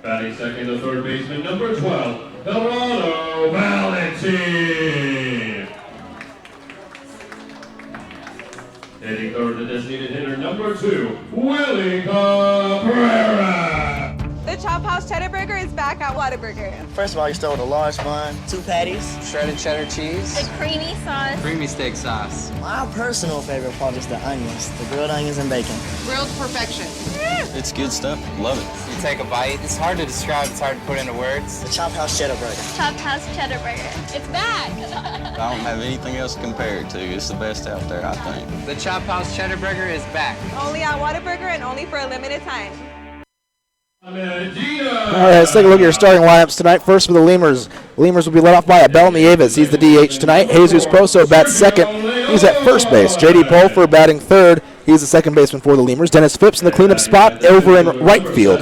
Batting second, the third baseman, number 12, Laredo Valentin. Hitting third, the designated hitter, number 2, Willie Cabrera. The Chop House Cheddar Burger is back at Whataburger. First of all, you start with a large bun, 2 patties, shredded cheddar cheese, the creamy sauce, creamy steak sauce. My personal favorite part is the onions, the grilled onions and bacon. Grilled perfection. It's good stuff. Love it. You take a bite. It's hard to describe. It's hard to put into words. The Chop House Cheddar Burger. Chop House Cheddar Burger. It's back. I don't have anything else to compare it to. It's the best out there, I think. The Chop House Cheddar Burger is back. Only at Whataburger and only for a limited time. All right, let's take a look at your starting lineups tonight. First for the Lemurs. Lemurs will be led off by Abel Nieves. He's the DH tonight. Jesus Poso bats second. He's at first base. J.D. Pulfer batting third. He's the second baseman for the Lemurs. Dennis Phipps in the cleanup spot over in right field.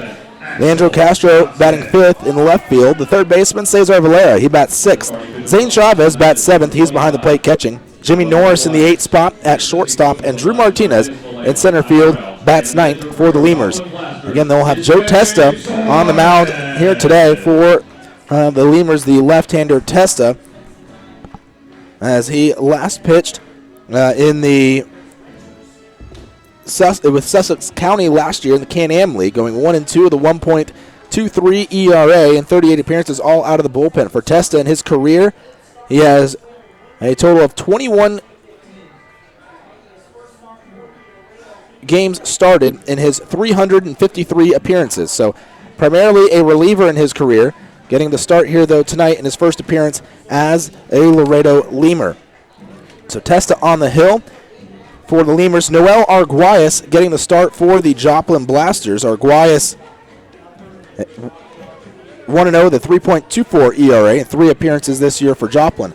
Leandro Castro batting fifth in left field. The third baseman, Cesar Valera. He bats sixth. Zane Chavez bats seventh. He's behind the plate catching. Jimmy Norris in the eighth spot at shortstop. And Drew Martinez in center field bats ninth for the Lemurs. Again, they'll have Joe Testa on the mound here today for the Lemurs, the left-hander Testa, as he last pitched with Sussex County last year in the Can-Am League, going 1-2 with a 1.23 ERA and 38 appearances all out of the bullpen. For Testa in his career, he has a total of 21 games started in his 353 appearances. So primarily a reliever in his career, getting the start here though tonight in his first appearance as a Laredo Lemur. So Testa on the hill for the Lemurs. Noel Arguelles getting the start for the Joplin Blasters. Arguelles 1-0 with a 3.24 ERA and 3 appearances this year for Joplin.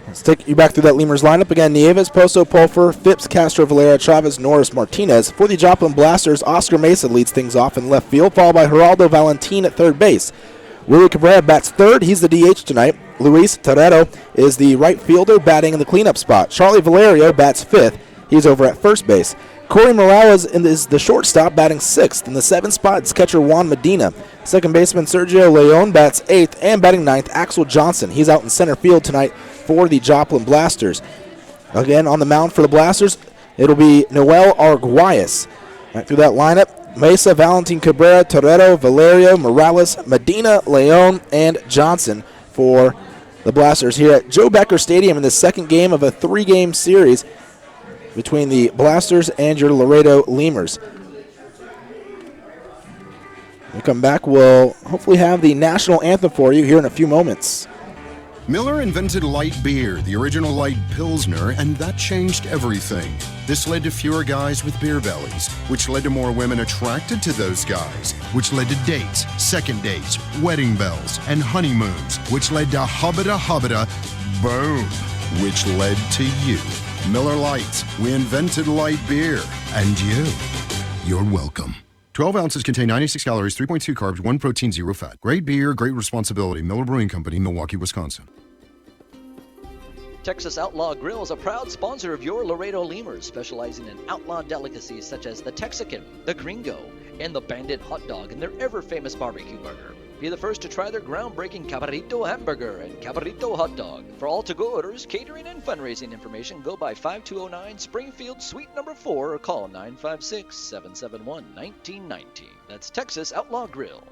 Let's take you back through that Lemurs lineup. Again, Nieves, Poso, Pulfer, Phipps, Castro, Valera, Chavez, Norris, Martinez. For the Joplin Blasters, Oscar Mesa leads things off in left field, followed by Geraldo Valentin at third base. Willie Cabrera bats third. He's the DH tonight. Luis Toretto is the right fielder batting in the cleanup spot. Charlie Valerio bats fifth. He's over at first base. Corey Morales is the shortstop batting sixth. In the seventh spot, it's catcher Juan Medina. Second baseman Sergio Leon bats eighth, and batting ninth, Axel Johnson. He's out in center field tonight for the Joplin Blasters. Again, on the mound for the Blasters, it'll be Noel Arguelles. Right through that lineup, Mesa, Valentin, Cabrera, Toretto, Valerio, Morales, Medina, Leon, and Johnson for the Blasters here at Joe Becker Stadium in the second game of a 3-game series between the Blasters and your Laredo Lemurs. When we come back, we'll hopefully have the national anthem for you here in a few moments. Miller invented light beer, the original light Pilsner, and that changed everything. This led to fewer guys with beer bellies, which led to more women attracted to those guys, which led to dates, second dates, wedding bells, and honeymoons, which led to hubba-da, boom, which led to you. Miller Lights, we invented light beer, and you're welcome. 12 ounces contain 96 calories, 3.2 carbs, 1 protein, 0 fat. Great beer, great responsibility. Miller Brewing Company, Milwaukee, Wisconsin. Texas Outlaw Grill is a proud sponsor of your Laredo Lemurs, specializing in outlaw delicacies such as the Texican, the Gringo, and the Bandit Hot Dog and their ever-famous barbecue burger. Be the first to try their groundbreaking Cabrito Hamburger and Cabrito Hot Dog. For all to-go orders, catering, and fundraising information, go by 5209 Springfield Suite number 4 or call 956-771-1919. That's Texas Outlaw Grill.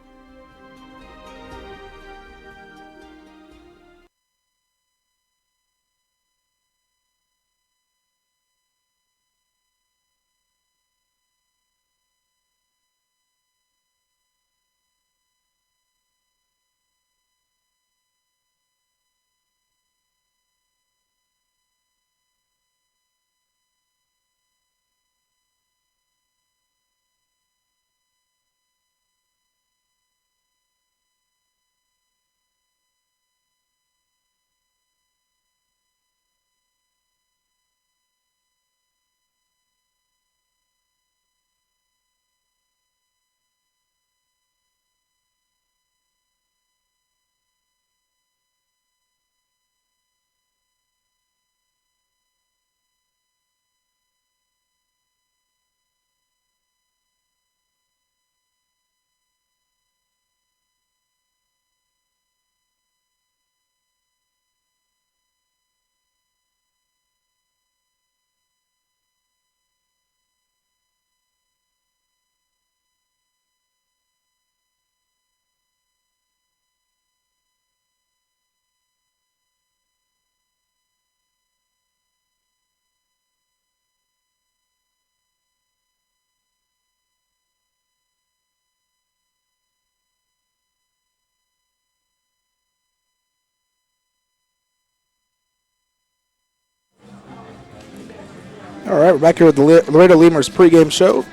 All right, we're back here with the Laredo Lemurs pregame show.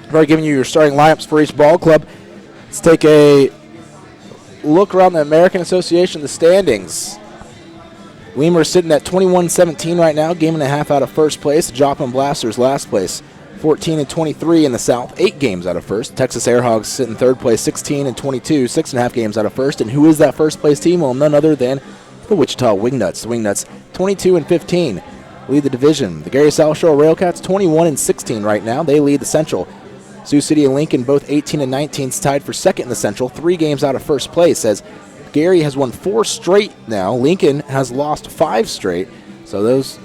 I've already given you your starting lineups for each ball club. Let's take a look around the American Association, the standings. Lemurs sitting at 21-17 right now, game and a half out of first place. Joplin Blasters last place, 14-23 in the South, 8 games out of first. Texas Airhogs sit in third place, 16-22, 6.5 games out of first. And who is that first place team? Well, none other than the Wichita Wingnuts. The Wingnuts, 22-15, lead the division. The Gary South Shore Railcats, 21-16 right now. They lead the Central. Sioux City and Lincoln, both 18-19, tied for second in the Central, 3 games out of first place, as Gary has won 4 straight now. Lincoln has lost 5 straight. So those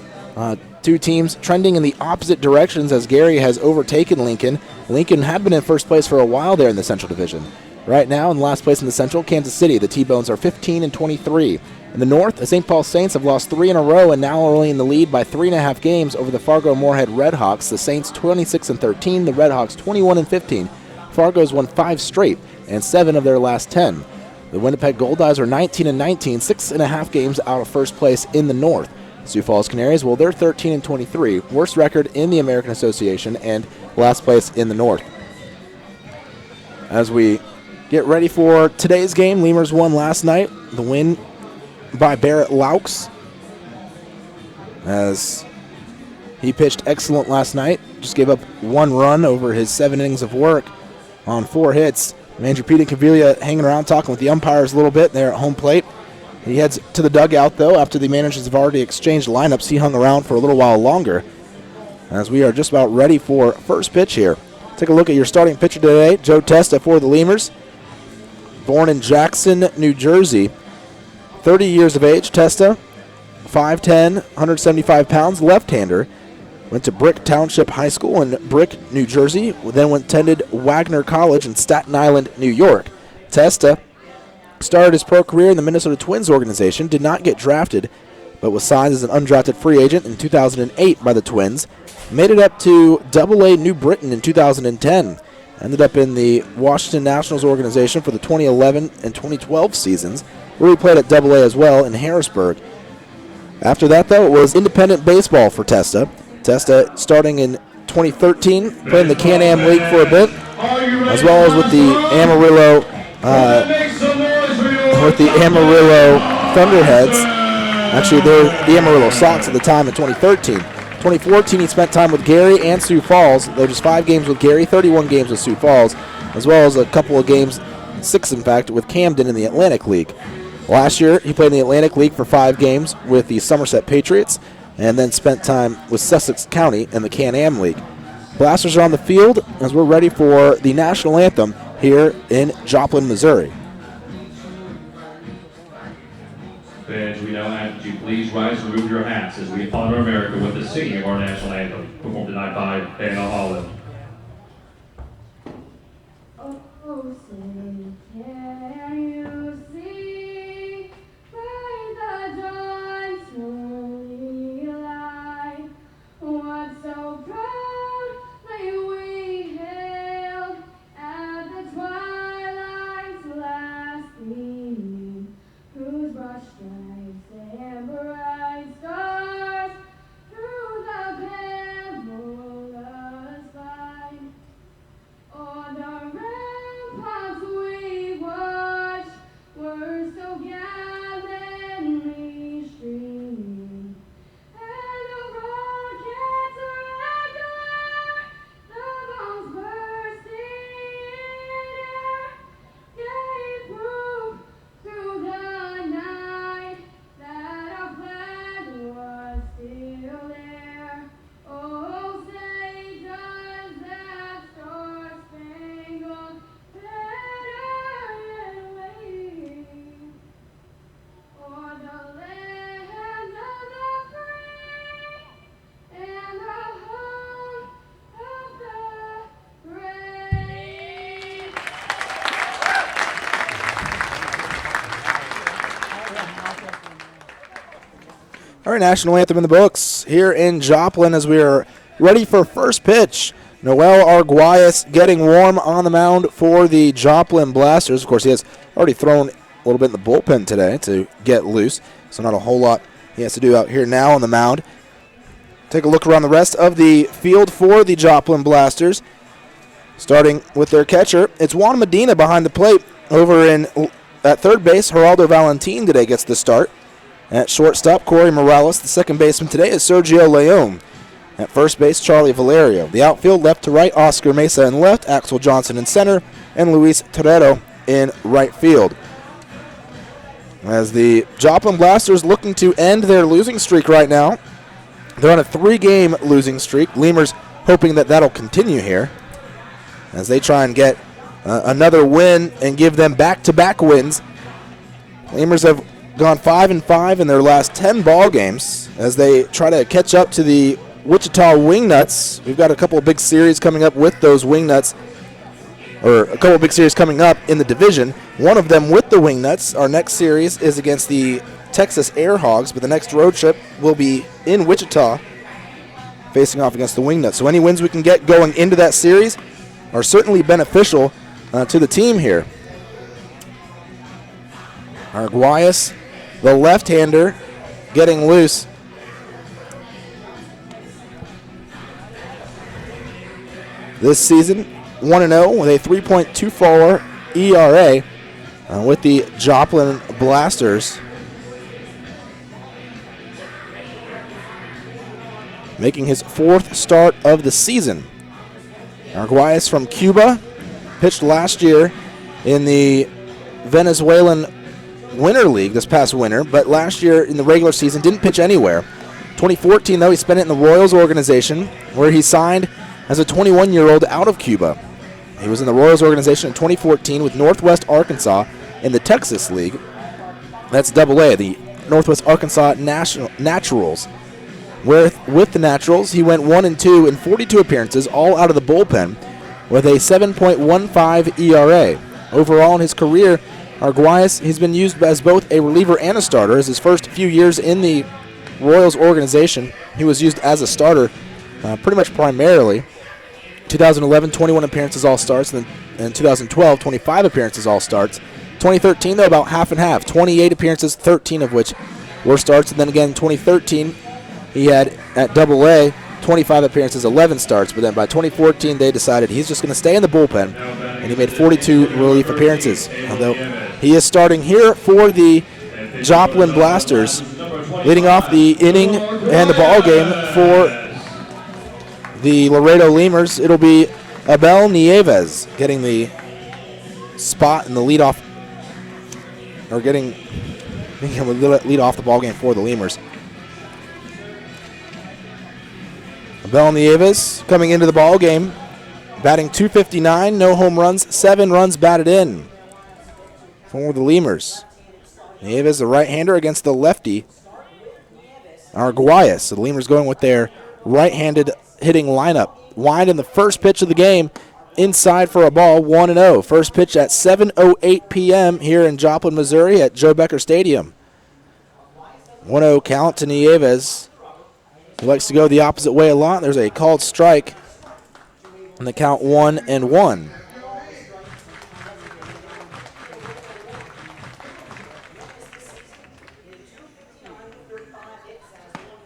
two teams trending in the opposite directions as Gary has overtaken Lincoln. Lincoln had been in first place for a while there in the Central Division. Right now, in last place in the Central, Kansas City. The T-Bones are 15-23. In the North, the St. Paul Saints have lost 3 in a row and now are only in the lead by 3.5 games over the Fargo-Moorhead Redhawks. The Saints 26-13, the Redhawks 21-15. Fargo's won 5 straight and 7 of their last 10. The Winnipeg Goldeyes are 19-19, 6.5 games out of first place in the North. Sioux Falls Canaries, well, they're 13-23, worst record in the American Association and last place in the North. As we get ready for today's game, Lemurs won last night. The win by Barrett Laux, as he pitched excellent last night. Just gave up 1 run over his 7 innings of work on 4 hits. Andrew Pete and Cavilla hanging around talking with the umpires a little bit there at home plate. He heads to the dugout, though, after the managers have already exchanged lineups. He hung around for a little while longer, as we are just about ready for first pitch here. Take a look at your starting pitcher today, Joe Testa for the Lemurs. Born in Jackson, New Jersey. 30 years of age, Testa, 5'10", 175 pounds, left-hander. Went to Brick Township High School in Brick, New Jersey. Then attended Wagner College in Staten Island, New York. Testa started his pro career in the Minnesota Twins organization, did not get drafted, but was signed as an undrafted free agent in 2008 by the Twins. Made it up to AA New Britain in 2010. Ended up in the Washington Nationals organization for the 2011 and 2012 seasons, where he played at AA as well in Harrisburg. After that, though, it was independent baseball for Testa. Testa starting in 2013, playing the Can-Am League for a bit, as well as with the Amarillo Thunderheads. Actually, they're the Amarillo Sox at the time in 2013. 2014, he spent time with Gary and Sioux Falls. There were just 5 games with Gary, 31 games with Sioux Falls, as well as a couple of games, 6 in fact, with Camden in the Atlantic League. Last year, he played in the Atlantic League for 5 games with the Somerset Patriots, and then spent time with Sussex County in the Can-Am League. Blasters are on the field as we're ready for the national anthem here in Joplin, Missouri. Fans, we now ask that you please rise and remove your hats as we honor America with the singing of our national anthem, performed tonight by Dana Holland. Oh, say, can you see by the dawn's early light what so proudly we hailed at the twilight's last gleaming, whose broad stripes and bright stars through the perilous fight. On the ramparts we watched were so gallantly streaming, and the rockets regular, the bombs bursting in air, gave proof through the night that our flag was still there. Oh, say does that star-spangled banner wave o'er the land of the free and the home of the brave. All right, national anthem in the books here in Joplin as we are ready for first pitch. Noel Arguelles getting warm on the mound for the Joplin Blasters. Of course, he has already thrown a little bit in the bullpen today to get loose, so not a whole lot he has to do out here now on the mound. Take a look around the rest of the field for the Joplin Blasters. Starting with their catcher, it's Juan Medina behind the plate. Over at third base, Geraldo Valentin today gets the start. At shortstop, Corey Morales. The second baseman today is Sergio Leon. At first base, Charlie Valerio. The outfield, left to right, Oscar Mesa in left, Axel Johnson in center, and Luis Torero in right field. As the Joplin Blasters looking to end their losing streak right now. They're on a 3-game losing streak. Lemurs hoping that that'll continue here as they try and get another win and give them back-to-back wins. Lemurs have gone 5-5 in their last 10 ball games as they try to catch up to the Wichita Wingnuts. We've got a couple of big series coming up with those Wingnuts, or a couple of big series coming up in the division. One of them with the Wingnuts. Our next series is against the Texas Air Hogs, but the next road trip will be in Wichita, facing off against the Wingnuts. So any wins we can get going into that series are certainly beneficial to the team here. Arguelles, the left-hander, getting loose. This season, 1-0 with a 3.24 ERA with the Joplin Blasters. Making his 4th start of the season. Arguelles from Cuba, pitched last year in the Venezuelan Winter League this past winter, but last year in the regular season didn't pitch anywhere. 2014, though, he spent it in the Royals organization, where he signed as a 21-year-old out of Cuba. He was in the Royals organization in 2014 with Northwest Arkansas in the Texas League. That's AA, the Northwest Arkansas Naturals. With the Naturals, he went 1-2 in 42 appearances, all out of the bullpen, with a 7.15 ERA. Overall in his career, Arguelles, he's been used as both a reliever and a starter. As his first few years in the Royals organization, he was used as a starter pretty much primarily. 2011, 21 appearances all-starts, and then in 2012, 25 appearances all-starts. 2013, though, about half and half, 28 appearances, 13 of which were starts. And then again, in 2013, he had at AA 25 appearances, 11 starts. But then by 2014, they decided he's just going to stay in the bullpen, and he made 42 relief appearances. Although he is starting here for the Joplin Blasters, leading off the inning and the ball game for the Laredo Lemurs. It'll be Abel Nieves getting the spot in the leadoff, or being able to lead off the ball game for the Lemurs. Abel Nieves coming into the ball game, batting .259, no home runs, 7 runs batted in for the Lemurs. Nieves, the right-hander, against the lefty Arguelles. So the Lemurs going with their right-handed hitting lineup. Wind in the first pitch of the game, inside for a ball, 1-0. First pitch at 7:08 p.m. here in Joplin, Missouri at Joe Becker Stadium. 1-0 count to Nieves. He likes to go the opposite way a lot. There's a called strike, and the count 1-1.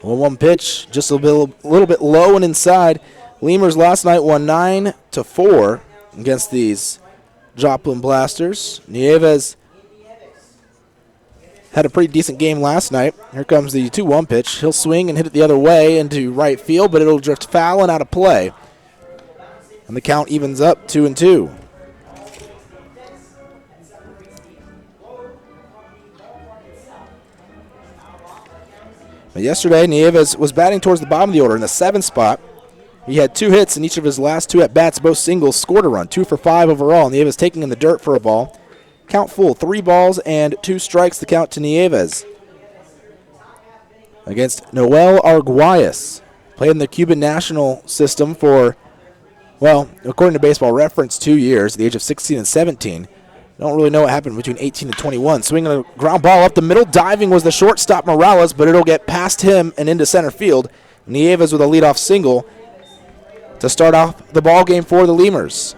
One pitch, just a little bit low and inside. Lemurs last night won 9-4 against these Joplin Blasters. Nieves had a pretty decent game last night. Here comes the 2-1 pitch. He'll swing and hit it the other way into right field, but it'll drift foul and out of play. And the count evens up 2-2. But yesterday, Nieves was batting towards the bottom of the order in the 7th spot. He had 2 hits in each of his last 2 at-bats, both singles, scored a run, 2 for 5 overall. Nieves taking in the dirt for a ball. Count full, 3 balls and 2 strikes, the count to Nieves. Against Noel Arguelles. Played in the Cuban national system for, well, according to Baseball Reference, 2 years, at the age of 16 and 17. Don't really know what happened between 18 and 21. Swinging a ground ball up the middle. Diving was the shortstop Morales, but it'll get past him and into center field. Nieves with a leadoff single to start off the ball game for the Lemurs.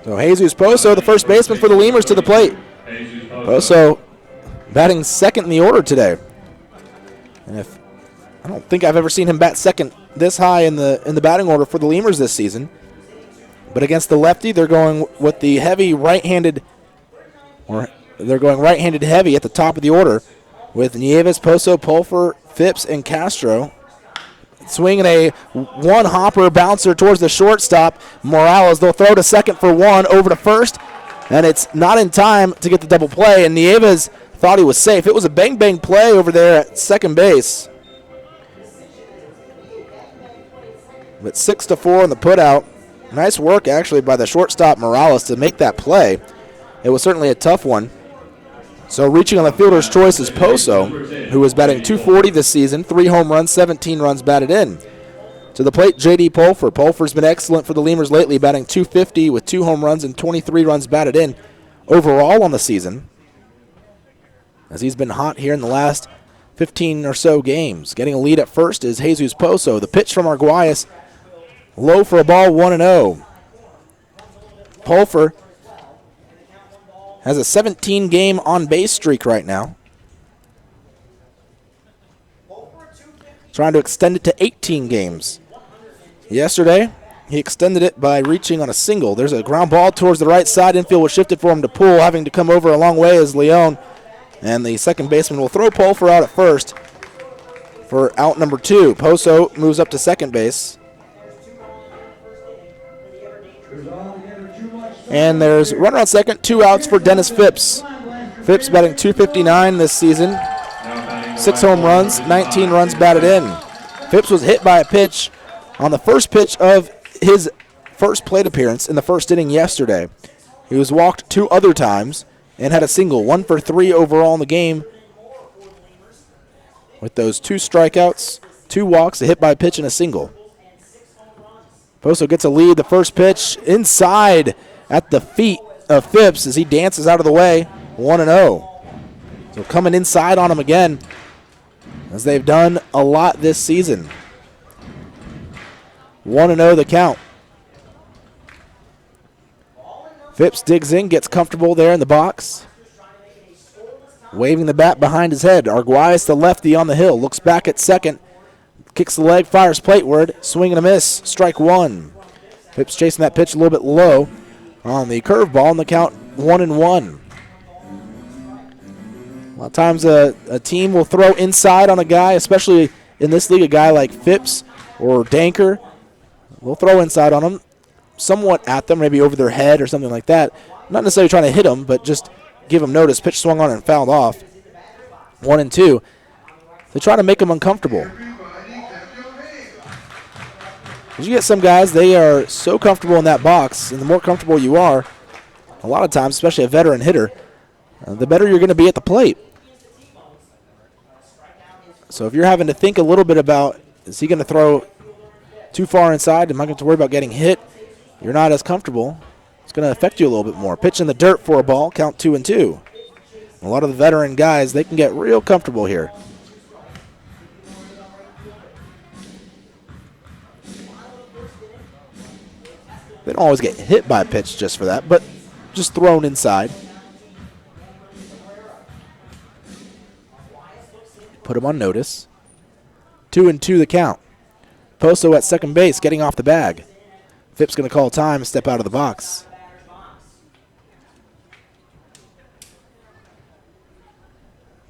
So Jesus Poso, the first baseman for the Lemurs, to the plate. Poso batting second in the order today. And I don't think I've ever seen him bat second this high in the batting order for the Lemurs this season. But against the lefty, they're going with the heavy right-handed, or they're going right-handed heavy at the top of the order with Nieves, Poso, Pulfer, Phipps, and Castro. Swinging a one-hopper bouncer towards the shortstop. Morales, they'll throw to second for one, over to first, and it's not in time to get the double play, and Nieves thought he was safe. It was a bang-bang play over there at second base. But 6-4 in the putout. Nice work, actually, by the shortstop Morales to make that play. It was certainly a tough one. So reaching on the fielder's choice is Poso, who is batting .240 this season, 3 home runs, 17 runs batted in. To the plate, J.D. Pulfer. Pulfer's been excellent for the Lemurs lately, batting .250 with 2 home runs and 23 runs batted in overall on the season, as he's been hot here in the last 15 or so games. Getting a lead at first is Jesus Poso. The pitch from Arguelles, low for a ball, 1-0. Pulfer has a 17-game on-base streak right now. Trying to extend it to 18 games. Yesterday, he extended it by reaching on a single. There's a ground ball towards the right side. Infield was shifted for him to pull, having to come over a long way as Leon. And the second baseman will throw Pulfer out at first for out number 2. Poso moves up to second base. And there's runner on second, 2 outs for Dennis Phipps. Phipps batting .259 this season. 6 home runs, 19 runs batted in. Phipps was hit by a pitch on the first pitch of his first plate appearance in the first inning yesterday. He was walked 2 other times and had a single, 1 for 3 overall in the game. With those 2 strikeouts, 2 walks, a hit by pitch, and a single. Poso gets a lead. The first pitch inside at the feet of Phipps as he dances out of the way, 1-0. So coming inside on him again, as they've done a lot this season. 1-0 the count. Phipps digs in, gets comfortable there in the box. Waving the bat behind his head. Arguelles, the lefty on the hill, looks back at second. Kicks the leg, fires plateward, swing and a miss, strike 1. Phipps chasing that pitch a little bit low on the curveball, and the count 1-1. A lot of times a team will throw inside on a guy, especially in this league, a guy like Phipps or Danker. We'll throw inside on them, somewhat at them, maybe over their head or something like that. Not necessarily trying to hit them, but just give them notice. Pitch swung on and fouled off. 1-2. They try to make them uncomfortable. As you get some guys, they are so comfortable in that box, and the more comfortable you are, a lot of times, especially a veteran hitter, the better you're going to be at the plate. So if you're having to think a little bit about, is he going to throw too far inside? Am I going to worry about getting hit? You're not as comfortable. It's going to affect you a little bit more. Pitch in the dirt for a ball, count 2-2. A lot of the veteran guys, they can get real comfortable here. They don't always get hit by a pitch just for that, but just thrown inside. Put him on notice. 2-2 the count. Poso at second base, getting off the bag. Phipps going to call time and step out of the box.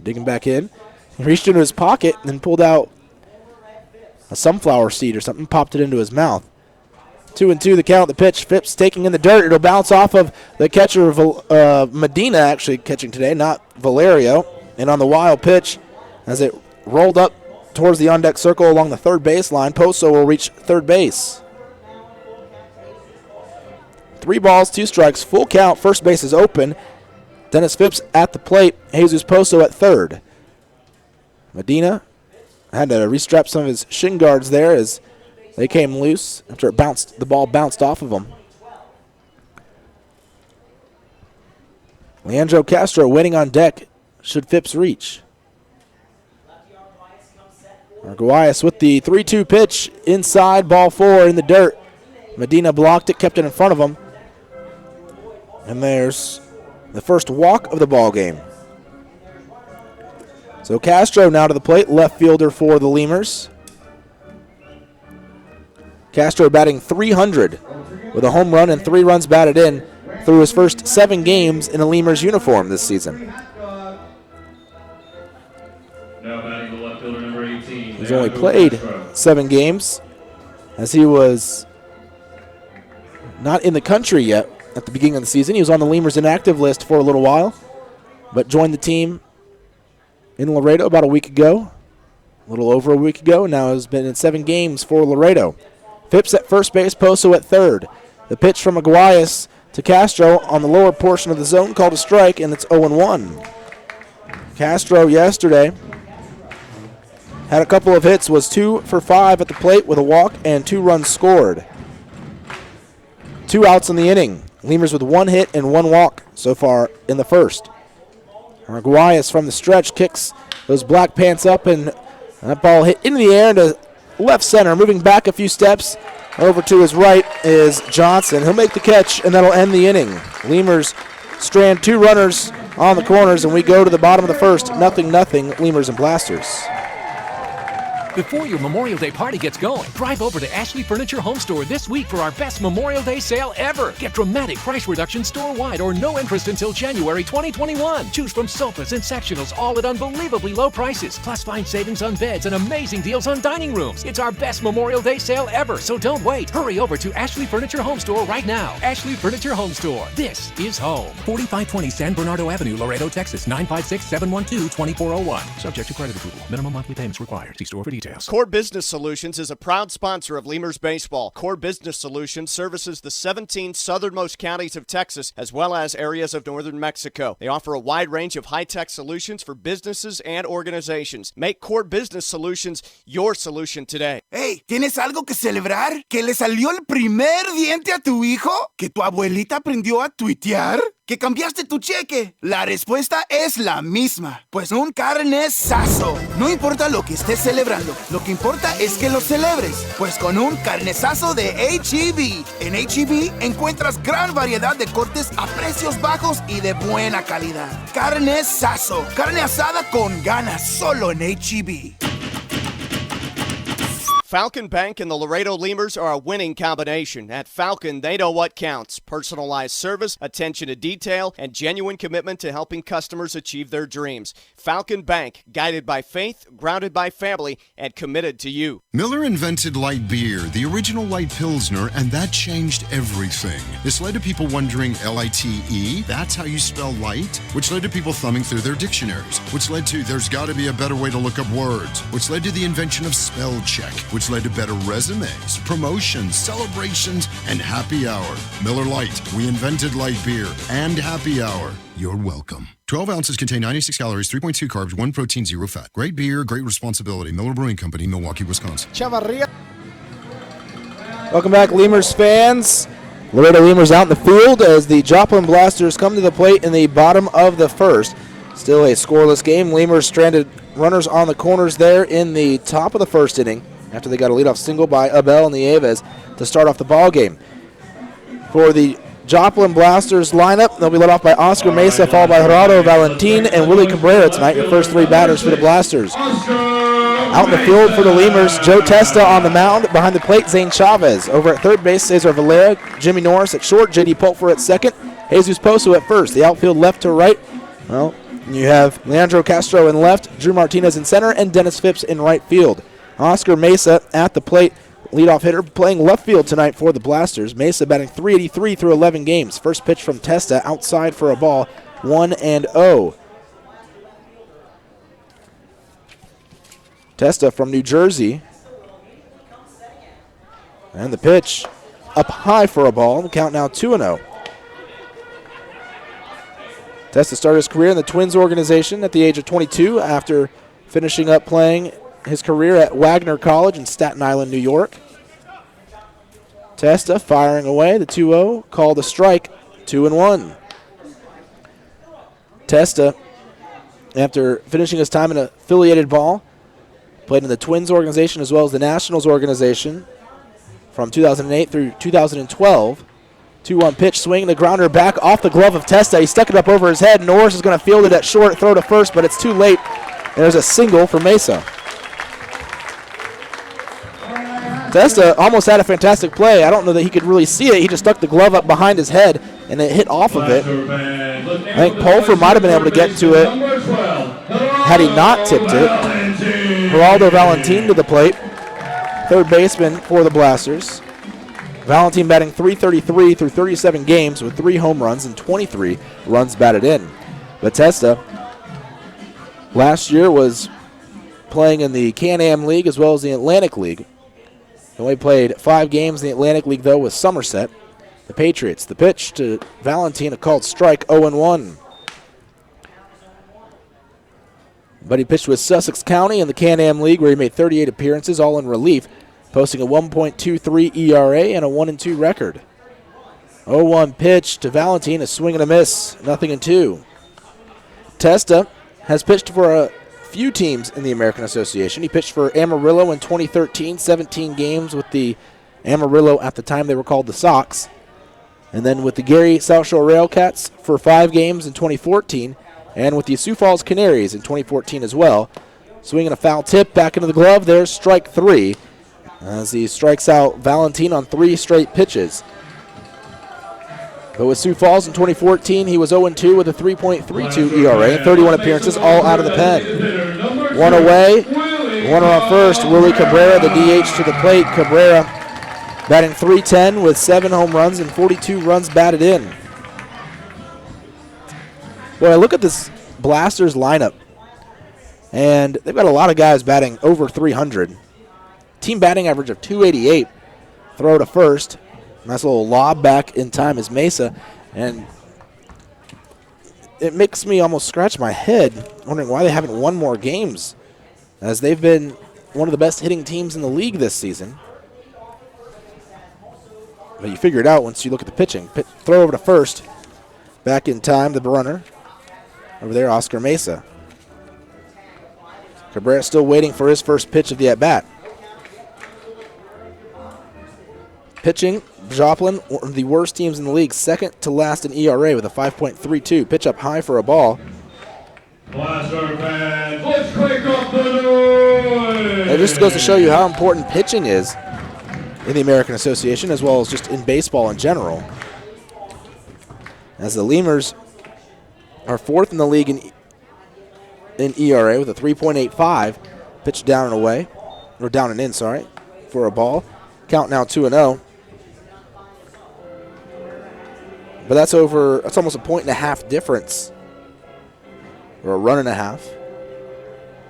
Digging back in. He reached into his pocket and then pulled out a sunflower seed or something, popped it into his mouth. 2-2 the count. The pitch. Phipps taking in the dirt. It'll bounce off of the catcher, Medina, actually catching today, not Valerio. And on the wild pitch, as it rolled up towards the on-deck circle along the third baseline, Poso will reach third base. 3 balls, 2 strikes, full count. First base is open. Dennis Phipps at the plate. Jesus Poso at third. Medina had to restrap some of his shin guards there as they came loose after the ball bounced off of him. Leandro Castro waiting on deck should Phipps reach. Arguelles with the 3-2 pitch inside, ball 4 in the dirt. Medina blocked it, kept it in front of him. And there's the first walk of the ball game. So Castro now to the plate, left fielder for the Lemurs. Castro batting .300 with a home run and 3 runs batted in through his first 7 games in a Lemurs uniform this season. Now batting the left fielder, number 18. He's only played 7 games, as he was not in the country yet at the beginning of the season. He was on the Lemurs inactive list for a little while, but joined the team in Laredo about a week ago, a little over a week ago. Now has been in 7 games for Laredo. Phipps at first base, Poso at third. The pitch from Aguayas to Castro on the lower portion of the zone, called a strike, and it's 0-1. Castro yesterday had a couple of hits, was 2 for 5 at the plate with a walk and 2 runs scored. 2 outs in the inning. Lemurs with 1 hit and 1 walk so far in the first. Aguayas from the stretch kicks those black pants up, and that ball hit into the air into left center. Moving back a few steps over to his right is Johnson. He'll make the catch, and that'll end the inning. Lemurs strand 2 runners on the corners, and we go to the bottom of the first. 0-0, Lemurs and Blasters. Before your Memorial Day party gets going, drive over to Ashley Furniture Home Store this week for our best Memorial Day sale ever. Get dramatic price reductions store-wide or no interest until January 2021. Choose from sofas and sectionals, all at unbelievably low prices. Plus find savings on beds and amazing deals on dining rooms. It's our best Memorial Day sale ever, so don't wait. Hurry over to Ashley Furniture Home Store right now. Ashley Furniture Home Store. This is home. 4520 San Bernardo Avenue, Laredo, Texas, 956-712-2401. Subject to credit approval. Minimum monthly payments required. See store for details. Core Business Solutions is a proud sponsor of Lemurs Baseball. Core Business Solutions services the 17 southernmost counties of Texas as well as areas of northern Mexico. They offer a wide range of high-tech solutions for businesses and organizations. Make Core Business Solutions your solution today. Hey, ¿tienes algo que celebrar? ¿Que le salió el primer diente a tu hijo? ¿Que tu abuelita aprendió a tuitear? ¿Que cambiaste tu cheque? La respuesta es la misma. Pues un carnesazo. No importa lo que estés celebrando, lo que importa es que lo celebres. Pues con un carnesazo de H-E-B. En H-E-B encuentras gran variedad de cortes a precios bajos y de buena calidad. Carnesazo. Carne asada con ganas solo en H-E-B. Falcon Bank and the Laredo Lemurs are a winning combination. At Falcon, they know what counts. Personalized service, attention to detail, and genuine commitment to helping customers achieve their dreams. Falcon Bank, guided by faith, grounded by family, and committed to you. Miller invented light beer, the original light Pilsner, and that changed everything. This led to people wondering, L-I-T-E, that's how you spell light? Which led to people thumbing through their dictionaries. Which led to, there's got to be a better way to look up words. Which led to the invention of spell check. Which led to better resumes, promotions, celebrations, and happy hour. Miller Lite, we invented light beer and happy hour. You're welcome. 12 ounces contain 96 calories, 3.2 carbs, 1 protein, 0 fat. Great beer, great responsibility. Miller Brewing Company, Milwaukee, Wisconsin. Welcome back, Lemurs fans. Laredo Lemurs out in the field as the Joplin Blasters come to the plate in the bottom of the first. Still a scoreless game. Lemurs stranded runners on the corners there in the top of the first inning after they got a leadoff single by Abel Nieves to start off the ball game. For the Joplin Blasters lineup, they'll be led off by Oscar Mesa, followed by Gerardo Valentin and Willie Cabrera tonight, your first 3 batters for the Blasters. Out in the field for the Lemurs, Joe Testa on the mound. Behind the plate, Zane Chavez. Over at third base, Cesar Valera, Jimmy Norris at short, J.D. Pulfer at second, Jesus Poso at first. The outfield left to right, well, you have Leandro Castro in left, Drew Martinez in center, and Dennis Phipps in right field. Oscar Mesa at the plate, leadoff hitter, playing left field tonight for the Blasters. Mesa batting .383 through 11 games. First pitch from Testa, outside for a ball, 1-0. Testa from New Jersey. And the pitch up high for a ball. The count now 2-0. Testa started his career in the Twins organization at the age of 22 after finishing up playing his career at Wagner College in Staten Island, New York. Testa firing away, the 2-0, called a strike, 2-1. Testa, after finishing his time in affiliated ball, played in the Twins organization as well as the Nationals organization from 2008 through 2012. 2-1 pitch, swing, the grounder back off the glove of Testa. He stuck it up over his head. Norris is going to field it at short, throw to first, but it's too late There's a single for Mesa. Testa almost had a fantastic play. I don't know that he could really see it. He just stuck the glove up behind his head, and it hit off of it. I think Pulfer might have been able to get to it had he not tipped it. Geraldo Valentin to the plate, third baseman for the Blasters. Valentin batting .333 through 37 games with 3 home runs and 23 runs batted in. But Testa last year was playing in the Can-Am League as well as the Atlantic League. He only played 5 games in the Atlantic League, though, with Somerset, the Patriots. The pitch to Valentin, a called strike, 0-1. But he pitched with Sussex County in the Can-Am League, where he made 38 appearances, all in relief, posting a 1.23 ERA and a 1-2 record. 0-1 pitch to Valentin, a swing and a miss, 0-2. Testa has pitched for a few teams in the American Association. He pitched for Amarillo in 2013, 17 games with the Amarillo, at the time they were called the Sox. And then with the Gary South Shore Railcats for 5 games in 2014, and with the Sioux Falls Canaries in 2014 as well. Swinging a foul tip back into the glove. There's strike 3 as he strikes out Valentin on 3 straight pitches. But with Sioux Falls in 2014, he was 0-2 with a 3.32 ERA and 31 appearances, all out of the pen. One away, runner on first, Willie Cabrera, the DH to the plate. Cabrera batting .310 with 7 home runs and 42 runs batted in. Boy, look at this Blasters lineup. And they've got a lot of guys batting over 300. Team batting average of .288. Throw to first. Nice little lob back in time is Mesa. And it makes me almost scratch my head wondering why they haven't won more games, as they've been one of the best hitting teams in the league this season. But you figure it out once you look at the pitching. Throw over to first. Back in time, the runner. Over there, Oscar Mesa. Cabrera still waiting for his first pitch of the at-bat. Pitching, Joplin, one of the worst teams in the league, second to last in ERA with a 5.32. Pitch up high for a ball. Blaster fans, let's crank up the noise! It just goes to show you how important pitching is in the American Association, as well as just in baseball in general. As the Lemurs are 4th in the league in ERA with a 3.85. Pitch down and away, or down and in, sorry, for a ball. Count now 2-0. But that's almost a 1.5 difference, or a 1.5,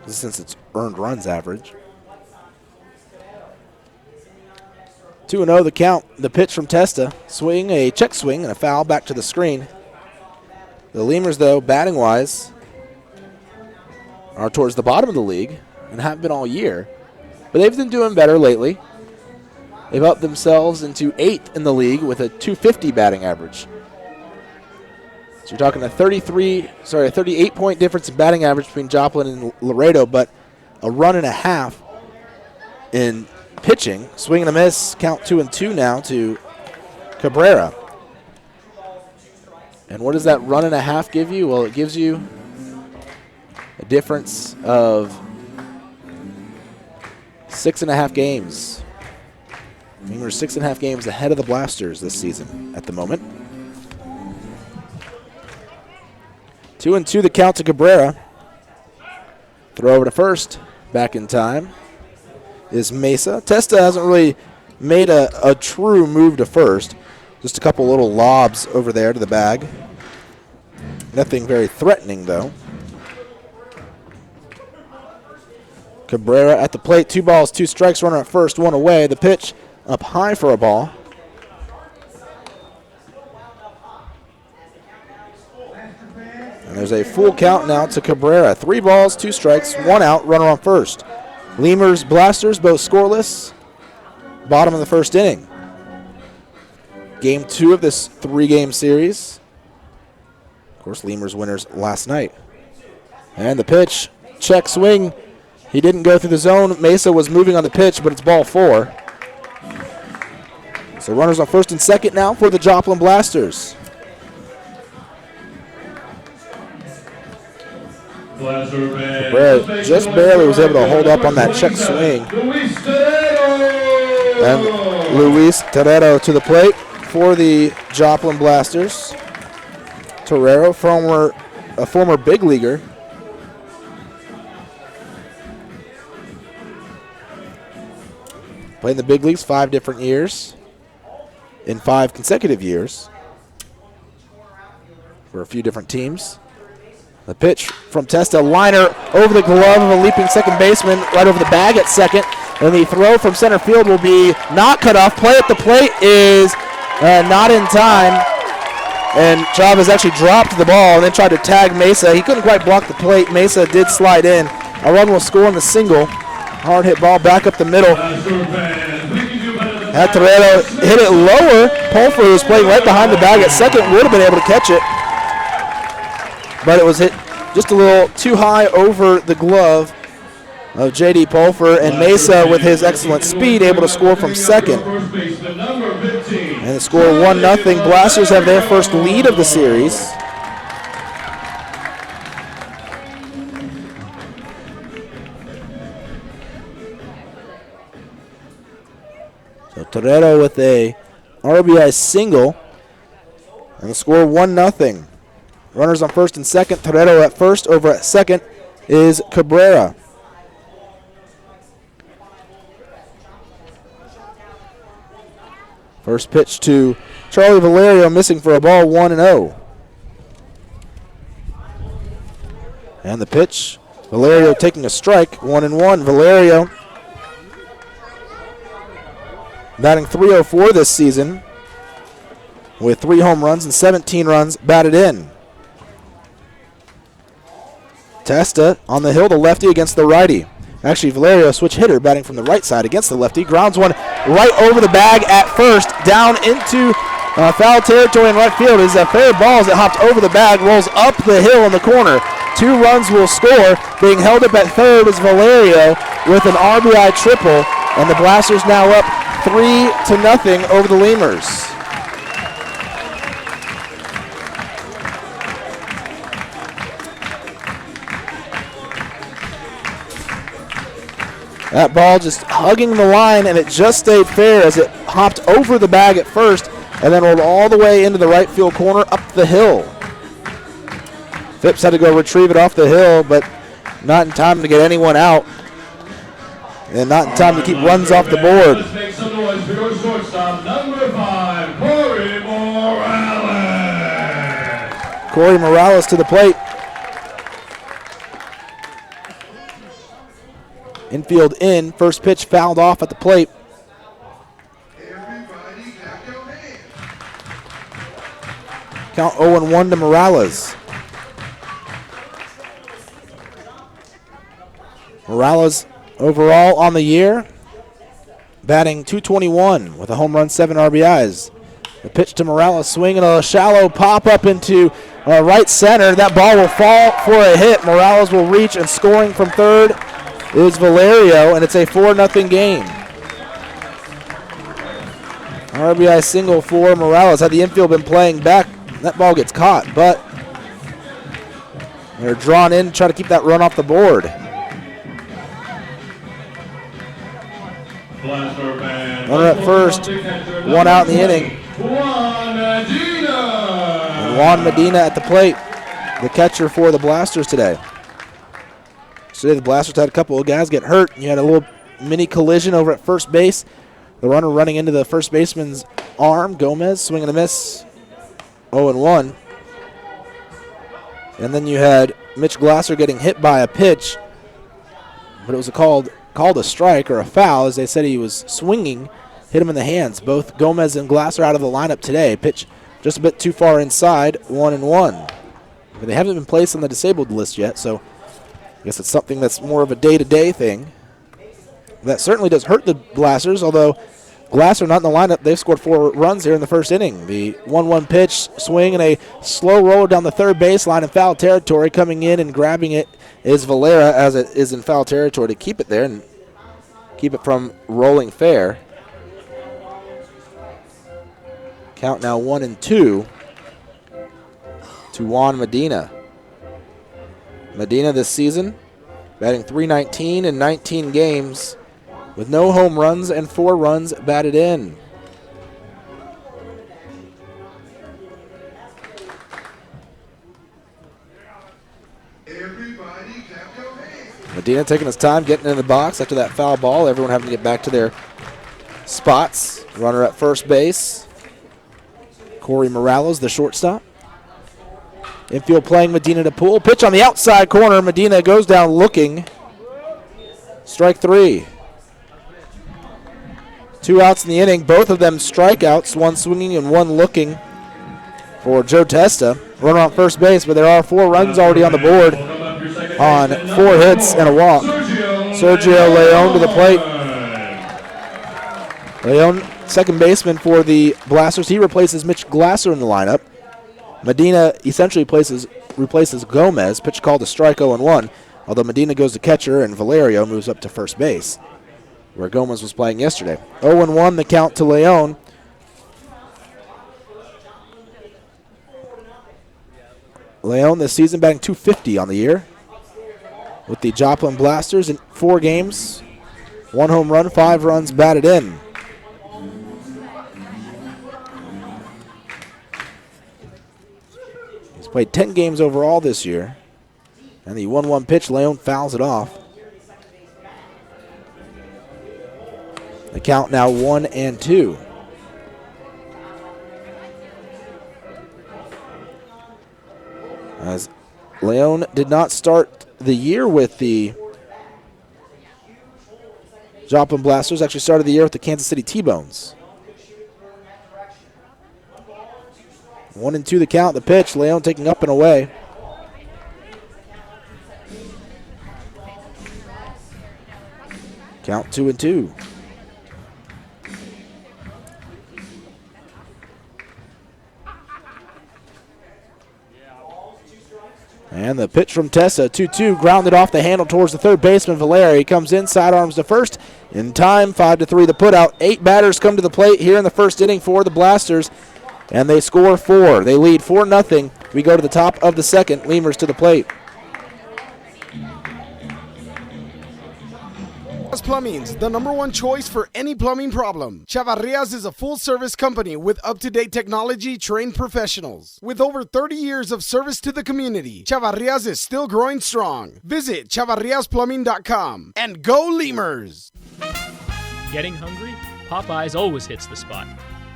since it's earned runs average. 2-0 the count. The pitch from Testa. Swing, a check swing, and a foul back to the screen. The Lemurs, though, batting-wise, are towards the bottom of the league and have been all year. But they've been doing better lately. They've upped themselves into 8th in the league with a .250 batting average. So you're talking a 38-point difference in batting average between Joplin and Laredo, but a 1.5 in pitching. Swing and a miss, count 2-2 now to Cabrera. And what does that 1.5 give you? Well, it gives you a difference of 6.5 games. I mean, we're 6.5 games ahead of the Blasters this season at the moment. 2-2 the count to Cabrera. Throw over to first. Back in time is Mesa. Testa hasn't really made a true move to first. Just a couple little lobs over there to the bag. Nothing very threatening, though. Cabrera at the plate. 2 balls, 2 strikes. Runner at first, 1 away. The pitch up high for a ball. And there's a full count now to Cabrera. 3 balls, 2 strikes, 1 out, runner on first. Lemurs, Blasters, both scoreless. Bottom of the first inning. Game 2 of this 3-game series. Of course, Lemurs winners last night. And the pitch, check swing. He didn't go through the zone. Mesa was moving on the pitch, but it's ball 4. So runners on first and second now for the Joplin Blasters. Cabrera just barely was able to hold up on that check swing. And Luis Terrero to the plate for the Joplin Blasters. Terrero, a former big leaguer. Played in the big leagues 5 different years, in 5 consecutive years for a few different teams. The pitch from Testa, liner over the glove of a leaping second baseman, right over the bag at second. And the throw from center field will be not cut off. Play at the plate is not in time. And Chavez actually dropped the ball and then tried to tag Mesa. He couldn't quite block the plate. Mesa did slide in. A run will score on the single. Hard hit ball back up the middle. Had Terrero hit it lower. Pulfer, who was playing right behind the bag at second, would have been able to catch it. But it was hit just a little too high over the glove of J.D. Pulfer, and Mesa, with his excellent speed, able to score from second. And the score 1-0. Blasters have their first lead of the series. So Terrero with a RBI single, and the score 1-0. Runners on first and second. Terrero at first. Over at second is Cabrera. First pitch to Charlie Valerio, missing for a ball, 1-0. And the pitch, Valerio taking a strike, 1-1. Valerio batting .304 this season with 3 home runs and 17 runs batted in. Testa on the hill, the lefty against the righty. Actually, Valerio, switch hitter, batting from the right side against the lefty. Grounds one right over the bag at first, down into foul territory in right field. Is a fair ball as it hopped over the bag, rolls up the hill in the corner. 2 runs will score. Being held up at third is Valerio with an RBI triple, and the Blasters now up 3-0 over the Lemurs. That ball just hugging the line, and it just stayed fair as it hopped over the bag at first and then rolled all the way into the right field corner up the hill. Phipps had to go retrieve it off the hill, but not in time to get anyone out, and not in time to keep runs off the board. Let's make some noise for your shortstop, number 5, Corey Morales. Corey Morales to the plate. Infield in, first pitch fouled off at the plate. Count 0-1 to Morales. Morales overall on the year, batting .221 with a home run, 7 RBIs. The pitch to Morales, swinging a shallow pop up into right center. That ball will fall for a hit. Morales will reach, and scoring from third is Valerio, and it's a 4-0 game. RBI single for Morales. Had the infield been playing back, that ball gets caught, but they're drawn in to try to keep that run off the board. Runner at first, 1 out in the inning. And Juan Medina at the plate, the catcher for the Blasters today. Today the Blasters had a couple of guys get hurt. You had a little mini collision over at first base. The runner running into the first baseman's arm. Gomez swinging a miss, 0-1. And then you had Mitch Glasser getting hit by a pitch, but it was called a strike or a foul, as they said he was swinging, hit him in the hands. Both Gomez and Glasser out of the lineup today. Pitch just a bit too far inside, 1-1. But they haven't been placed on the disabled list yet, so I guess it's something that's more of a day-to-day thing. That certainly does hurt the Blasters, although Glasser not in the lineup. They've scored 4 runs here in the first inning. The 1-1 pitch, swing, and a slow roll down the third baseline in foul territory. Coming in and grabbing it is Valera, as it is in foul territory, to keep it there and keep it from rolling fair. Count now 1-2 to Juan Medina. Medina this season, batting .319 in 19 games with no home runs and 4 runs batted in. Medina taking his time getting in the box after that foul ball. Everyone having to get back to their spots. Runner at first base. Corey Morales, the shortstop. Infield playing Medina to Poole. Pitch on the outside corner. Medina goes down looking. Strike 3. 2 outs in the inning. Both of them strikeouts. One swinging and one looking for Joe Testa. Runner on first base, but there are 4 runs already on the board on 4 hits and a walk. Sergio Leon to the plate. Leon, second baseman for the Blasters. He replaces Mitch Glasser in the lineup. Medina essentially replaces Gomez. Pitch called a strike 0-1, although Medina goes to catcher and Valerio moves up to first base, where Gomez was playing yesterday. 0-1 the count to Leon. Leon this season batting .250 on the year with the Joplin Blasters in 4 games. 1 home run, 5 runs batted in. He's played 10 games overall this year. And the 1-1 pitch, Leon fouls it off. The count now 1-2. As Leon did not start the year with the Joplin Blasters, actually started the year with the Kansas City T-Bones. 1-2 the count, the pitch, Leon taking up and away. Count 2-2. And the pitch from Tessa, 2-2, grounded off the handle towards the third baseman, Valeri. Comes in, sidearms to first. In time, 5-3 the putout. 8 batters come to the plate here in the first inning for the Blasters, and they score 4. They lead 4-0. We go to the top of the second. Lemurs to the plate. Plumbing's the #1 choice for any plumbing problem. Chavarrias is a full-service company with up-to-date technology, trained professionals. With over 30 years of service to the community, Chavarrias is still growing strong. Visit chavarriasplumbing.com and go Lemurs! Getting hungry? Popeyes always hits the spot.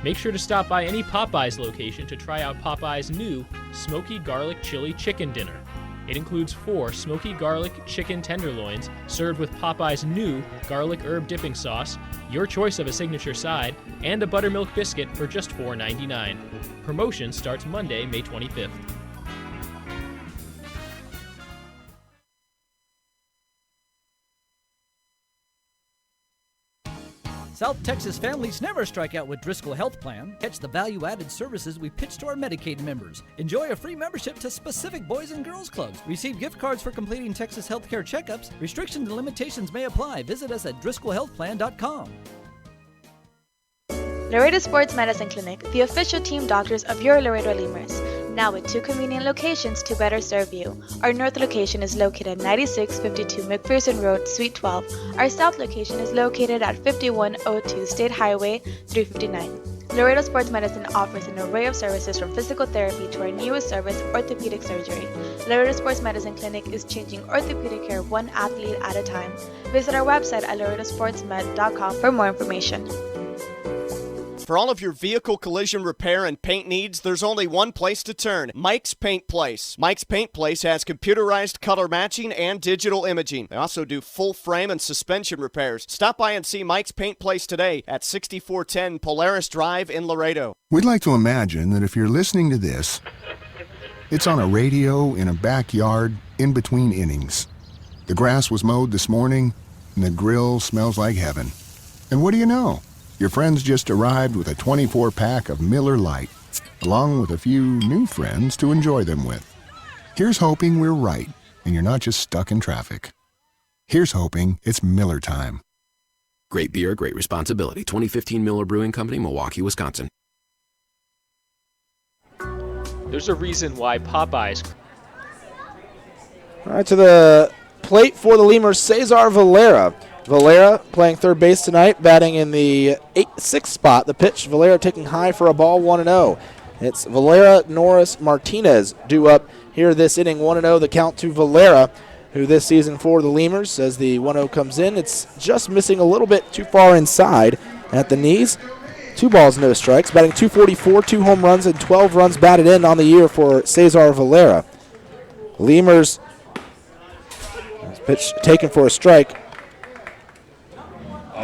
Make sure to stop by any Popeyes location to try out Popeyes' new Smoky Garlic Chili Chicken Dinner. It includes 4 smoky garlic chicken tenderloins served with Popeye's new garlic herb dipping sauce, your choice of a signature side, and a buttermilk biscuit for just $4.99. Promotion starts Monday, May 25th. South Texas families never strike out with Driscoll Health Plan. Catch the value-added services we pitch to our Medicaid members. Enjoy a free membership to specific Boys and Girls Clubs. Receive gift cards for completing Texas healthcare checkups. Restrictions and limitations may apply. Visit us at DriscollHealthPlan.com. Laredo Sports Medicine Clinic, the official team doctors of your Laredo Lemurs. Now with 2 convenient locations to better serve you. Our north location is located at 9652 McPherson Road, Suite 12. Our south location is located at 5102 State Highway 359. Laredo Sports Medicine offers an array of services from physical therapy to our newest service, orthopedic surgery. Laredo Sports Medicine Clinic is changing orthopedic care 1 athlete at a time. Visit our website at laredosportsmed.com for more information. For all of your vehicle collision repair and paint needs, there's only one place to turn, Mike's Paint Place. Mike's Paint Place has computerized color matching and digital imaging. They also do full frame and suspension repairs. Stop by and see Mike's Paint Place today at 6410 Polaris Drive in Laredo. We'd like to imagine that if you're listening to this, it's on a radio in a backyard in between innings. The grass was mowed this morning, and the grill smells like heaven. And what do you know? Your friends just arrived with a 24-pack of Miller Lite, along with a few new friends to enjoy them with. Here's hoping we're right, and you're not just stuck in traffic. Here's hoping it's Miller time. Great beer, great responsibility. 2015 Miller Brewing Company, Milwaukee, Wisconsin. There's a reason why Popeyes... All right, to the plate for the Lemurs, Cesar Valera. Valera playing third base tonight, batting in the 6th spot. The pitch, Valera taking high for a ball, 1-0. It's Valera, Norris, Martinez due up here this inning, 1-0. The count to Valera, who this season for the Lemurs, as the 1-0 comes in, it's just missing a little bit too far inside at the knees. 2 balls, no strikes. Batting .244, 2 home runs, and 12 runs batted in on the year for Cesar Valera. Lemurs, pitch taken for a strike.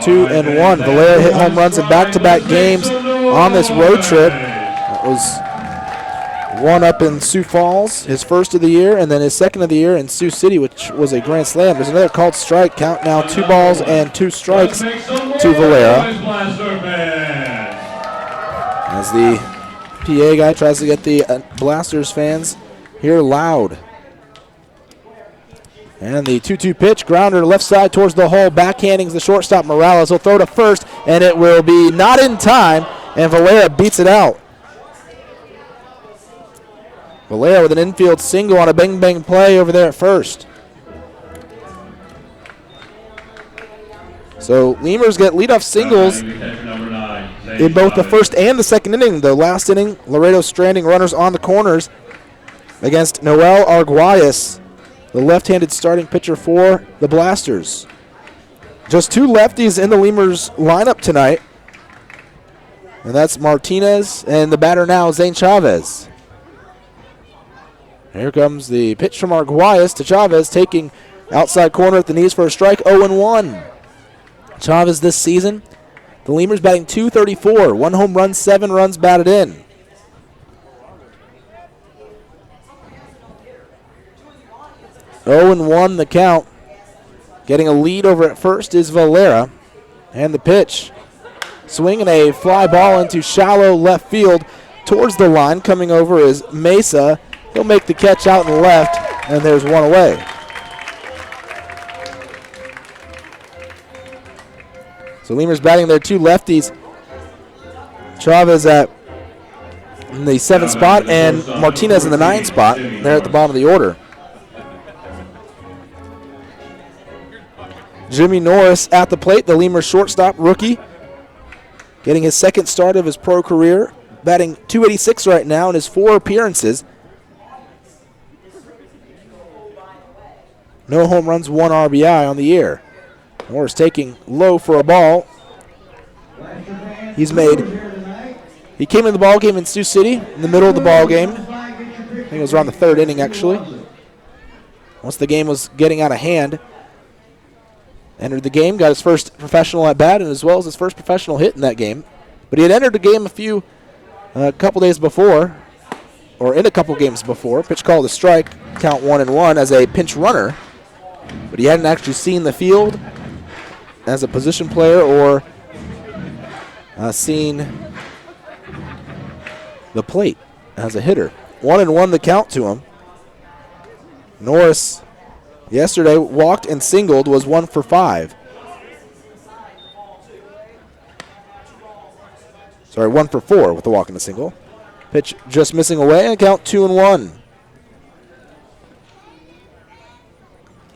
2-1. Valera hit home runs in back-to-back games on this road trip. That was one up in Sioux Falls, his first of the year, and then his second of the year in Sioux City, which was a grand slam. There's another called strike. Count now 2 balls and 2 strikes to Valera. As the PA guy tries to get the Blasters fans here loud. And the 2-2 pitch, grounder left side towards the hole, backhanding the shortstop Morales. He'll throw to first, and it will be not in time, and Valera beats it out. Valera with an infield single on a bang-bang play over there at first. So Lemurs get leadoff singles in both the first and the second inning. The last inning, Laredo stranding runners on the corners against Noel Arguelles, the left-handed starting pitcher for the Blasters. Just 2 lefties in the Lemurs lineup tonight, and that's Martinez and the batter now, Zane Chavez. Here comes the pitch from Arguelles to Chavez, taking outside corner at the knees for a strike, 0-1. Chavez this season, the Lemurs batting .234, 1 home run, 7 runs batted in. (0-1) the count. Getting a lead over at first is Valera. And the pitch. Swinging a fly ball into shallow left field towards the line. Coming over is Mesa. He'll make the catch out in the left, and there's one away. So Lemurs batting their 2 lefties. Chavez in the 7th spot and Martinez in the 9th spot. They're at the bottom of the order. Jimmy Norris at the plate, the Lemurs shortstop rookie, getting his 2nd start of his pro career, batting .286 right now in his 4 appearances. No home runs, 1 RBI on the year. Norris taking low for a ball. He came in the ball game in Sioux City in the middle of the ball game. I think it was around the 3rd inning actually. Once the game was getting out of hand. Entered the game, got his first professional at bat, and as well as his first professional hit in that game. But he had entered the game a couple days before, or in a couple games before. Pitch called a strike, count 1-1 as a pinch runner. But he hadn't actually seen the field as a position player or seen the plate as a hitter. 1-1 the count to him. Norris yesterday walked and singled, was 1 for 5. Sorry, 1 for 4 with the walk and the single. Pitch just missing away, and count 2-1.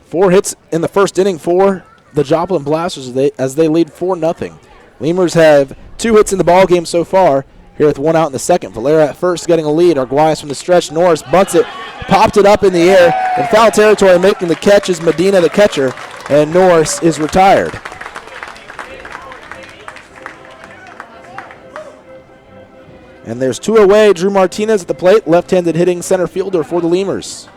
4 hits in the first inning for the Joplin Blasters as they lead 4-0. Lemurs have 2 hits in the ball game so far. Here with 1 out in the second. Valera at first getting a lead. Arguelles from the stretch. Norris bunts it, popped it up in the air. In foul territory, making the catch is Medina, the catcher, and Norris is retired. And there's 2 away. Drew Martinez at the plate, left-handed hitting center fielder for the Lemurs.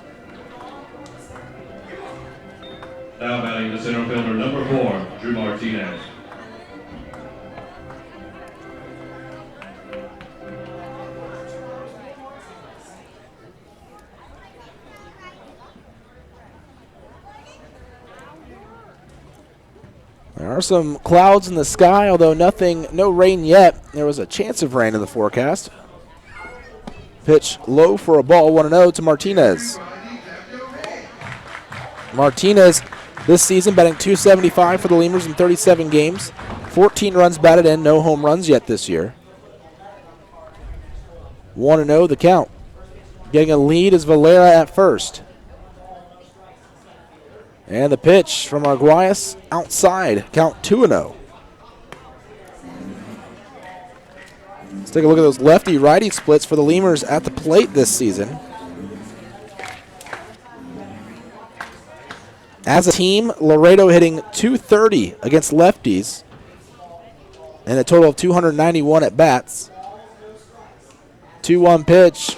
Now batting the center fielder, number 4, Drew Martinez. There are some clouds in the sky, although no rain yet. There was a chance of rain in the forecast. Pitch low for a ball, 1-0 to Martinez. Martinez this season batting .275 for the Lemurs in 37 games. 14 runs batted in, no home runs yet this year. 1-0 the count. Getting a lead is Valera at first. And the pitch from Arguelles outside, count 2-0. Let's take a look at those lefty-righty splits for the Lemurs at the plate this season. As a team, Laredo hitting .230 against lefties and a total of 291 at bats. 2-1 pitch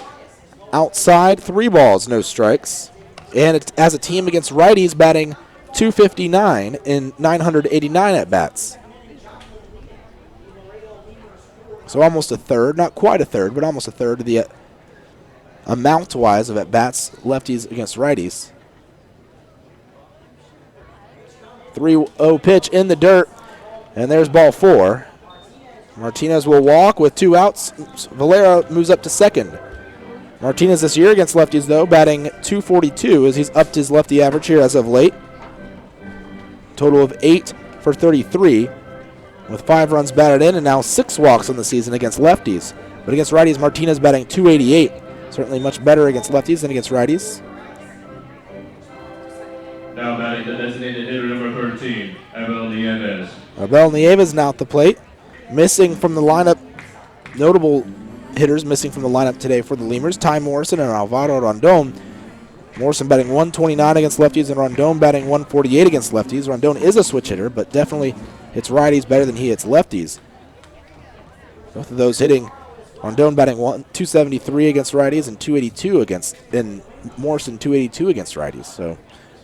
outside, 3 balls, no strikes. And as a team against righties, batting .259 in 989 at bats. So almost a third, not quite a third, but almost a third of the amount-wise of at bats, lefties against righties. 3-0 pitch in the dirt, and there's ball 4. Martinez will walk with 2 outs. Valera moves up to second. Martinez this year against lefties, though, batting .242 as he's upped his lefty average here as of late. Total of 8 for 33, with 5 runs batted in and now 6 walks on the season against lefties. But against righties, Martinez batting .288. Certainly much better against lefties than against righties. Now batting the designated hitter number 13, Abel Nieves. Abel Nieves now at the plate. Missing from the lineup, notable hitters missing from the lineup today for the Lemurs, Ty Morrison and Alvaro Rondon. Morrison batting .129 against lefties and Rondon batting .148 against lefties. Rondon is a switch hitter, but definitely hits righties better than he hits lefties. Both of those hitting, Rondon batting .273 against righties and .282 against, and Morrison .282 against righties. So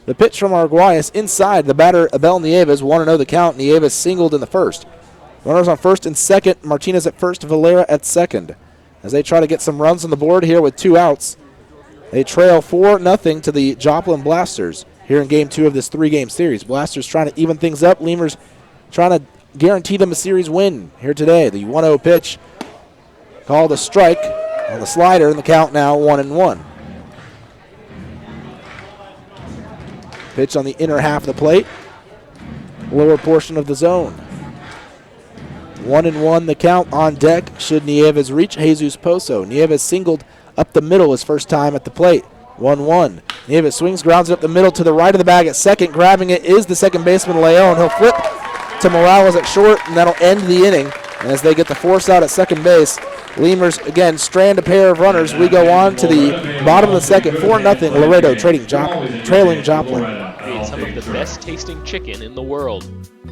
the pitch from Arguelles inside, the batter Abel Nieves, 1-0 the count. Nieves singled in the first. Runners on first and second, Martinez at first, Valera at second. As they try to get some runs on the board here with 2 outs. They trail 4-0 to the Joplin Blasters here in Game 2 of this 3-game series. Blasters trying to even things up. Lemurs trying to guarantee them a series win here today. The 1-0 pitch called a strike on the slider, and the count now 1-1. Pitch on the inner half of the plate, lower portion of the zone. 1-1 the count on deck should Nieves reach Jesus Pozo. Nieves singled up the middle his first time at the plate. 1-1. Nieves swings, grounds it up the middle to the right of the bag at second. Grabbing it is the second baseman, Leon. He'll flip to Morales at short, and that'll end the inning. And as they get the force out at second base, Lemurs, again, strand a pair of runners. We go on to the bottom of the second, 4-0, Laredo trailing Joplin. Made some of the best tasting chicken in the world.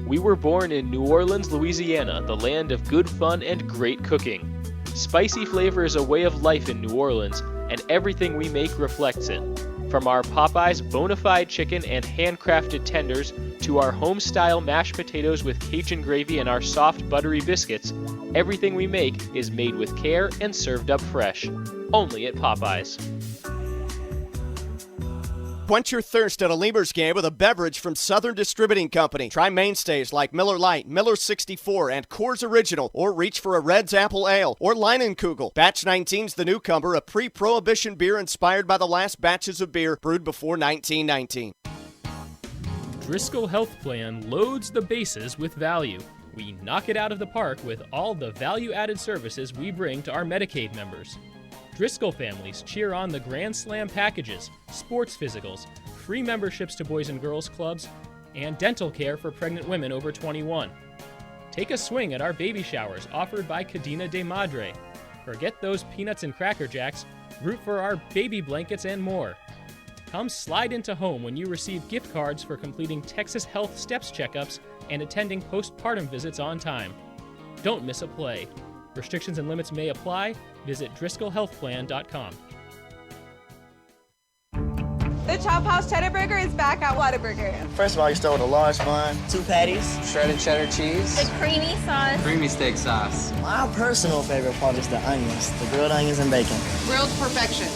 We were born in New Orleans, Louisiana, the land of good fun and great cooking. Spicy flavor is a way of life in New Orleans, and everything we make reflects it. From our Popeyes bona fide chicken and handcrafted tenders to our home-style mashed potatoes with Cajun gravy and our soft, buttery biscuits, everything we make is made with care and served up fresh. Only at Popeyes. Quench your thirst at a Lemurs game with a beverage from Southern Distributing Company. Try mainstays like Miller Lite, Miller 64, and Coors Original, or reach for a Red's Apple Ale or Leinenkugel. Batch 19's the newcomer, a pre-prohibition beer inspired by the last batches of beer brewed before 1919. Driscoll Health Plan loads the bases with value. We knock it out of the park with all the value-added services we bring to our Medicaid members. Driscoll families cheer on the Grand Slam packages, sports physicals, free memberships to Boys and Girls Clubs, and dental care for pregnant women over 21. Take a swing at our baby showers offered by Cadena de Madre. Forget those peanuts and Cracker Jacks, root for our baby blankets and more. Come slide into home when you receive gift cards for completing Texas Health Steps checkups and attending postpartum visits on time. Don't miss a play. Restrictions and limits may apply. Visit DriscollHealthPlan.com. The Chop House Cheddar Burger is back at Whataburger. First of all, you start with a large bun, 2 patties, Shredded cheddar cheese. The creamy sauce. Creamy steak sauce. My personal favorite part is the onions, the grilled onions and bacon. Grilled perfection.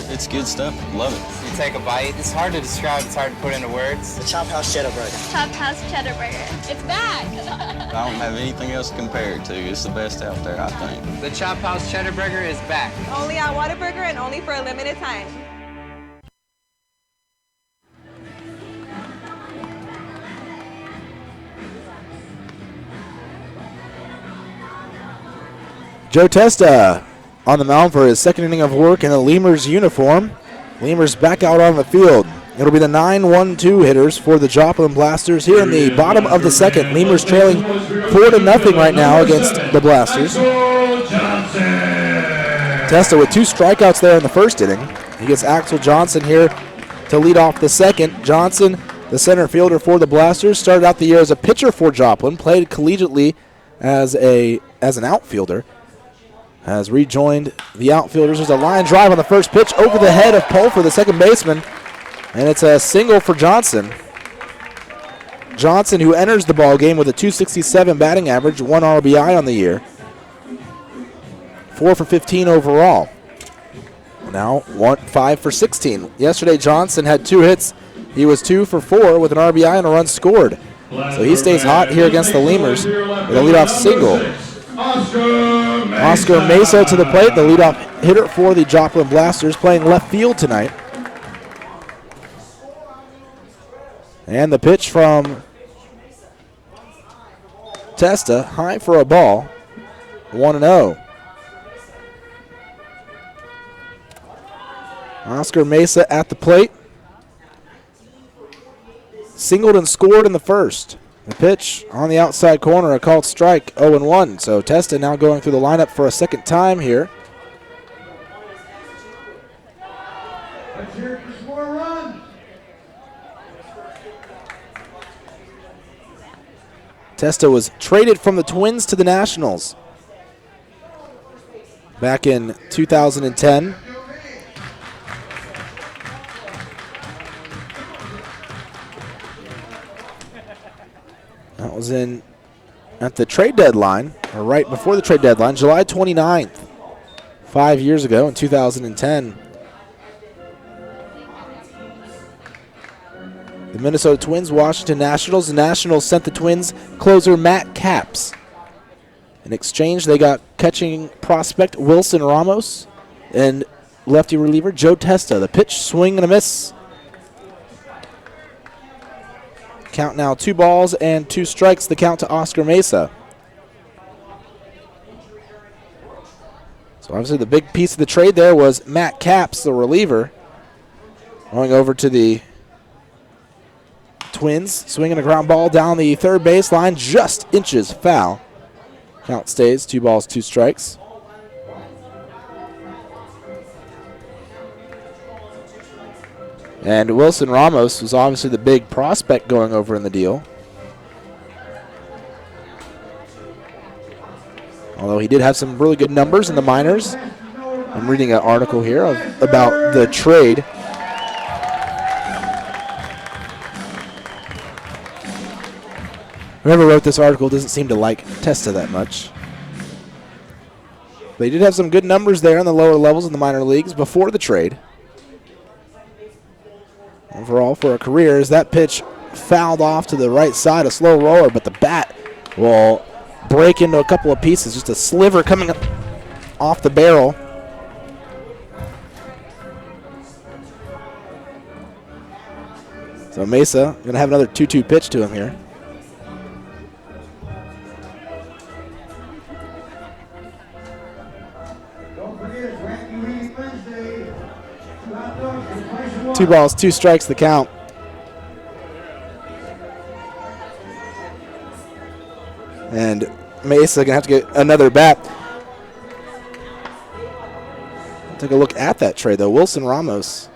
It's good stuff. Love it. You take a bite. It's hard to describe. It's hard to put into words. The Chop House Cheddar Burger. Chop House Cheddar Burger. It's back. I don't have anything else to compare it to. It's the best out there, I think. The Chop House Cheddar Burger is back. Only at Whataburger and only for a limited time. Joe Testa on the mound for his second inning of work in a Lemurs uniform. Lemurs back out on the field. It'll be the 9-1-2 hitters for the Joplin Blasters here in the bottom of the second. Lemurs trailing 4-0 right now against the Blasters. Testa with 2 strikeouts there in the first inning. He gets Axel Johnson here to lead off the second. Johnson, the center fielder for the Blasters, started out the year as a pitcher for Joplin, played collegiately as an outfielder. Has rejoined the outfielders. There's a line drive on the first pitch over the head of Pulfer, the second baseman. And it's a single for Johnson. Johnson, who enters the ball game with a .267 batting average, 1 RBI on the year. 4 for 15 overall. Now 5 for 16. Yesterday, Johnson had 2 hits. He was 2 for 4 with an RBI and a run scored. So he stays hot here against the Lemurs with a leadoff single. Oscar Mesa to the plate, the leadoff hitter for the Joplin Blasters, playing left field tonight. And the pitch from Testa, high for a ball, 1-0. Oscar Mesa at the plate. Singled and scored in the first. The pitch on the outside corner, a called strike, 0-1. So Testa now going through the lineup for a second time here. Testa was traded from the Twins to the Nationals back in 2010. That was at the trade deadline, or right before the trade deadline, July 29th, 5 years ago in 2010. The Minnesota Twins, Washington Nationals. The Nationals sent the Twins closer Matt Capps. In exchange, they got catching prospect Wilson Ramos and lefty reliever Joe Testa. The pitch, swing and a miss. Count now 2 balls and 2 strikes. The count to Oscar Mesa. So obviously the big piece of the trade there was Matt Capps, the reliever, going over to the Twins, swinging a ground ball down the third baseline, just inches foul. Count stays, 2 balls, 2 strikes. And Wilson Ramos was obviously the big prospect going over in the deal. Although he did have some really good numbers in the minors. I'm reading an article here about the trade. Whoever wrote this article doesn't seem to like Testa that much. They did have some good numbers there in the lower levels in the minor leagues before the trade. Overall for a career, as that pitch fouled off to the right side, a slow roller, but the bat will break into a couple of pieces. Just a sliver coming up off the barrel. So Mesa going to have another 2-2 pitch to him here. Two balls, 2 strikes, the count. And Mesa gonna have to get another bat. Take a look at that trade though. Wilson Ramos.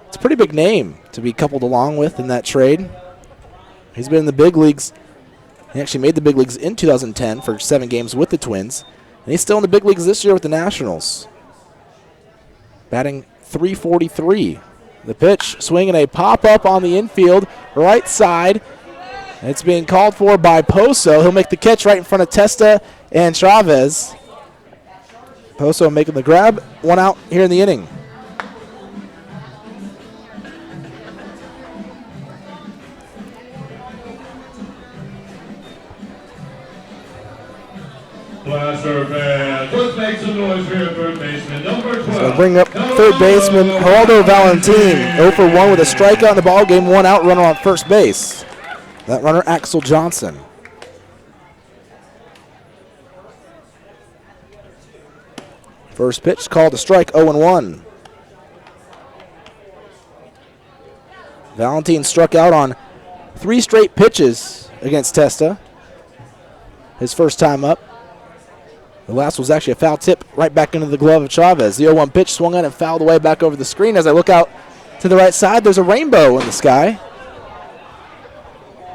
It's a pretty big name to be coupled along with in that trade. He's been in the big leagues. He actually made the big leagues in 2010 for 7 games with the Twins. And he's still in the big leagues this year with the Nationals. Batting .343. The pitch, swinging a pop-up on the infield, right side. It's being called for by Poso. He'll make the catch right in front of Testa and Chavez. Poso making the grab. 1 out here in the inning. Blaster fans, let's make some noise for your third baseman, number 12. So bring up third baseman Geraldo Valentin, 0 for 1 with a strikeout in the ball game, 1 out, runner on first base. That runner, Axel Johnson. First pitch called a strike, 0-1. Valentin struck out on 3 straight pitches against Testa. His first time up. The last was actually a foul tip right back into the glove of Chavez. The 0-1 pitch swung on and fouled away back over the screen. As I look out to the right side, there's a rainbow in the sky.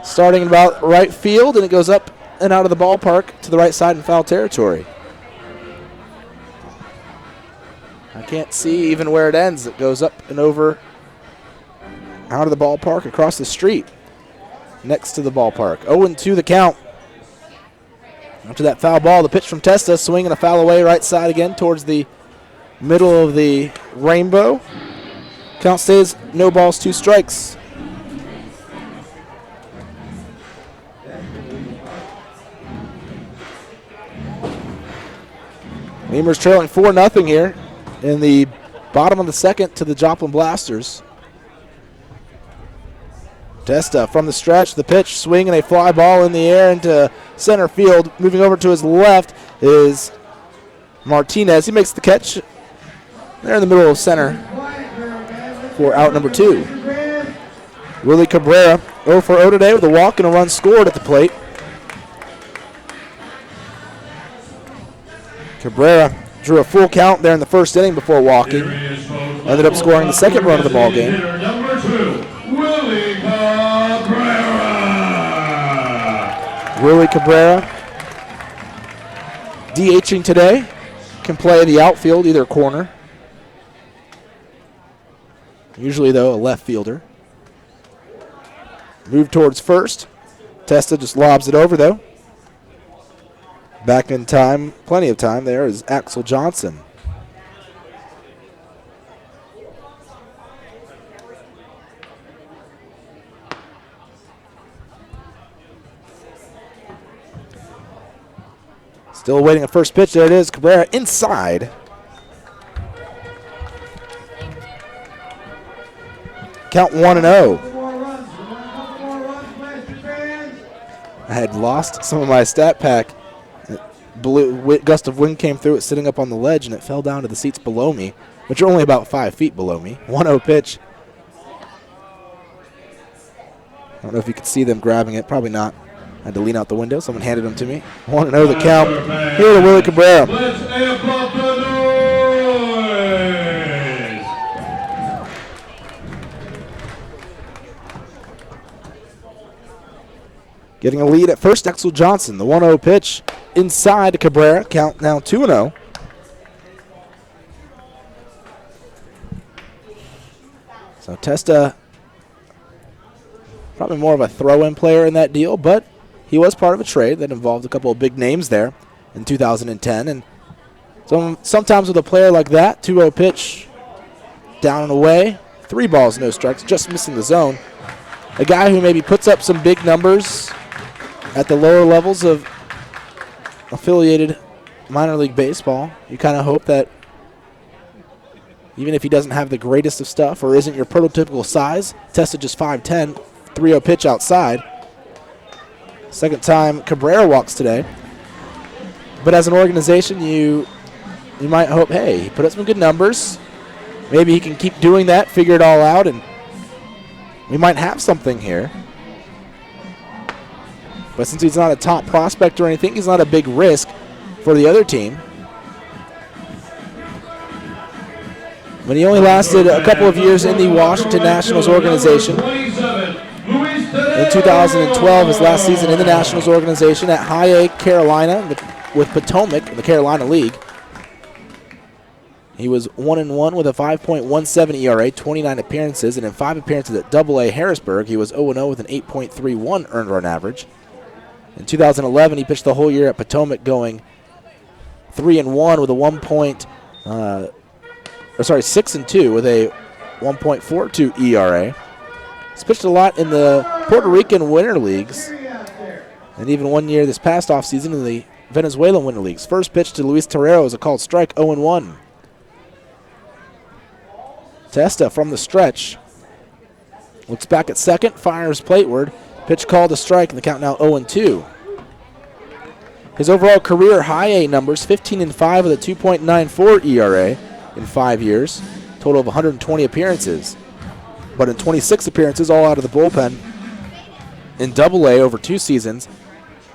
Starting about right field, and it goes up and out of the ballpark to the right side in foul territory. I can't see even where it ends. It goes up and over out of the ballpark across the street next to the ballpark. 0-2 the count. After that foul ball, the pitch from Testa, swinging a foul away right side again towards the middle of the rainbow. Count stays 0 balls, 2 strikes. Lemurs trailing 4-0 here in the bottom of the second to the Joplin Blasters. Testa from the stretch, the pitch, swinging a fly ball in the air into center field. Moving over to his left is Martinez. He makes the catch there in the middle of center for out number 2. Willie Cabrera 0 for 0 today with a walk and a run scored at the plate. Cabrera drew a full count there in the first inning before walking. Ended up scoring the second run of the ball game. Number 2, Willie Cabrera. Willie Cabrera DHing today. Can play in the outfield, either corner. Usually, though, a left fielder. Move towards first. Testa just lobs it over, though. Back in time, plenty of time there is Axel Johnson. Still awaiting a first pitch. There it is. Cabrera inside. Count 1-0. I had lost some of my stat pack. Gust of wind came through it, sitting up on the ledge, and it fell down to the seats below me, which are only about 5 feet below me. 1-0 pitch. I don't know if you could see them grabbing it. Probably not. I had to lean out the window. Someone handed them to me. 1-0 the count. Here to Willie Cabrera. Let's amp up the noise. Getting a lead at first, Axel Johnson. The 1-0 pitch inside to Cabrera. Count now 2-0. So Testa, probably more of a throw-in player in that deal, but he was part of a trade that involved a couple of big names there in 2010. And sometimes with a player like that, 2-0 pitch, down and away, 3 balls, no strikes, just missing the zone. A guy who maybe puts up some big numbers at the lower levels of affiliated minor league baseball. You kind of hope that even if he doesn't have the greatest of stuff or isn't your prototypical size, Testa just 5'10", 3-0 pitch outside. Second time Cabrera walks today. But as an organization, you might hope, hey, he put up some good numbers. Maybe he can keep doing that, figure it all out, and we might have something here. But since he's not a top prospect or anything, he's not a big risk for the other team. When he only lasted a couple of years in the Washington Nationals organization. In 2012, his last season in the Nationals organization at High A, Carolina, with Potomac in the Carolina League. He was 1-1 with a 5.17 ERA, 29 appearances, and in 5 appearances at Double A Harrisburg, he was 0-0 with an 8.31 earned run average. In 2011, he pitched the whole year at Potomac, going 3-1 with a 6-2 with a 1.42 ERA. He's pitched a lot in the Puerto Rican Winter Leagues, and even 1 year this past offseason in the Venezuelan Winter Leagues. First pitch to Luis Terrero is a called strike, 0-1. Testa from the stretch. Looks back at second, fires plateward. Pitch called a strike, and the count now 0-2. His overall career high A numbers, 15-5 with a 2.94 ERA in 5 years. Total of 120 appearances. but in 26 appearances, all out of the bullpen. In Double-A over 2 seasons,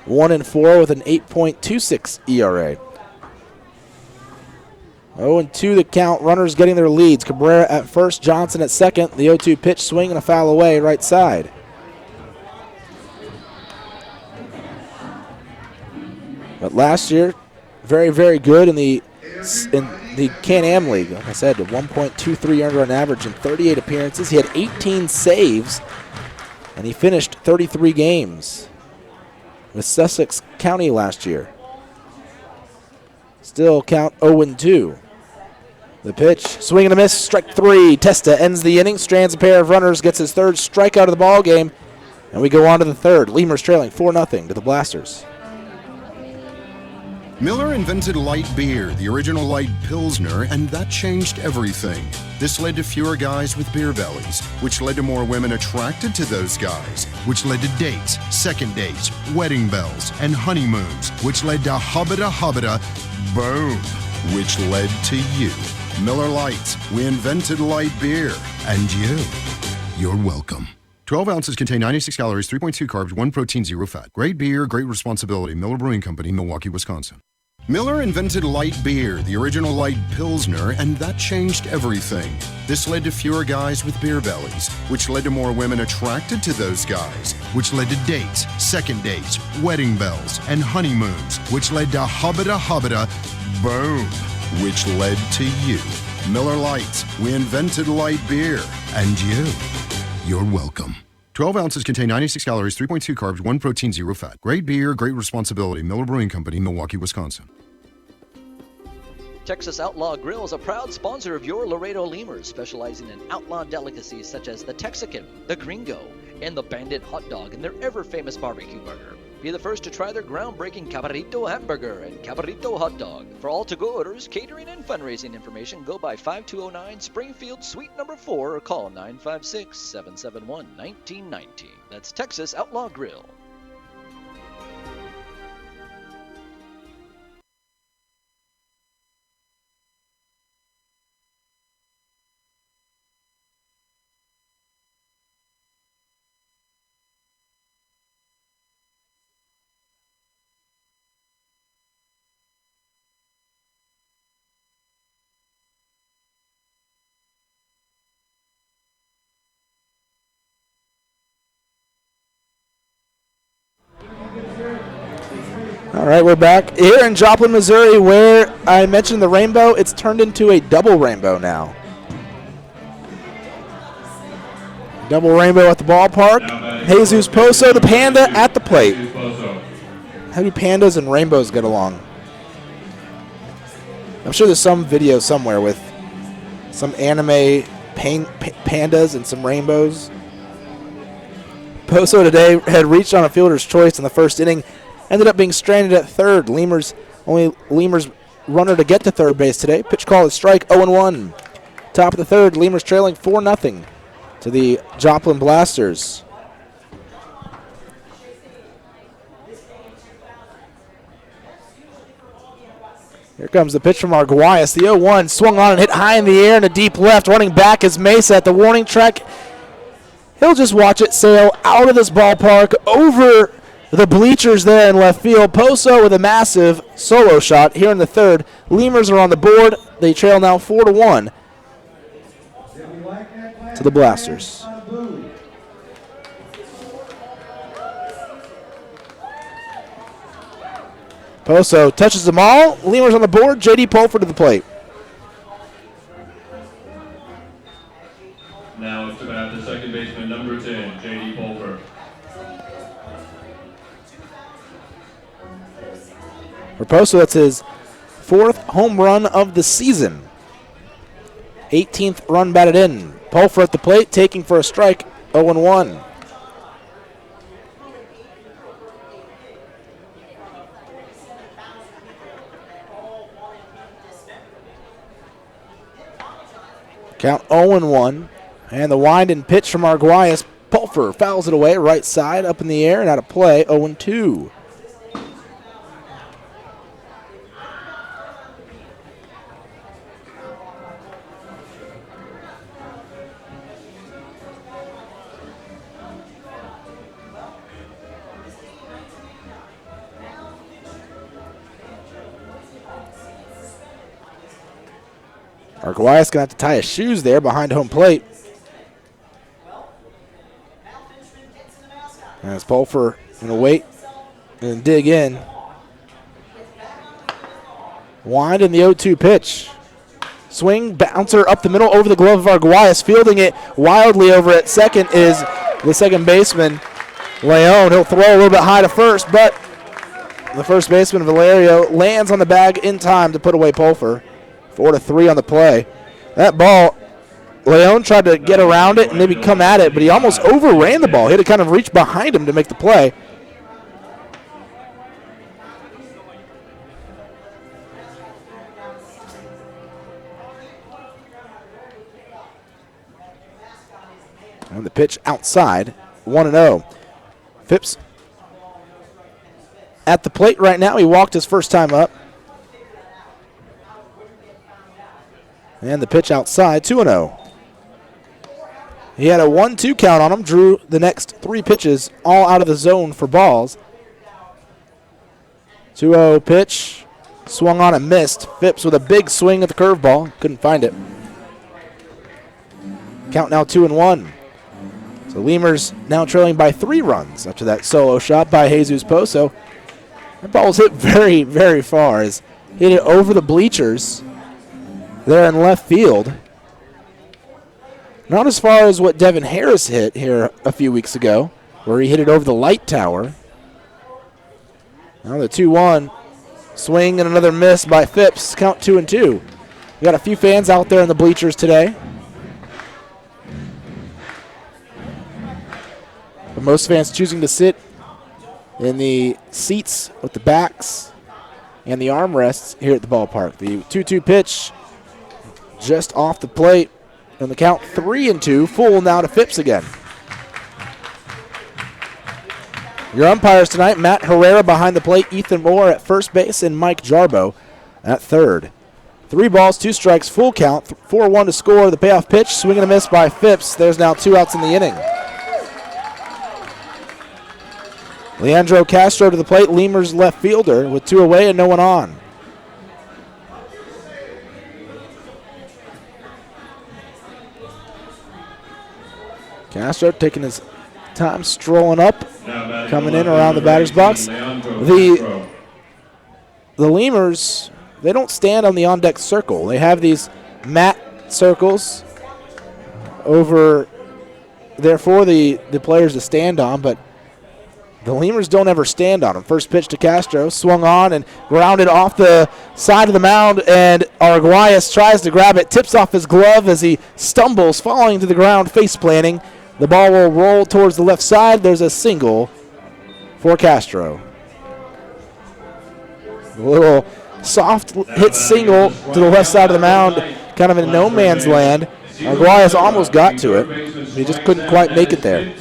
1-4 with an 8.26 ERA. 0-2 the count, runners getting their leads. Cabrera at first, Johnson at second. The 0-2 pitch, swing and a foul away, right side. But last year, very, very good in the Can-Am League. Like I said, a 1.23 earned run average in 38 appearances. He had 18 saves, and he finished 33 games with Sussex County last year. Still count 0-2. The pitch, swing and a miss, strike 3. Testa ends the inning, strands a pair of runners, gets his third strikeout of the ball game, and we go on to the third. Lemurs trailing 4-0 to the Blasters. Miller invented light beer, the original light Pilsner, and that changed everything. This led to fewer guys with beer bellies, which led to more women attracted to those guys, which led to dates, second dates, wedding bells, and honeymoons, which led to hubbada, boom, which led to you. Miller Lights, we invented light beer, and you're welcome. 12 ounces contain 96 calories, 3.2 carbs, 1 protein, 0 fat. Great beer, great responsibility. Miller Brewing Company, Milwaukee, Wisconsin. Miller invented light beer, the original light Pilsner, and that changed everything. This led to fewer guys with beer bellies, which led to more women attracted to those guys, which led to dates, second dates, wedding bells, and honeymoons, which led to hubbada, boom, which led to you. Miller Lights, we invented light beer, and you're welcome. 12 ounces contain 96 calories, 3.2 carbs, 1 protein, 0 fat. Great beer, great responsibility. Miller Brewing Company, Milwaukee, Wisconsin. Texas Outlaw Grill is a proud sponsor of your Laredo Lemurs, specializing in outlaw delicacies such as the Texican, the Gringo, and the Bandit hot dog and their ever-famous barbecue burger. Be the first to try their groundbreaking Cabrito hamburger and Cabrito hot dog. For all to-go orders, catering, and fundraising information, go by 5209 Springfield Suite number 4 or call 956-771-1919. That's Texas Outlaw Grill. All right, we're back here in Joplin, Missouri, where I mentioned the rainbow. It's turned into a double rainbow now. Double rainbow at the ballpark. Jesus Poso, the panda, at the plate. How do pandas and rainbows get along? I'm sure there's some video somewhere with some anime pandas and some rainbows. Poso today had reached on a fielder's choice in the first inning. Ended up being stranded at third. Only Lemurs runner to get to third base today. Pitch call is strike, 0-1. Top of the third, Lemurs trailing 4-0 to the Joplin Blasters. Here comes the pitch from Arguelles. The 0-1 swung on and hit high in the air and a deep left. Running back is Mesa at the warning track. He'll just watch it sail out of this ballpark over the bleachers there in left field. Poso with a massive solo shot here in the third. Lemurs are on the board. They trail now 4-1 to the Blasters. Poso touches them all. Lemurs on the board. J.D. Pulford to the plate. Now it's about the second baseman, number 10, J.D. Pulford. For Poso, that's his 4th home run of the season. 18th run batted in. Pulford at the plate, taking for a strike, 0-1. Count 0-1. And the wind and pitch from Arguelles. Pulford fouls it away, right side, up in the air and out of play, 0-2. Arguelles going to have to tie his shoes there behind home plate. As Pulfer going to wait and dig in. Wind in the 0-2 pitch. Swing, bouncer up the middle over the glove of Arguelles. Fielding it wildly over at second is the second baseman, Leon. He'll throw a little bit high to first, but the first baseman, Valerio, lands on the bag in time to put away Pulfer. 4-3 on the play. That ball, Leon tried to get around it and maybe come at it, but he almost overran the ball. He had to kind of reach behind him to make the play. And the pitch outside, 1-0. Phipps at the plate right now. He walked his first time up. And the pitch outside, 2-0. He had a 1-2 count on him, drew the next 3 pitches all out of the zone for balls. 2-0 pitch, swung on and missed. Phipps with a big swing at the curveball, couldn't find it. Count now 2-1. So Lemurs now trailing by 3 runs after that solo shot by Jesus Pozo. That ball was hit very, very far. Hit it over the bleachers there in left field. Not as far as what Devin Harris hit here a few weeks ago, where he hit it over the light tower. Now the 2-1 swing and another miss by Phipps. Count 2-2. We got a few fans out there in the bleachers today. But most fans choosing to sit in the seats with the backs and the armrests here at the ballpark. The 2-2 pitch just off the plate. And the count 3-2, full now to Phipps again. Your umpires tonight, Matt Herrera behind the plate, Ethan Moore at first base, and Mike Jarbo at third. 3 balls, 2 strikes, full count, 4-1 to score. The payoff pitch, swing and a miss by Phipps. There's now 2 outs in the inning. Leandro Castro to the plate, Lemurs left fielder with 2 away and no one on. Castro taking his time, strolling up, coming in around the batter's box. The Lemurs, they don't stand on the on-deck circle. They have these mat circles over there for the players to stand on, but the Lemurs don't ever stand on them. First pitch to Castro, swung on and grounded off the side of the mound, and Arguelles tries to grab it, tips off his glove as he stumbles, falling to the ground, face planting. The ball will roll towards the left side. There's a single for Castro. A little soft hit single to the left side of the mound, kind of in no man's land. Arguelles almost got to it. He just couldn't quite make it there.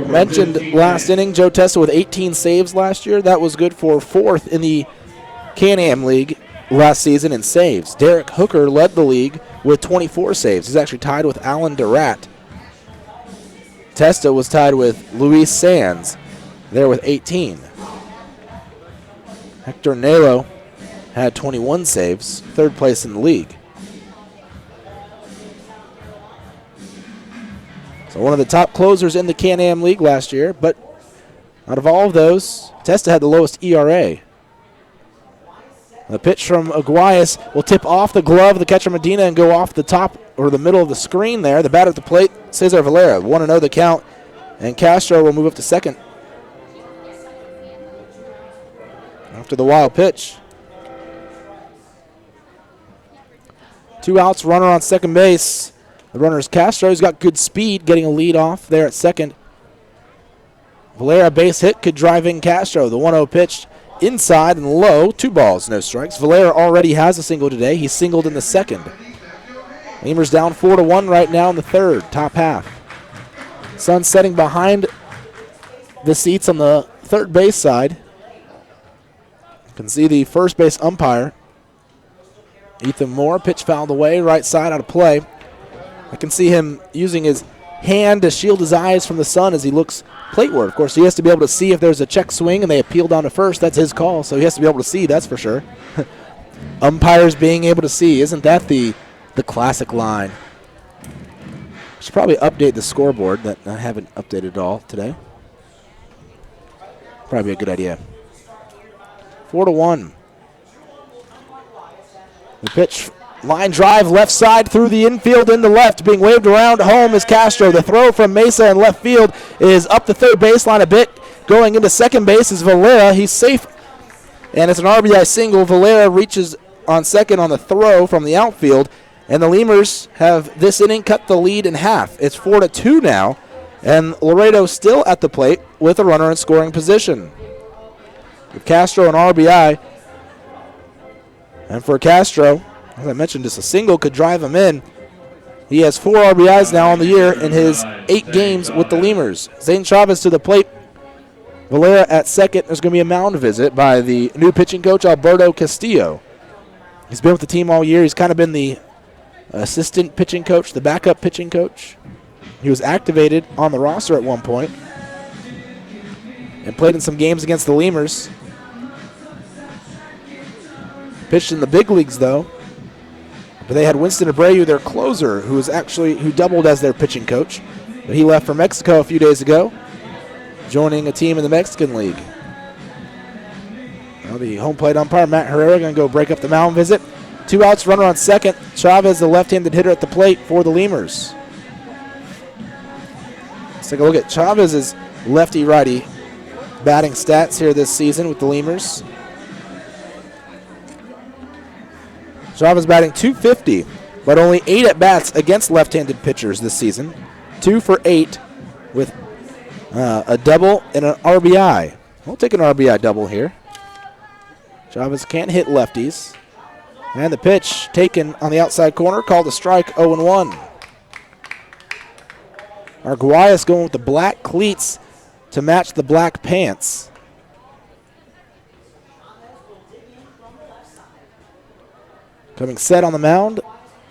Mentioned last inning, Joe Testa with 18 saves last year. That was good for 4th in the Can-Am League last season in saves. Derek Hooker led the league with 24 saves. He's actually tied with Alan Durant. Testa was tied with Luis Sands there with 18. Hector Nelo had 21 saves, 3rd place in the league. So one of the top closers in the Can-Am League last year, but out of all of those, Testa had the lowest ERA. The pitch from Arguelles will tip off the glove of the catcher Medina and go off the top or the middle of the screen there. The batter at the plate, Cesar Valera, 1-0 the count, and Castro will move up to second. After the wild pitch. 2 outs, runner on second base. The runner is Castro. He's got good speed, getting a lead off there at second. Valera base hit could drive in Castro. The 1-0 pitch inside and low. 2 balls, no strikes. Valera already has a single today. He singled in the second. Lemurs down 4-1 right now in the third, top half. Sun setting behind the seats on the third base side. You can see the first base umpire, Ethan Moore. Pitch fouled away, right side out of play. I can see him using his hand to shield his eyes from the sun as he looks plateward. Of course, he has to be able to see if there's a check swing and they appeal down to first. That's his call, so he has to be able to see, that's for sure. umpires being able to see. Isn't that the classic line? Should probably update the scoreboard that I haven't updated at all today. Probably a good idea. 4-1. The pitch, line drive, left side through the infield into left, being waved around home is Castro. The throw from Mesa in left field is up the third baseline a bit. Going into second base is Valera. He's safe, and it's an RBI single. Valera reaches on second on the throw from the outfield, and the Lemurs have this inning cut the lead in half. It's 4-2 now, and Laredo still at the plate with a runner in scoring position. With Castro an RBI, and for Castro, as I mentioned, just a single could drive him in. He has 4 RBIs now on the year in his 8 games with the Lemurs. Zane Chavez to the plate. Valera at second. There's going to be a mound visit by the new pitching coach, Alberto Castillo. He's been with the team all year. He's kind of been the assistant pitching coach, the backup pitching coach. He was activated on the roster at one point and played in some games against the Lemurs. Pitched in the big leagues, though. But they had Winston Abreu, their closer, who doubled as their pitching coach. But he left for Mexico a few days ago, joining a team in the Mexican League. Now the home plate umpire, Matt Herrera, going to go break up the mound visit. 2 outs, runner on second. Chavez, the left-handed hitter at the plate for the Lemurs. Let's take a look at Chavez's lefty-righty batting stats here this season with the Lemurs. Chavez batting .250, but only 8 at-bats against left-handed pitchers this season. 2 for 8 with a double and an RBI. We'll take an RBI double here. Chavez can't hit lefties. And the pitch taken on the outside corner, called a strike, 0-1. Arguelles going with the black cleats to match the black pants. Coming set on the mound.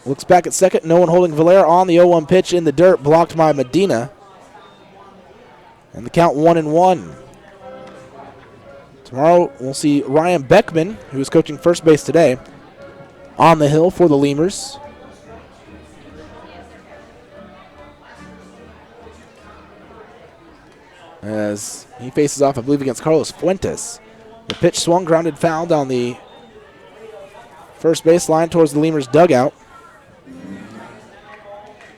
Looks back at second. No one holding Valera on the 0-1 pitch in the dirt, blocked by Medina. And the count 1-1. Tomorrow we'll see Ryan Beckman, who is coaching first base today, on the hill for the Lemurs. As he faces off, I believe, against Carlos Fuentes. The pitch swung, grounded foul down the first baseline towards the Lemurs dugout.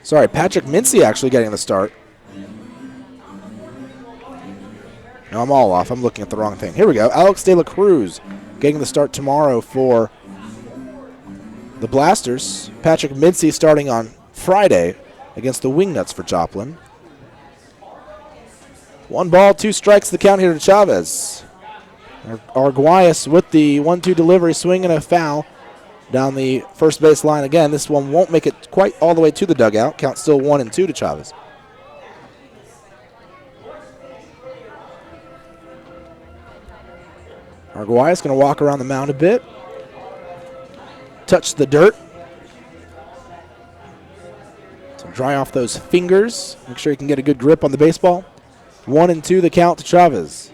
Sorry, Patrick Mincy actually getting the start. No, I'm all off. I'm looking at the wrong thing. Here we go. Alex De La Cruz getting the start tomorrow for the Blasters. Patrick Mincy starting on Friday against the Wingnuts for Joplin. 1 ball, 2 strikes, the count here to Chavez. Arguelles with the 1-2 delivery, swinging a foul down the first base line again. This one won't make it quite all the way to the dugout. Count still 1-2 to Chavez. Arguelles going to walk around the mound a bit. Touch the dirt. So dry off those fingers. Make sure you can get a good grip on the baseball. 1-2 the count to Chavez.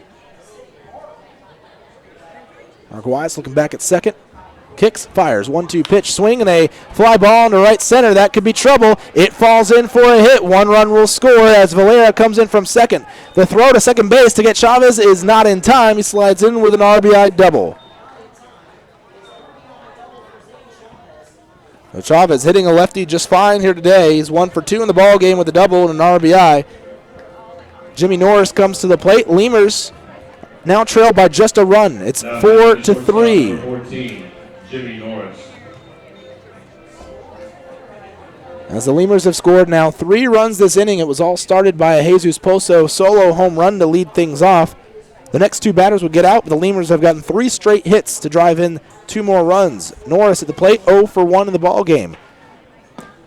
Arguelles looking back at second. Kicks, fires, 1-2 pitch, swing, and a fly ball into right center. That could be trouble. It falls in for a hit. 1 run will score as Valera comes in from second. The throw to second base to get Chavez is not in time. He slides in with an RBI double. So Chavez hitting a lefty just fine here today. He's 1 for 2 in the ball game with a double and an RBI. Jimmy Norris comes to the plate. Lemurs now trail by just a run. It's 4-3. 14, Jimmy Norris. As the Lemurs have scored now 3 runs this inning, it was all started by a Jesus Pozo solo home run to lead things off. The next 2 batters would get out, but the Lemurs have gotten 3 straight hits to drive in 2 more runs. Norris at the plate, 0 for 1 in the ball game.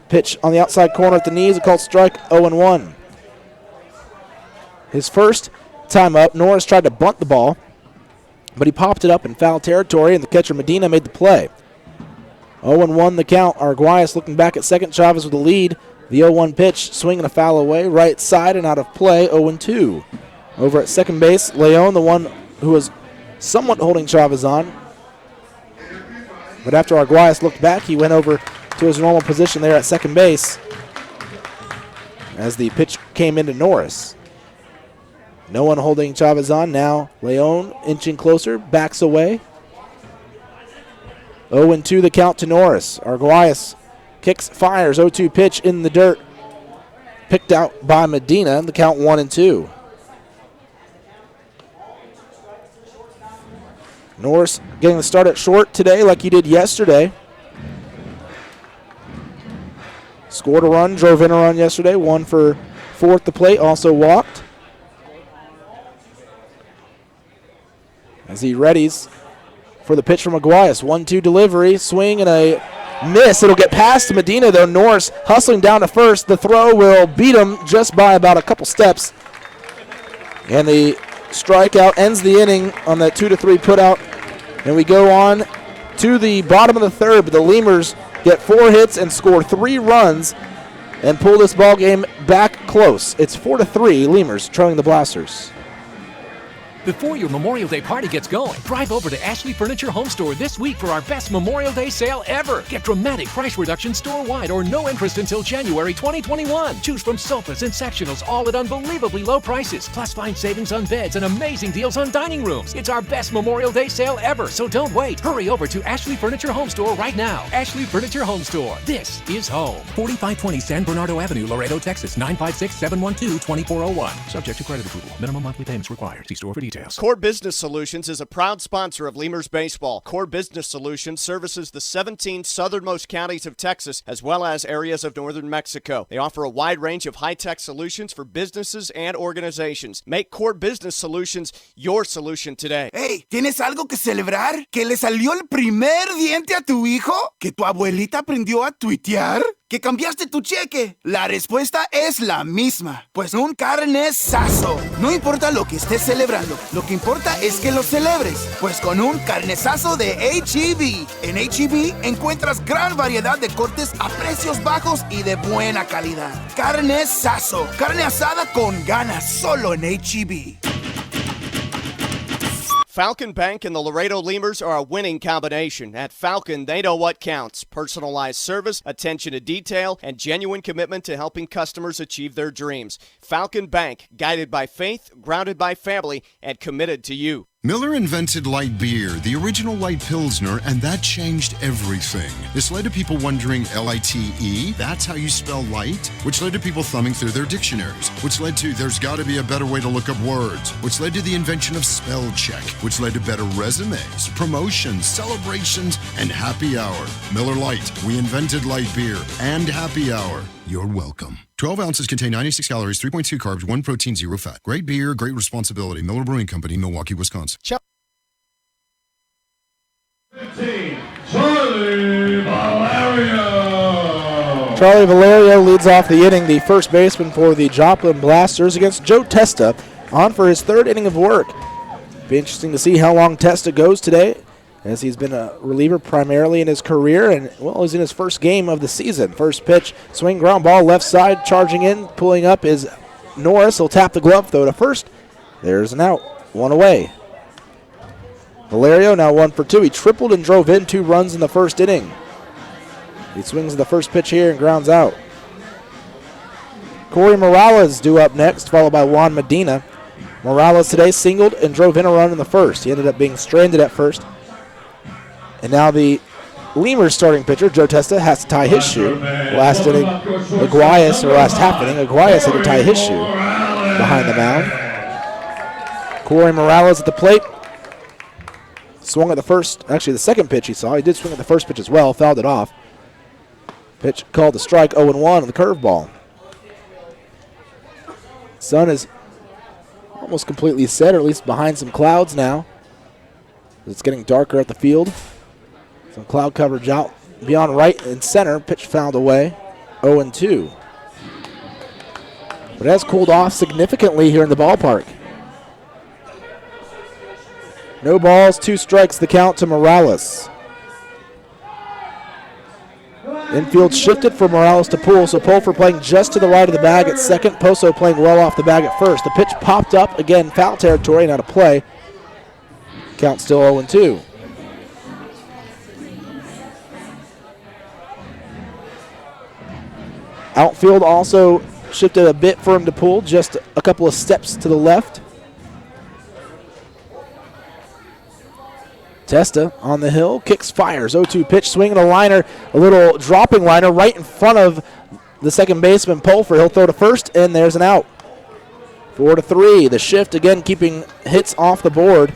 Pitch on the outside corner at the knees, a called strike, 0-1. His first time up, Norris tried to bunt the ball, but he popped it up in foul territory, and the catcher Medina made the play. 0-1 the count. Arguelles looking back at second. Chavez with the lead. The 0-1 pitch, swinging a foul away, right side and out of play, 0-2. Over at second base, Leon, the one who was somewhat holding Chavez on, But after Arguelles looked back, he went over to his normal position there at second base as the pitch came into Norris. No one holding Chavez on. Now Leon inching closer, backs away. 0-2 the count to Norris. Arguelles kicks, fires, 0-2 pitch in the dirt. Picked out by Medina, the count 1-2. Norris getting the start at short today like he did yesterday. Scored a run, drove in a run yesterday, 1 for 4 at the plate, also walked. As he readies for the pitch from Arguelles. 1-2 delivery, swing and a miss. It'll get past Medina though. Norris hustling down to first. The throw will beat him just by about a couple steps. And the strikeout ends the inning on that 2-3 putout. And we go on to the bottom of the third, but the Lemurs get 4 hits and score 3 runs and pull this ball game back close. It's 4-3, Lemurs trailing the Blasters. Before your Memorial Day party gets going, drive over to Ashley Furniture Home Store this week for our best Memorial Day sale ever. Get dramatic price reductions store-wide or no interest until January 2021. Choose from sofas and sectionals, all at unbelievably low prices. Plus find savings on beds and amazing deals on dining rooms. It's our best Memorial Day sale ever, so don't wait. Hurry over to Ashley Furniture Home Store right now. Ashley Furniture Home Store. This is home. 4520 San Bernardo Avenue, Laredo, Texas, 956-712-2401. Subject to credit approval. Minimum monthly payments required. See store for details. Core Business Solutions is a proud sponsor of Lemurs Baseball. Core Business Solutions services the 17 southernmost counties of Texas as well as areas of northern Mexico. They offer a wide range of high-tech solutions for businesses and organizations. Make Core Business Solutions your solution today. Hey, ¿tienes algo que celebrar? ¿Que le salió el primer diente a tu hijo? ¿Que tu abuelita aprendió a tuitear? ¿Que cambiaste tu cheque? La respuesta es la misma. Pues un carnesazo. No importa lo que estés celebrando, lo que importa es que lo celebres. Pues con un carnesazo de H-E-B. En H-E-B encuentras gran variedad de cortes a precios bajos y de buena calidad. Carnesazo. Carne asada con ganas solo en H-E-B. Falcon Bank and the Laredo Lemurs are a winning combination. At Falcon, they know what counts. Personalized service, attention to detail, and genuine commitment to helping customers achieve their dreams. Falcon Bank, guided by faith, grounded by family, and committed to you. Miller invented light beer, the original light Pilsner, and that changed everything. This led to people wondering, L-I-T-E, that's how you spell light? Which led to people thumbing through their dictionaries, which led to there's got to be a better way to look up words, which led to the invention of spell check, which led to better resumes, promotions, celebrations, and happy hour. Miller Lite, we invented light beer and happy hour. You're welcome. 12 ounces contain 96 calories, 3.2 carbs, 1 protein, 0 fat. Great beer, great responsibility. Miller Brewing Company, Milwaukee, Wisconsin. 15, Charlie Valerio. Charlie Valerio leads off the inning, the first baseman for the Joplin Blasters against Joe Testa, on for his 3rd inning of work. Be interesting to see how long Testa goes today, as he's been a reliever primarily in his career, and, well, he's in his first game of the season. First pitch, swing, ground ball, left side, charging in, pulling up is Norris. He'll tap the glove, throw to first. There's an out, 1 away. Valerio now 1 for 2. He tripled and drove in 2 runs in the first inning. He swings the first pitch here and grounds out. Corey Morales due up next, followed by Juan Medina. Morales today singled and drove in a run in the first. He ended up being stranded at first. And now the Lemurs starting pitcher, Joe Testa, has to tie his shoe. Last inning, last half inning, Arguelles had to tie his shoe behind the mound. Corey Morales at the plate. Swung at the first, actually the second pitch he saw. He did swing at the first pitch as well, fouled it off. Pitch called a strike, 0-1 on the curveball. Sun is almost completely set, or at least behind some clouds now. It's getting darker at the field. Some cloud coverage out beyond right and center. Pitch fouled away, 0-2. But it has cooled off significantly here in the ballpark. No balls, 2 strikes, the count to Morales. Infield shifted for Morales to Poole, so Pulfer playing just to the right of the bag at second. Poso playing well off the bag at first. The pitch popped up, again, foul territory and out of play. Count still 0-2. Outfield also shifted a bit for him to pull, just a couple of steps to the left. Testa on the hill, kicks, fires, 0-2 pitch, swinging a liner, a little dropping liner right in front of the second baseman, Pulfer. He'll throw to first, and there's an out. 4-3, the shift again keeping hits off the board,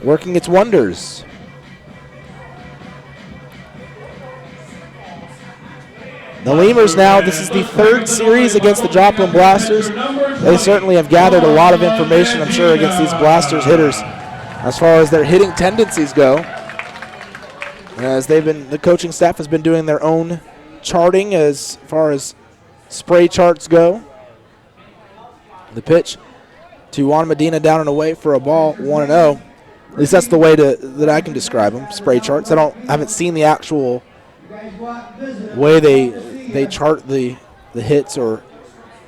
working its wonders. The Lemurs now, this is the third series against the Joplin Blasters. They certainly have gathered a lot of information, I'm sure, against these Blasters hitters as far as their hitting tendencies go. As the coaching staff has been doing their own charting as far as spray charts go. The pitch to Juan Medina down and away for a ball, 1-0. At least that's the way that I can describe them, spray charts. I haven't seen the actual way they chart the hits or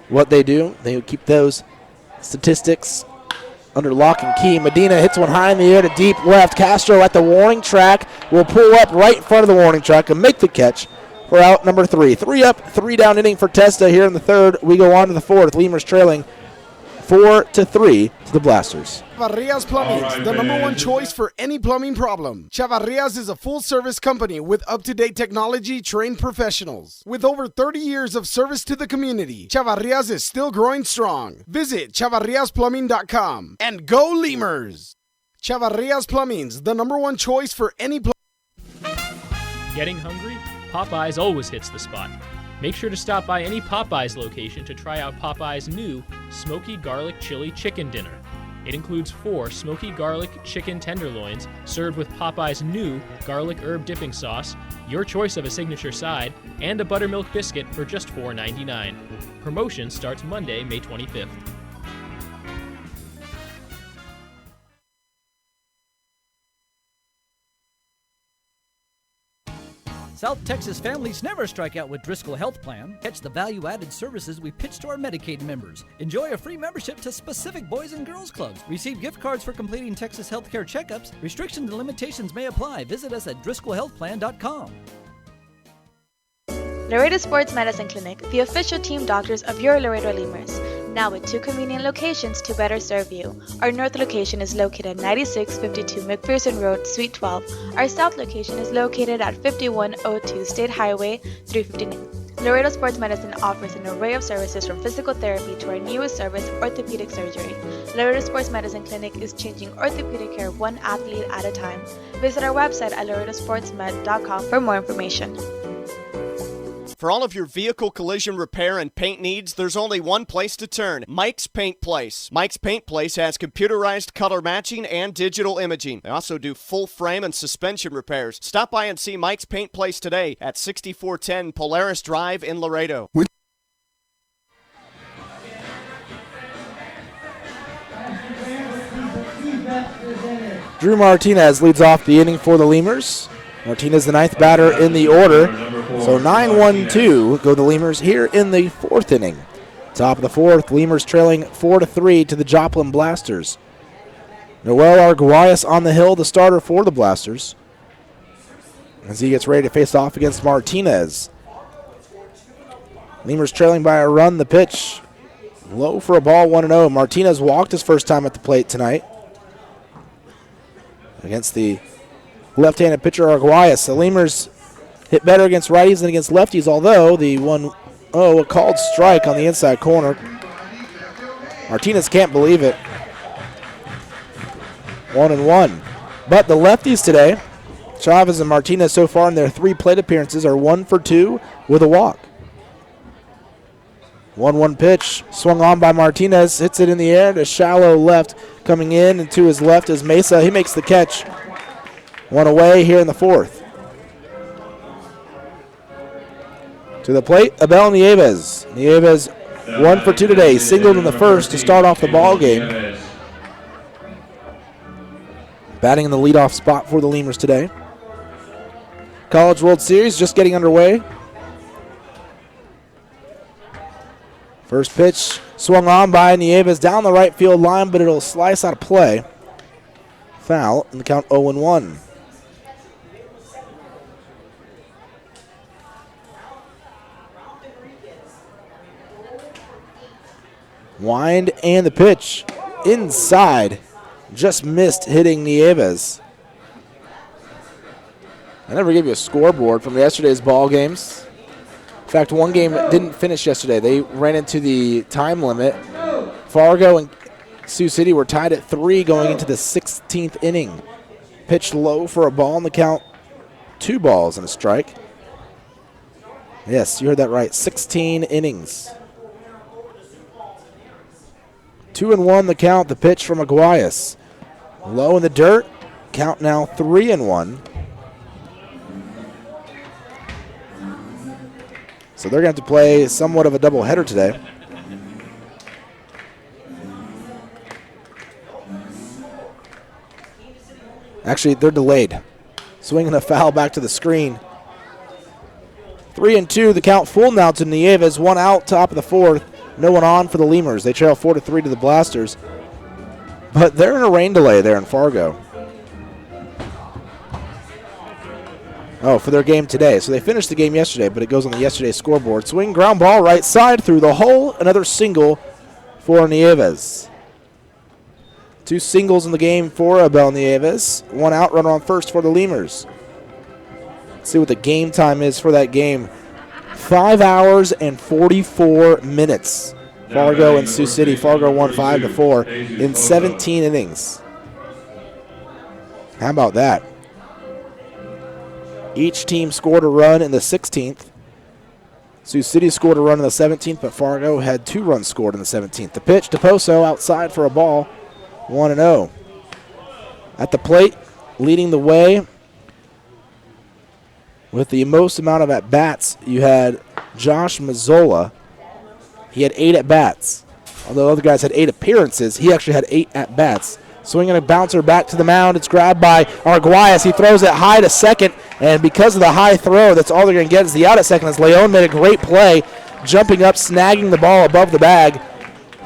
what they do. They keep those statistics under lock and key. Medina hits one high in the air to deep left. Castro at the warning track will pull up right in front of the warning track and make the catch for out number 3. 3 up, 3 down inning for Testa here in the third. We go on to the fourth. Lemurs trailing 4-3 to the Blasters. Chavarrias Plumbing, the number one choice for any plumbing problem. Chavarrias is a full-service company with up-to-date technology, trained professionals. With over 30 years of service to the community, Chavarrias is still growing strong. Visit chavarriasplumbing.com and go Lemurs! Chavarrias Plumbing's the number one choice for any Getting hungry? Popeyes always hits the spot. Make sure to stop by any Popeyes location to try out Popeyes' new Smoky Garlic Chili Chicken Dinner. It includes 4 smoky garlic chicken tenderloins served with Popeyes' new garlic herb dipping sauce, your choice of a signature side, and a buttermilk biscuit for just $4.99. Promotion starts Monday, May 25th. South Texas families never strike out with Driscoll Health Plan. Catch the value-added services we pitch to our Medicaid members. Enjoy a free membership to specific boys and girls clubs. Receive gift cards for completing Texas healthcare checkups. Restrictions and limitations may apply. Visit us at DriscollHealthPlan.com. Laredo Sports Medicine Clinic, the official team doctors of your Laredo Lemurs. Now with 2 convenient locations to better serve you. Our north location is located at 9652 McPherson Road, Suite 12. Our south location is located at 5102 State Highway 359. Laredo Sports Medicine offers an array of services from physical therapy to our newest service, orthopedic surgery. Laredo Sports Medicine Clinic is changing orthopedic care one athlete at a time. Visit our website at laredosportsmed.com for more information. For all of your vehicle collision repair and paint needs, there's only one place to turn, Mike's Paint Place. Mike's Paint Place has computerized color matching and digital imaging. They also do full frame and suspension repairs. Stop by and see Mike's Paint Place today at 6410 Polaris Drive in Laredo. Drew Martinez leads off the inning for the Lemurs. Martinez, the 9th batter in the order. So 9-1-2 go the Lemurs here in the 4th inning. Top of the 4th, Lemurs trailing 4-3 to the Joplin Blasters. Noel Arguelles on the hill, the starter for the Blasters, as he gets ready to face off against Martinez. Lemurs trailing by a run. The pitch low for a ball, 1-0. Martinez walked his first time at the plate tonight against the left-handed pitcher Arguelles. The Lemurs hit better against righties than against lefties, although the a called strike on the inside corner. Martinez can't believe it. 1-1. But the lefties today, Chavez and Martinez so far in their 3 plate appearances are 1 for 2 with a walk. 1-1 pitch, swung on by Martinez, hits it in the air to shallow left. Coming in and to his left is Mesa. He makes the catch. 1 away here in the 4th. To the plate, Abel Nieves. Nieves 1 for 2 today. Singled in the first to start off the ball game. Batting in the leadoff spot for the Lemurs today. College World Series just getting underway. First pitch swung on by Nieves down the right field line, but it'll slice out of play. Foul, and the count 0-1. Wind and the pitch inside. Just missed hitting Nieves. I never gave you a scoreboard from yesterday's ball games. In fact, one game didn't finish yesterday. They ran into the time limit. Fargo and Sioux City were tied at 3 going into the 16th inning. Pitched low for a ball in the count. 2 balls and a strike. Yes, you heard that right. 16 innings. 2-1 the count. The pitch from Aguayas. Low in the dirt. Count now 3-1. So they're going to have to play somewhat of a doubleheader today. Actually, they're delayed. Swinging a foul back to the screen. 3-2, the count full now to Nieves. 1 out, top of the 4th. No one on for the Lemurs. They trail 4-3 to the Blasters. But they're in a rain delay there in Fargo. Oh, for their game today. So they finished the game yesterday, but it goes on the yesterday's scoreboard. Swing, ground ball, right side through the hole. Another single for Nieves. 2 singles in the game for Abel Nieves. 1 out, runner on first for the Lemurs. Let's see what the game time is for that game. 5 hours and 44 minutes. Fargo and Sioux City. Fargo won 5-4 in 17 innings. How about that? Each team scored a run in the 16th. Sioux City scored a run in the 17th, but Fargo had 2 runs scored in the 17th. The pitch to Poso outside for a ball. 1-0. At the plate, leading the way with the most amount of at-bats, you had Josh Mazzola. He had 8 at-bats. Although other guys had 8 appearances, he actually had 8 at-bats. Swinging a bouncer back to the mound. It's grabbed by Arguelles. He throws it high to second, and because of the high throw, that's all they're going to get is the out at second as Leon made a great play, jumping up, snagging the ball above the bag.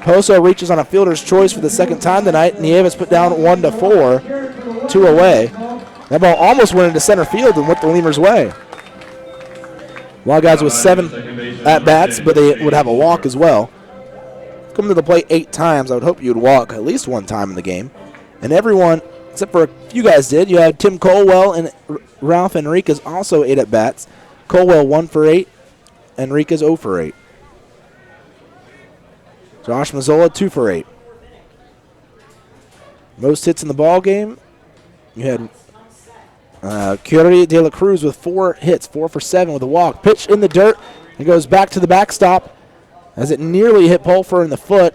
Poso reaches on a fielder's choice for the second time tonight. Nieves put down 1-4, 2 away. That ball almost went into center field and went the Lemurs' way. Wild guys with 7 at-bats, but they would have a walk as well. Come to the plate 8 times. I would hope you would walk at least 1 time in the game. And everyone, except for a few guys did. You had Tim Colwell and Ralph Enriquez also 8 at-bats. Colwell 1 for 8. Enriquez 0 for 8. Josh Mazzola 2 for 8. Most hits in the ball game. You had Curie de la Cruz with 4 hits, 4 for 7 with a walk. Pitch in the dirt. It goes back to the backstop as it nearly hit Pulfer in the foot.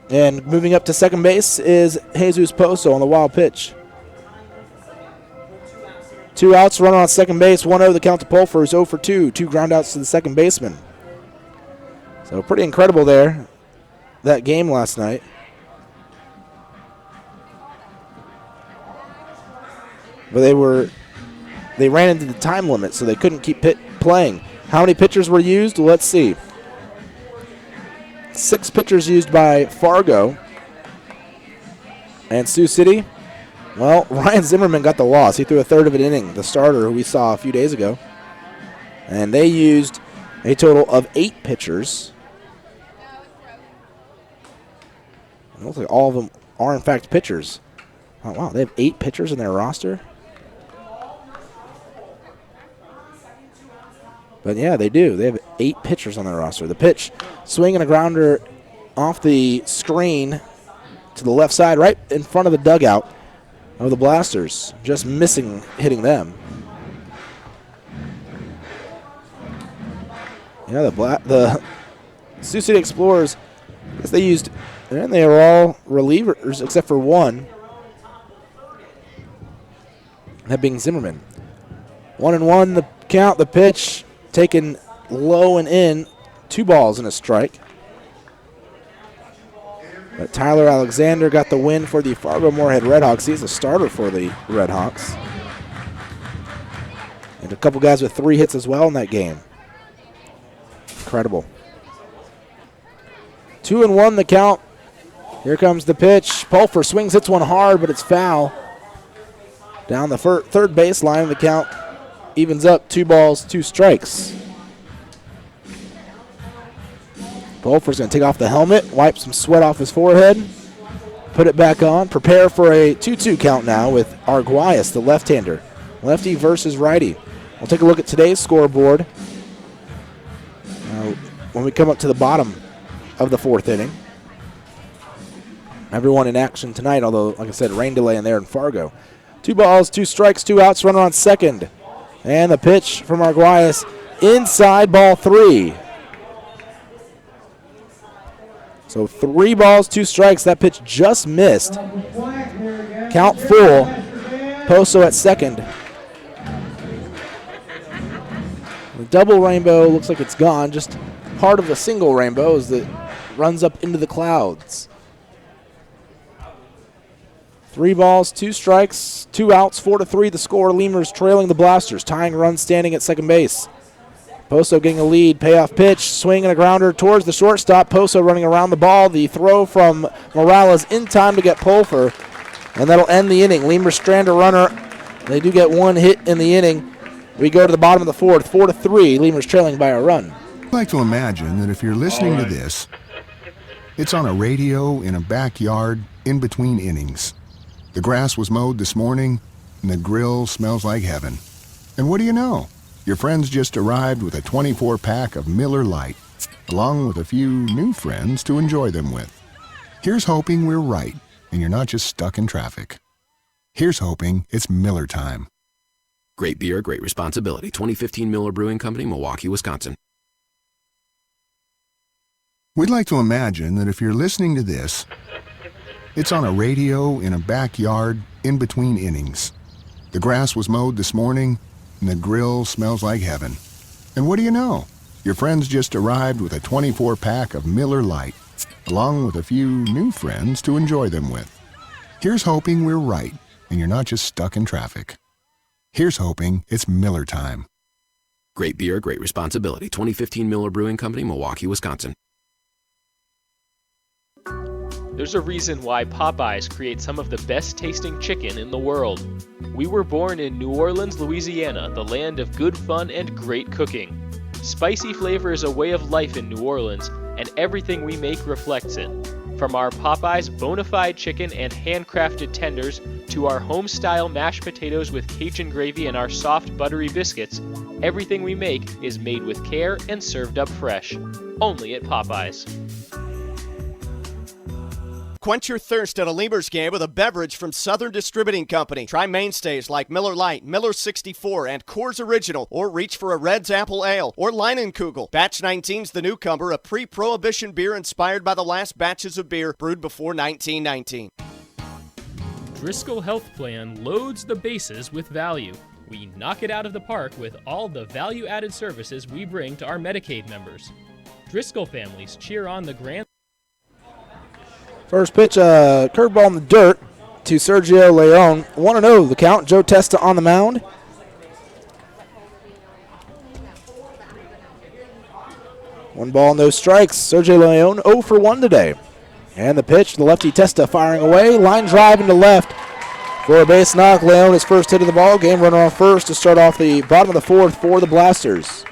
And moving up to second base is Jesus Poso on the wild pitch. 2 outs, runner on second base, 1-0 the count to Pulfer is 0 for 2. 2 ground outs to the second baseman. So pretty incredible there, that game last night. But they ran into the time limit, so they couldn't keep playing. How many pitchers were used? Let's see. 6 pitchers used by Fargo. And Sioux City, well, Ryan Zimmerman got the loss. He threw a third of an inning, the starter who we saw a few days ago. And they used a total of 8 pitchers. It looks like all of them are, in fact, pitchers. Oh, wow, they have 8 pitchers in their roster? But, yeah, they do. They have 8 pitchers on their roster. The pitch, swinging a grounder off the screen to the left side, right in front of the dugout of the Blasters. Just missing hitting them. Yeah, the Sioux City Explorers, I guess they used, and they were all relievers except for one. That being Zimmerman. 1-1 the count, the pitch. Taken low and in, 2 balls and a strike. But Tyler Alexander got the win for the Fargo-Moorhead Redhawks. He's a starter for the Redhawks. And a couple guys with 3 hits as well in that game. Incredible. 2-1 the count. Here comes the pitch. Pulfer swings, hits one hard, but it's foul. Down the third baseline, the count evens up, 2 balls, 2 strikes. Pulfer's going to take off the helmet, wipe some sweat off his forehead, put it back on, prepare for a 2-2 count now with Arguelles, the left-hander. Lefty versus righty. We'll take a look at today's scoreboard when we come up to the bottom of the 4th inning. Everyone in action tonight, although, like I said, rain delay in there in Fargo. 2 balls, 2 strikes, 2 outs, runner on second. And the pitch from Arguelles inside, ball 3. So 3 balls, 2 strikes. That pitch just missed. Count full. Poso at second. The double rainbow looks like it's gone. Just part of the single rainbow as it runs up into the clouds. 3 balls, 2 strikes, 2 outs, 4-3 the score. Lemurs trailing the Blasters, tying run standing at second base. Poso getting a lead, payoff pitch, swing and a grounder towards the shortstop. Poso running around the ball. The throw from Morales in time to get Pulfer, and that'll end the inning. Lemurs strand a runner. They do get 1 hit in the inning. We go to the bottom of the 4th, 4-3. Lemurs trailing by a run. I'd like to imagine that if you're listening to this, it's on a radio in a backyard in between innings. The grass was mowed this morning, and the grill smells like heaven. And what do you know? Your friends just arrived with a 24-pack of Miller Lite, along with a few new friends to enjoy them with. Here's hoping we're right, and you're not just stuck in traffic. Here's hoping it's Miller time. Great beer, great responsibility. 2015 Miller Brewing Company, Milwaukee, Wisconsin. We'd like to imagine that if you're listening to this, it's on a radio in a backyard in between innings. The grass was mowed this morning, and the grill smells like heaven. And what do you know? Your friends just arrived with a 24-pack of Miller Lite, along with a few new friends to enjoy them with. Here's hoping we're right, and you're not just stuck in traffic. Here's hoping it's Miller time. Great beer, great responsibility. 2015 Miller Brewing Company, Milwaukee, Wisconsin. There's a reason why Popeyes creates some of the best tasting chicken in the world. We were born in New Orleans, Louisiana, the land of good fun and great cooking. Spicy flavor is a way of life in New Orleans, and everything we make reflects it. From our Popeyes bona fide chicken and handcrafted tenders to our home-style mashed potatoes with Cajun gravy and our soft buttery biscuits, everything we make is made with care and served up fresh. Only at Popeyes. Quench your thirst at a Lemurs game with a beverage from Southern Distributing Company. Try mainstays like Miller Lite, Miller 64, and Coors Original, or reach for a Red's Apple Ale or Leinenkugel. Batch 19's the newcomer, a pre-prohibition beer inspired by the last batches of beer brewed before 1919. Driscoll Health Plan loads the bases with value. We knock it out of the park with all the value-added services we bring to our Medicaid members. Driscoll families cheer on the grand... First pitch, a curveball in the dirt to Sergio Leon. 1-0 the count. Joe Testa on the mound. One ball, no strikes. Sergio Leon 0 for 1 today. And the pitch, the lefty Testa firing away. Line drive into left for a base knock. Leon his first hit of the ball game. Runner on first to start off the bottom of the 4th for the Blasters.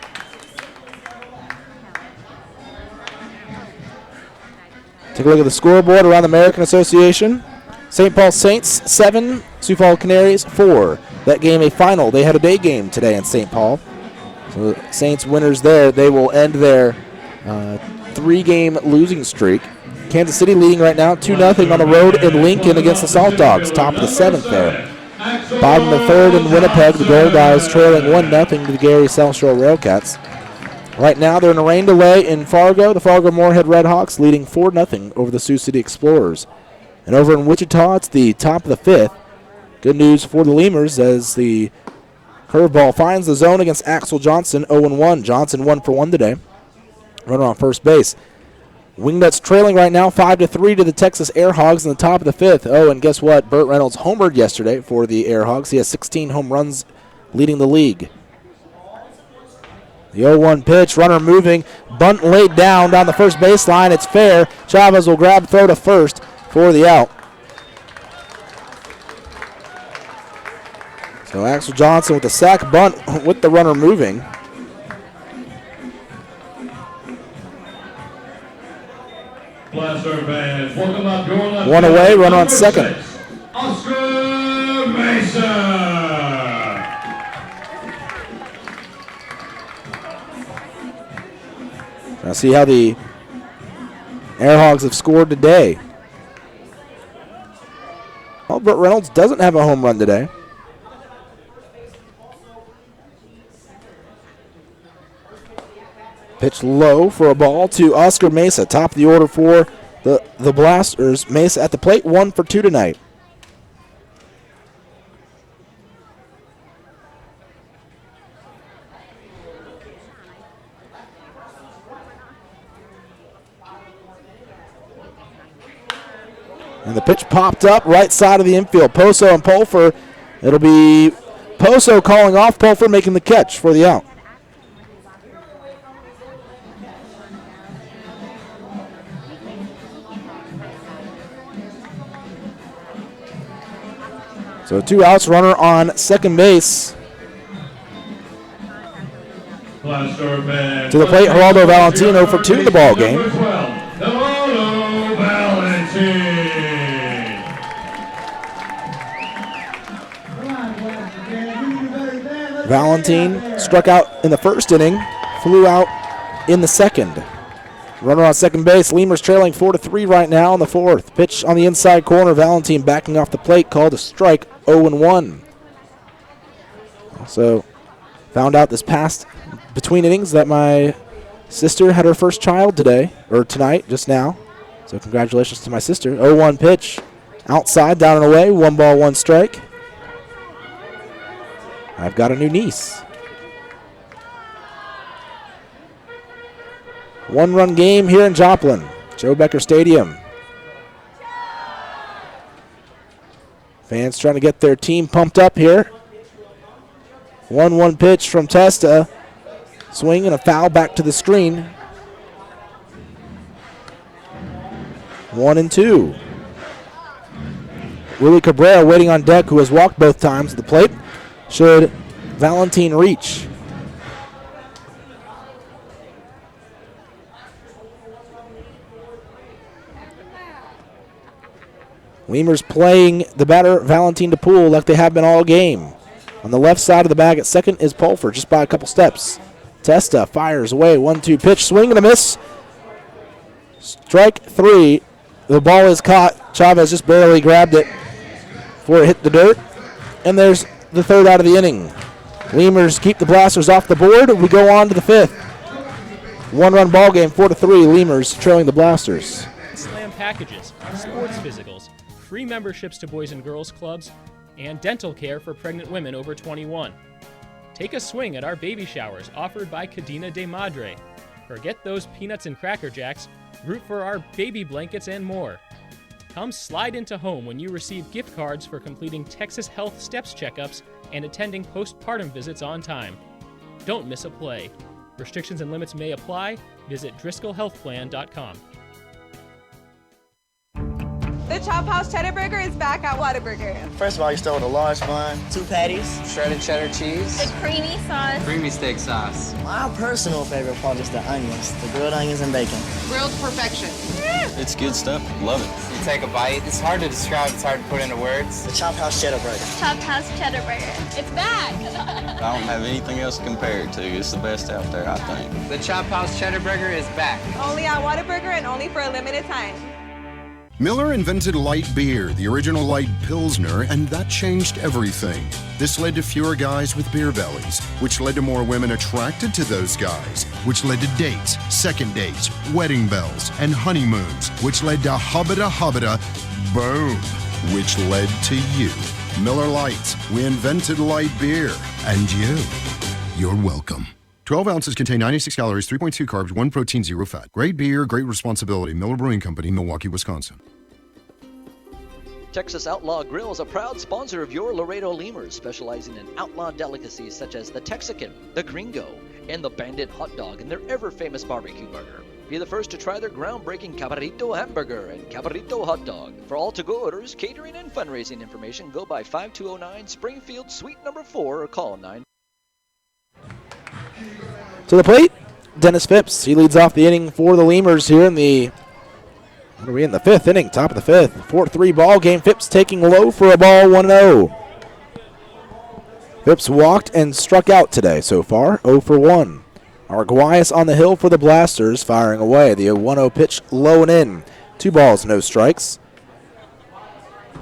Take a look at the scoreboard around the American Association. St. Paul Saints 7, Sioux Falls Canaries 4. That game a final. They had a day game today in St. Paul. So the Saints winners there. They will end their 3-game losing streak. Kansas City leading right now 2-0 on the road in Lincoln against the Salt Dogs. Top of the 7th there. Bottom of the 3rd in Winnipeg. The Gold Eyes trailing 1-0 to the Gary South Shore Railcats. Right now, they're in a rain delay in Fargo. The Fargo-Moorhead Redhawks leading 4-0 over the Sioux City Explorers. And over in Wichita, it's the top of the 5th. Good news for the Lemurs as the curveball finds the zone against Axel Johnson, 0-1. Johnson 1 for 1 today. Runner on first base. Wingnuts trailing right now 5-3 to the Texas Airhogs in the top of the 5th. Oh, and guess what? Burt Reynolds homered yesterday for the Airhogs. He has 16 home runs leading the league. The 0-1 pitch, runner moving, bunt laid down the first baseline. It's fair. Chavez will grab throw to first for the out. So Axel Johnson with the sac bunt with the runner moving. Blaster fans, welcome up your left. One away, runner on number second. 6, Oscar Mesa. Now see how the Airhogs have scored today. Albert Reynolds doesn't have a home run today. Pitch low for a ball to Oscar Mesa. Top of the order for the Blasters. Mesa at the plate, 1 for 2 tonight. And the pitch popped up right side of the infield. Poso and Pulfer. It'll be Poso calling off, Pulfer making the catch for the out. So 2 outs, runner on second base. Blaster fans. To the plate, Geraldo Valentino for 2 in the ball game. Number 12, Geraldo Valentino. Valentine struck out in the first inning, flew out in the second. Runner on second base. Lemurs trailing 4-3 right now in the fourth. Pitch on the inside corner. Valentine backing off the plate, called a strike, 0-1. Also found out this past between innings that my sister had her first child today, or tonight, just now. So congratulations to my sister. 0-1 pitch. Outside, down and away. 1 ball, 1 strike. I've got a new niece. 1-run game here in Joplin, Joe Becker Stadium. Fans trying to get their team pumped up here. 1-1 pitch from Testa. Swing and a foul back to the screen. 1-2. Willie Cabrera waiting on deck, who has walked both times at the plate. Should Valentine reach? Lemurs playing the batter Valentine to pull like they have been all game. On the left side of the bag at second is Pulfer, just by a couple steps. Testa fires away, 1-2 pitch, swing and a miss. Strike 3. The ball is caught. Chavez just barely grabbed it before it hit the dirt. And there's the third out of the inning. Lemurs keep the Blasters off the board. We go on to the fifth. 1-run ball game, 4-3. Lemurs trailing the Blasters. Slam packages, sports physicals, free memberships to boys and girls clubs, and dental care for pregnant women over 21. Take a swing at our baby showers offered by Cadena de Madre. Forget those peanuts and Cracker Jacks. Root for our baby blankets and more. Come slide into home when you receive gift cards for completing Texas Health Steps checkups and attending postpartum visits on time. Don't miss a play. Restrictions and limits may apply. Visit DriscollHealthPlan.com. The Chop House Cheddar Burger is back at Whataburger. First of all, you start with a large bun, 2 patties, Shredded cheddar cheese. The creamy sauce. Creamy steak sauce. My personal favorite part is the onions, the grilled onions and bacon. Grilled perfection. It's good stuff. Love it. You take a bite. It's hard to describe. It's hard to put into words. The Chop House Cheddar Burger. Chop House Cheddar Burger. It's back. I don't have anything else to compare it to. It's the best out there, I think. The Chop House Cheddar Burger is back. Only at Whataburger and only for a limited time. Miller invented light beer, the original light Pilsner, and that changed everything. This led to fewer guys with beer bellies, which led to more women attracted to those guys, which led to dates, second dates, wedding bells, and honeymoons, which led to hubbada, boom, which led to you. Miller Lite, we invented light beer, and you're welcome. 12 ounces contain 96 calories, 3.2 carbs, 1 protein, 0 fat. Great beer, great responsibility. Miller Brewing Company, Milwaukee, Wisconsin. Texas Outlaw Grill is a proud sponsor of your Laredo Lemurs, specializing in outlaw delicacies such as the Texican, the Gringo, and the Bandit hot dog and their ever-famous barbecue burger. Be the first to try their groundbreaking Cabrito hamburger and Cabrito hot dog. For all to-go orders, catering, and fundraising information, go by 5209 Springfield Suite number 4 or call 9. To the plate, Dennis Phipps. He leads off the inning for the Lemurs here in the What are we in the 5th inning? Top of the 5th. 4-3 ball game. Phipps taking low for a ball, 1-0. Phipps walked and struck out today so far, 0 for 1. Arguelles on the hill for the Blasters, firing away. The 1-0 pitch low and in. 2 balls, no strikes.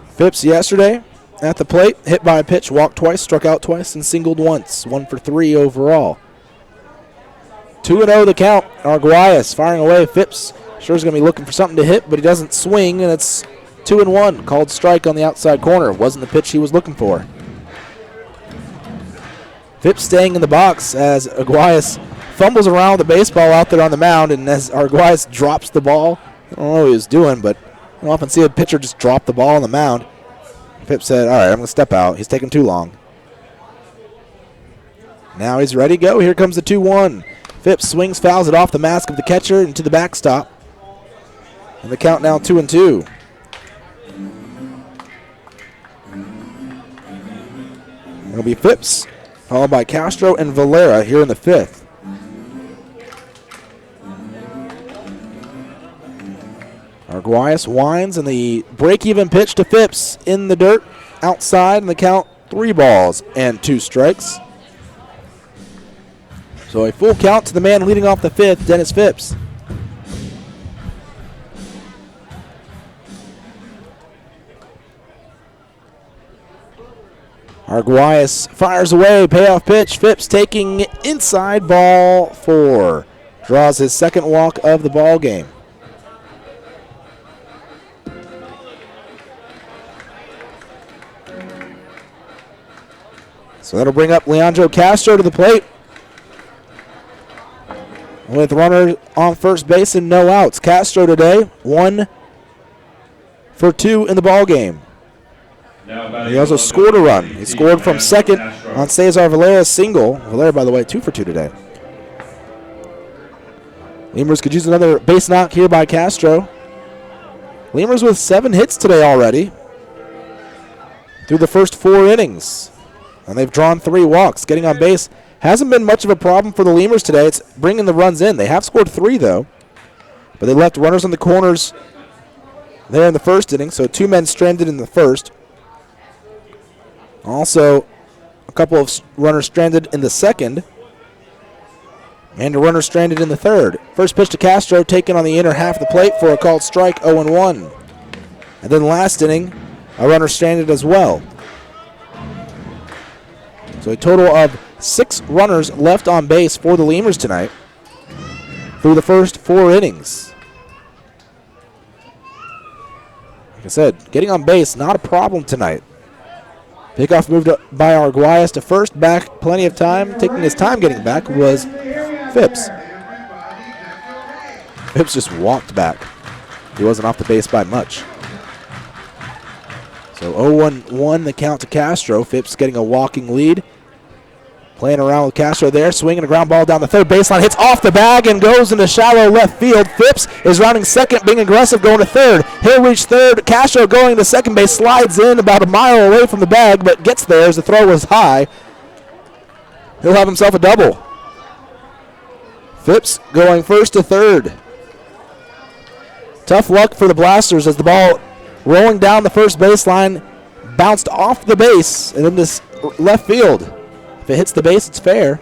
Phipps yesterday at the plate, hit by a pitch, walked twice, struck out twice, and singled once. 1 for 3 overall. 2-0 the count. Arguelles firing away. Phipps sure is going to be looking for something to hit, but he doesn't swing, and it's 2-1. Called strike on the outside corner. Wasn't the pitch he was looking for. Phipps staying in the box as Arguelles fumbles around with the baseball out there on the mound, and as Arguelles drops the ball, I don't know what he was doing, but I don't often see a pitcher just drop the ball on the mound. Phipps said, all right, I'm going to step out. He's taking too long. Now he's ready to go. Here comes the 2-1. Phipps swings, fouls it off the mask of the catcher into the backstop. And the count now 2-2. It'll be Phipps, followed by Castro and Valera here in the 5th. Arguelles winds, and the break-even pitch to Phipps in the dirt outside, and the count 3 balls and 2 strikes. So a full count to the man leading off the 5th, Dennis Phipps. Arguelles fires away, payoff pitch. Phipps taking inside, ball 4. Draws his 2nd walk of the ball game. So that'll bring up Leandro Castro to the plate with runner on first base and no outs. Castro today 1 for 2 in the ball game. He also scored a run. He scored from second on Cesar Valera's single. Valera, by the way, 2 for 2 today. Lemurs could use another base knock here by Castro. Lemurs with 7 hits today already through the first 4 innings. And they've drawn 3 walks. Getting on base hasn't been much of a problem for the Lemurs today. It's bringing the runs in. They have scored 3, though. But they left runners on the corners there in the first inning, so 2 men stranded in the first. Also, a couple of runners stranded in the second, and a runner stranded in the third. First pitch to Castro, taken on the inner half of the plate for a called strike, 0-1. And then last inning, a runner stranded as well. So a total of 6 runners left on base for the Lemurs tonight through the first 4 innings. Like I said, getting on base, not a problem tonight. Pickoff moved up by Arguelles to first, back plenty of time. Taking his time getting back was Phipps. Phipps just walked back. He wasn't off the base by much. So 0-1 the count to Castro. Phipps getting a walking lead. Playing around with Castro there, swinging a ground ball down the third baseline, hits off the bag and goes into shallow left field. Phipps is rounding second, being aggressive, going to third. He'll reach third. Castro going to second base, slides in about a mile away from the bag, but gets there as the throw was high. He'll have himself a double. Phipps going first to third. Tough luck for the Blasters as the ball rolling down the first baseline bounced off the base and into left field. If it hits the base, it's fair.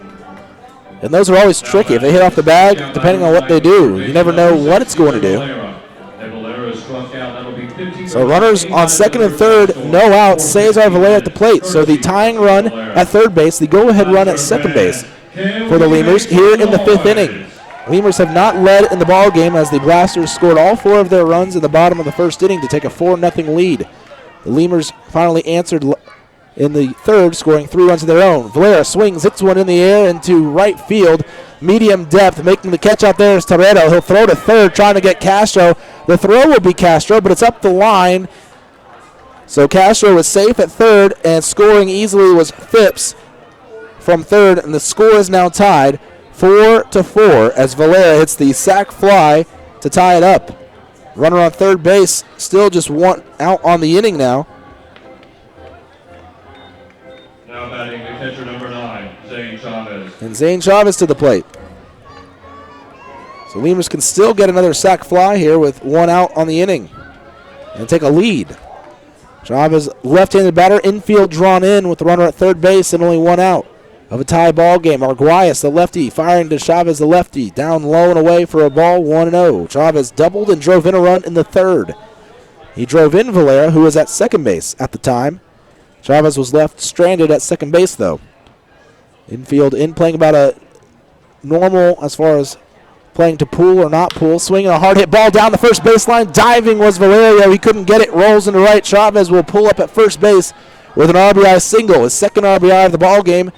And those are always tricky. If they hit off the bag, depending on what they do, you never know what it's going to do. So runners on second and third, no outs. Cesar Valera at the plate. So the tying run at third base, the go-ahead run at second base for the Lemurs here in the 5th inning. Lemurs have not led in the ball game as the Blasters scored all 4 of their runs in the bottom of the first inning to take a 4-0 lead. The Lemurs finally answered in the third, scoring 3 runs of their own. Valera swings, hits one in the air into right field. Medium depth, making the catch out there is Toretto. He'll throw to third, trying to get Castro. The throw will be Castro, but it's up the line. So Castro was safe at third, and scoring easily was Phipps from third, and the score is now tied 4-4 as Valera hits the sac fly to tie it up. Runner on third base, still just 1 out on the inning now. Now batting the catcher number 9, Zane Chavez. And Zane Chavez to the plate. So So Lemurs can still get another sac fly here with 1 out on the inning and take a lead. Chavez, left-handed batter, infield drawn in with the runner at third base and only 1 out of a tie ball game. Arguelles, the lefty, firing to Chavez, the lefty, down low and away for a ball, 1-0. Chavez doubled and drove in a run in the third. He drove in Valera, who was at second base at the time. Chavez was left stranded at second base, though. Infield in, playing about a normal as far as playing to pull or not pull. Swinging a hard hit ball down the first baseline. Diving was Valerio. He couldn't get it. Rolls into right. Chavez will pull up at first base with an RBI single. His second RBI of the ball game,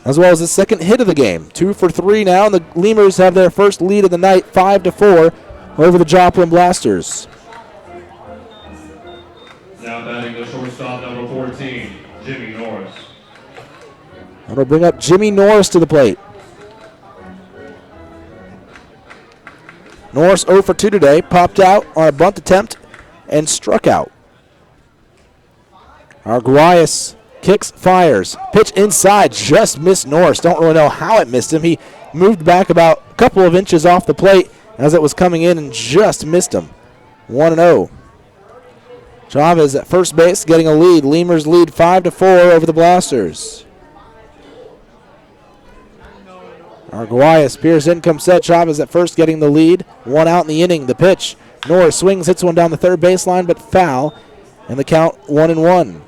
as well as his second hit of the game. 2 for 3 now, and the Lemurs have their first lead of the night, 5-4 over the Joplin Blasters. Now batting the shortstop, number 14, Jimmy Norris. And we'll bring up Jimmy Norris to the plate. Norris 0 for 2 today, popped out on a bunt attempt and struck out. Arguelles kicks, fires. Pitch inside, just missed Norris. Don't really know how it missed him. He moved back about a couple of inches off the plate as it was coming in and just missed him. 1-0. Chavez at first base getting a lead. Lemurs lead 5-4 over the Blasters. Arguelles peers in, comes set. Chavez at first getting the lead. 1 out in the inning. The pitch. Norris swings, hits one down the third baseline, but foul. And the count 1-1.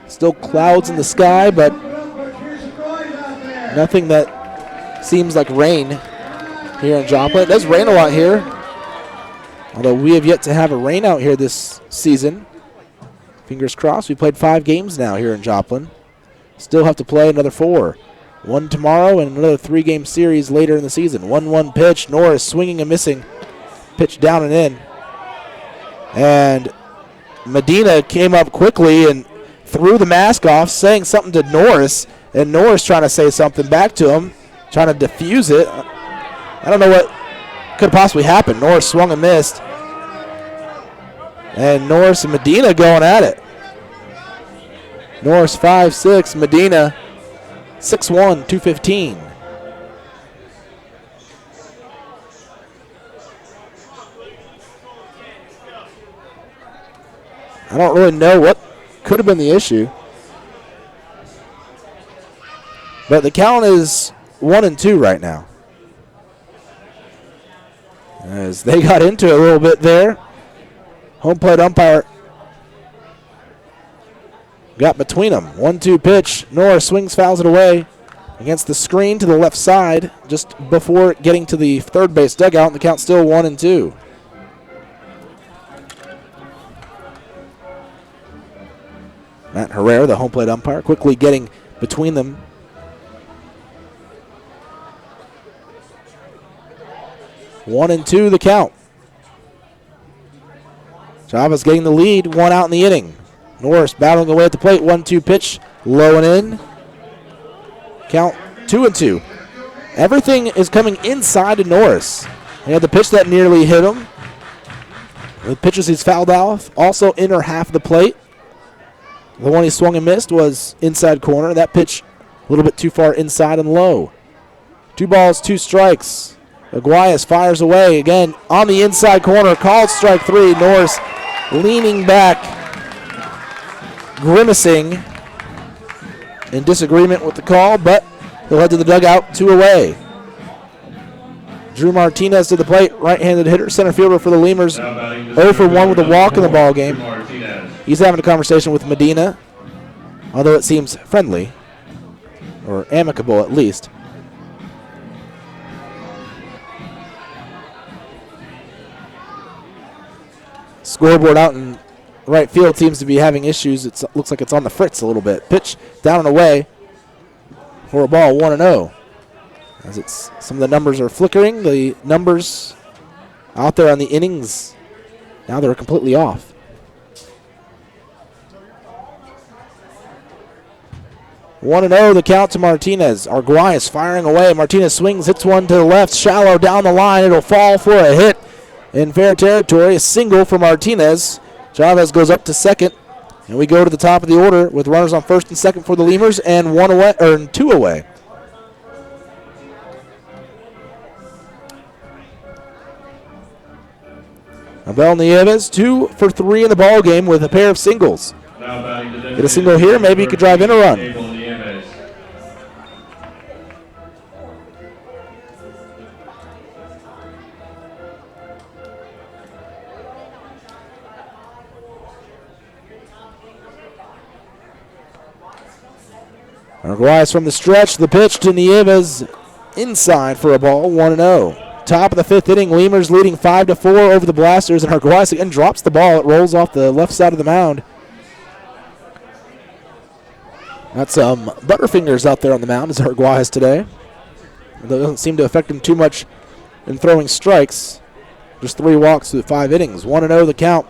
Still clouds in the sky, but nothing that seems like rain here in Joplin. It does rain a lot here, although we have yet to have a rain out here this season. Fingers crossed. We played 5 games now here in Joplin. Still have to play another 4. 1 tomorrow and another 3-game series later in the season. 1-1 pitch. Norris swinging and missing. Pitch down and in. And Medina came up quickly and threw the mask off, saying something to Norris, and Norris trying to say something back to him, trying to defuse it. I don't know what could possibly happen. Norris swung and missed. And Norris and Medina going at it. Norris 5'6", Medina 6'1", 215. I don't really know what could have been the issue. But the count is 1-2 right now. As they got into it a little bit there. Home plate umpire got between them. 1-2 pitch. Norris swings, fouls it away against the screen to the left side just before getting to the third base dugout, and the count's still 1-2. Matt Herrera, the home plate umpire, quickly getting between them. One and two, the count. Chavez getting the lead, 1 out in the inning. Norris battling away at the plate, 1-2 pitch, low and in. Count 2-2. Everything is coming inside to Norris. He had the pitch that nearly hit him. The pitches he's fouled off, also inner half of the plate. The one he swung and missed was inside corner. That pitch a little bit too far inside and low. 2 balls, 2 strikes. Arguelles fires away again on the inside corner. Called strike 3. Norris leaning back, grimacing in disagreement with the call, but he'll head to the dugout, 2 away. Drew Martinez to the plate, right-handed hitter, center fielder for the Lemurs. 0 for 1 with a walk in the ball game. He's having a conversation with Medina, although it seems friendly, or amicable at least. Scoreboard out in right field seems to be having issues. It looks like it's on the fritz a little bit. Pitch down and away for a ball, 1-0. As it's some of the numbers are flickering. The numbers out there on the innings, now they're completely off. One and 0, the count to Martinez. Arguelles firing away. Martinez swings, hits one to the left, shallow down the line. It'll fall for a hit in fair territory. A single for Martinez. Chavez goes up to second, and we go to the top of the order with runners on first and second for the Lemurs and 2 away. Abel Nieves 2 for 3 in the ball game with a pair of singles. Now batting the Get a single here, maybe he could drive in a run. Abel Nieves. Arguelles from the stretch, the pitch to Nieves inside for a ball, 1-0. Top of the 5th inning, Lemurs leading 5-4 over the Blasters, and Arguelles again drops the ball. It rolls off the left side of the mound. Got some butterfingers out there on the mound as Arguelles today. It doesn't seem to affect him too much in throwing strikes. Just 3 walks through 5 innings. 1-0 the count.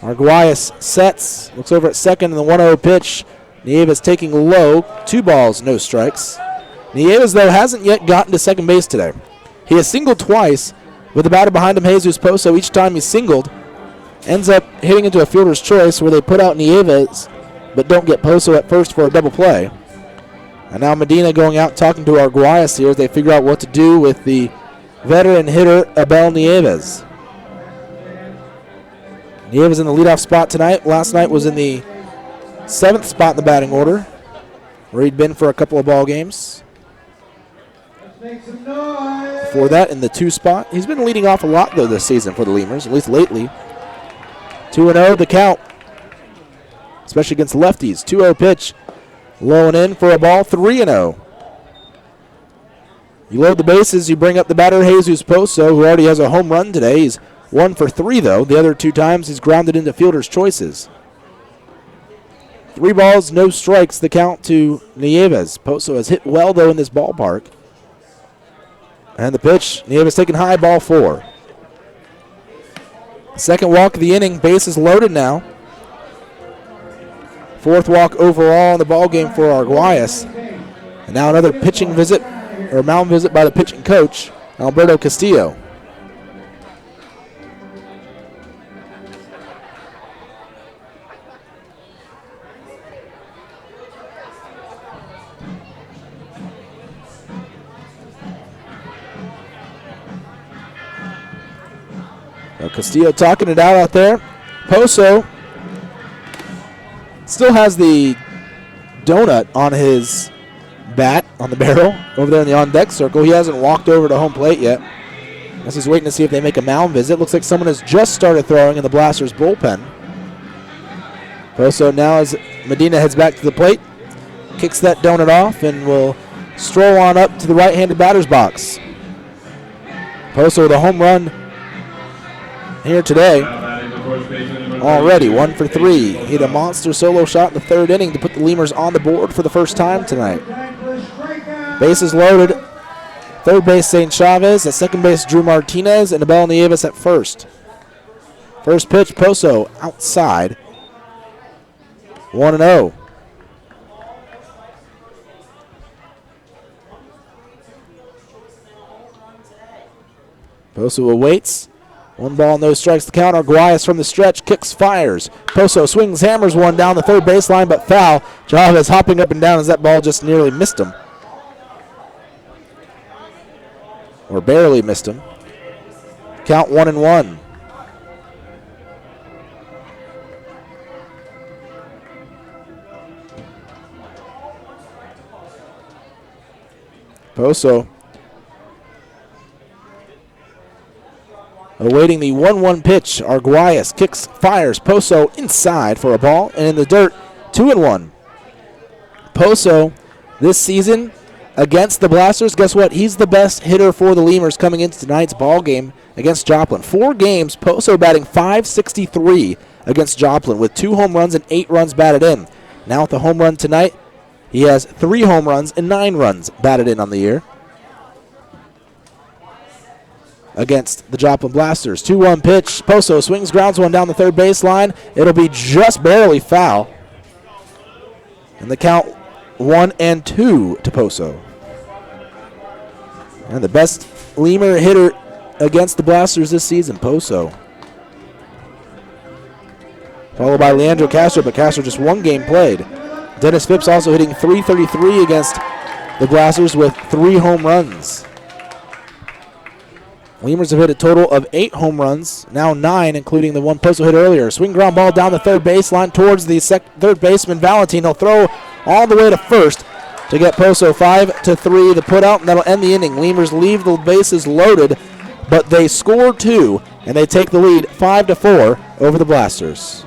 Arguelles sets, looks over at second in the 1-0 pitch. Nieves taking low, 2 balls, no strikes. Nieves, though, hasn't yet gotten to second base today. He has singled twice, with the batter behind him, Jesus Poso. Each time he singled, ends up hitting into a fielder's choice where they put out Nieves, but don't get Poso at first for a double play. And now Medina going out talking to Arguelles here as they figure out what to do with the veteran hitter, Abel Nieves. Nieves in the leadoff spot tonight. Last night was in the 7th spot in the batting order, where he'd been for a couple of ball games. Before that, in the 2 spot. He's been leading off a lot, though, this season for the Lemurs, at least lately. 2-0 the count, especially against lefties. 2-0 pitch, low and in for a ball, 3-0. You load the bases, you bring up the batter, Jesus Poso, who already has a home run today. He's 1 for 3, though. The other 2 times he's grounded into fielder's choices. 3 balls, no strikes, the count to Nieves. Poso has hit well, though, in this ballpark. And the pitch, Nieves taking high, ball 4. Second walk of the inning, bases loaded now. 4th walk overall in the ball game for Arguelles. And now another pitching visit, or mound visit by the pitching coach, Alberto Castillo. Castillo talking it out there. Poso still has the donut on his bat, on the barrel, over there in the on-deck circle. He hasn't walked over to home plate yet. Guess he's waiting to see if they make a mound visit. Looks like someone has just started throwing in the Blasters bullpen. Poso now, as Medina heads back to the plate, kicks that donut off and will stroll on up to the right-handed batter's box. Poso with a home run here today. Already 1 for 3. He had a monster solo shot in the 3rd inning to put the Lemurs on the board for the first time tonight. Bases loaded. 3rd base St. Chavez. At 2nd base Drew Martinez and Abel Nieves at 1st. First pitch, Poso outside. 1-0. Poso awaits. 1 ball, no strikes. The count. Arguelles from the stretch, kicks, fires. Poso swings, hammers one down the 3rd baseline, but foul. Chavez hopping up and down as that ball just nearly missed him. Or barely missed him. Count 1-1. Poso awaiting the 1-1 pitch. Arguelles kicks, fires. Poso inside for a ball, and in the dirt, 2-1. Poso this season against the Blasters, guess what? He's the best hitter for the Lemurs coming into tonight's ball game against Joplin. 4 games, Poso batting .563 against Joplin with 2 home runs and 8 runs batted in. Now with the home run tonight, he has 3 home runs and 9 runs batted in on the year against the Joplin Blasters. 2-1 pitch. Poso swings, grounds one down the 3rd baseline. It'll be just barely foul. And the count 1-2 to Poso. And the best Lemur hitter against the Blasters this season, Poso. Followed by Leandro Castro, but Castro just 1 game played. Dennis Phipps also hitting .333 against the Blasters with 3 home runs. Lemurs have hit a total of 8 home runs, now 9, including the one Poso hit earlier. Swing ground ball down the third baseline towards the third baseman, Valentin. He'll throw all the way to first to get Poso 5-3, the put out, and that'll end the inning. Lemurs leave the bases loaded, but they score 2, and they take the lead 5-4 over the Blasters.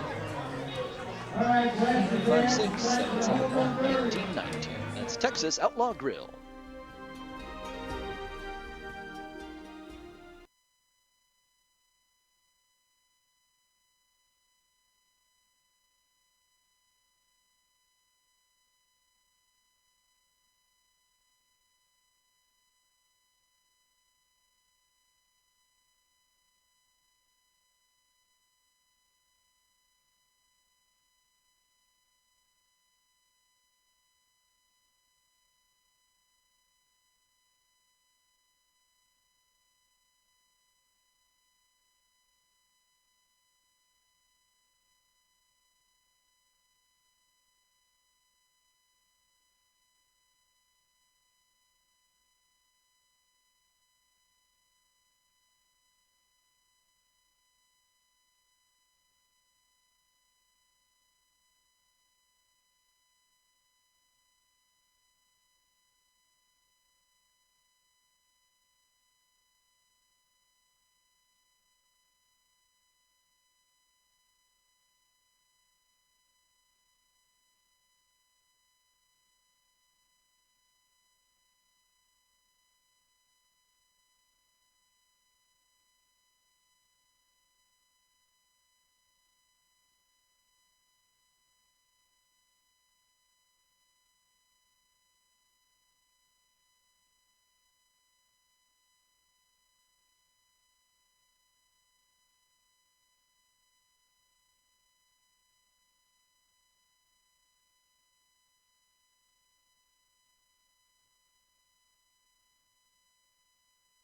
5, 6, 7, 7, 1, 19, 19. That's Texas Outlaw Grill.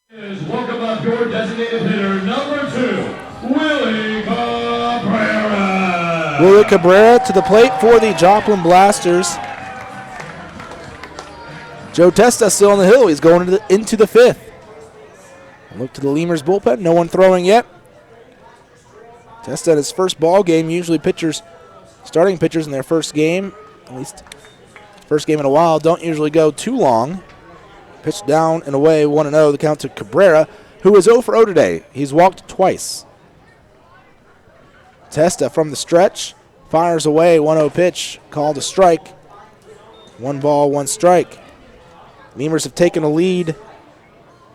Welcome up your designated hitter, number 2, Willie Cabrera. Willie Cabrera to the plate for the Joplin Blasters. Joe Testa still on the hill. He's going into the 5th. Look to the Lemurs bullpen. No one throwing yet. Testa at his first ball game. Usually starting pitchers in their first game, at least first game in a while, don't usually go too long. Pitch down and away, 1-0. The count to Cabrera, who is 0 for 0 today. He's walked twice. Testa from the stretch, fires away, 1-0 pitch, called a strike. 1 ball, 1 strike. Lemurs have taken a lead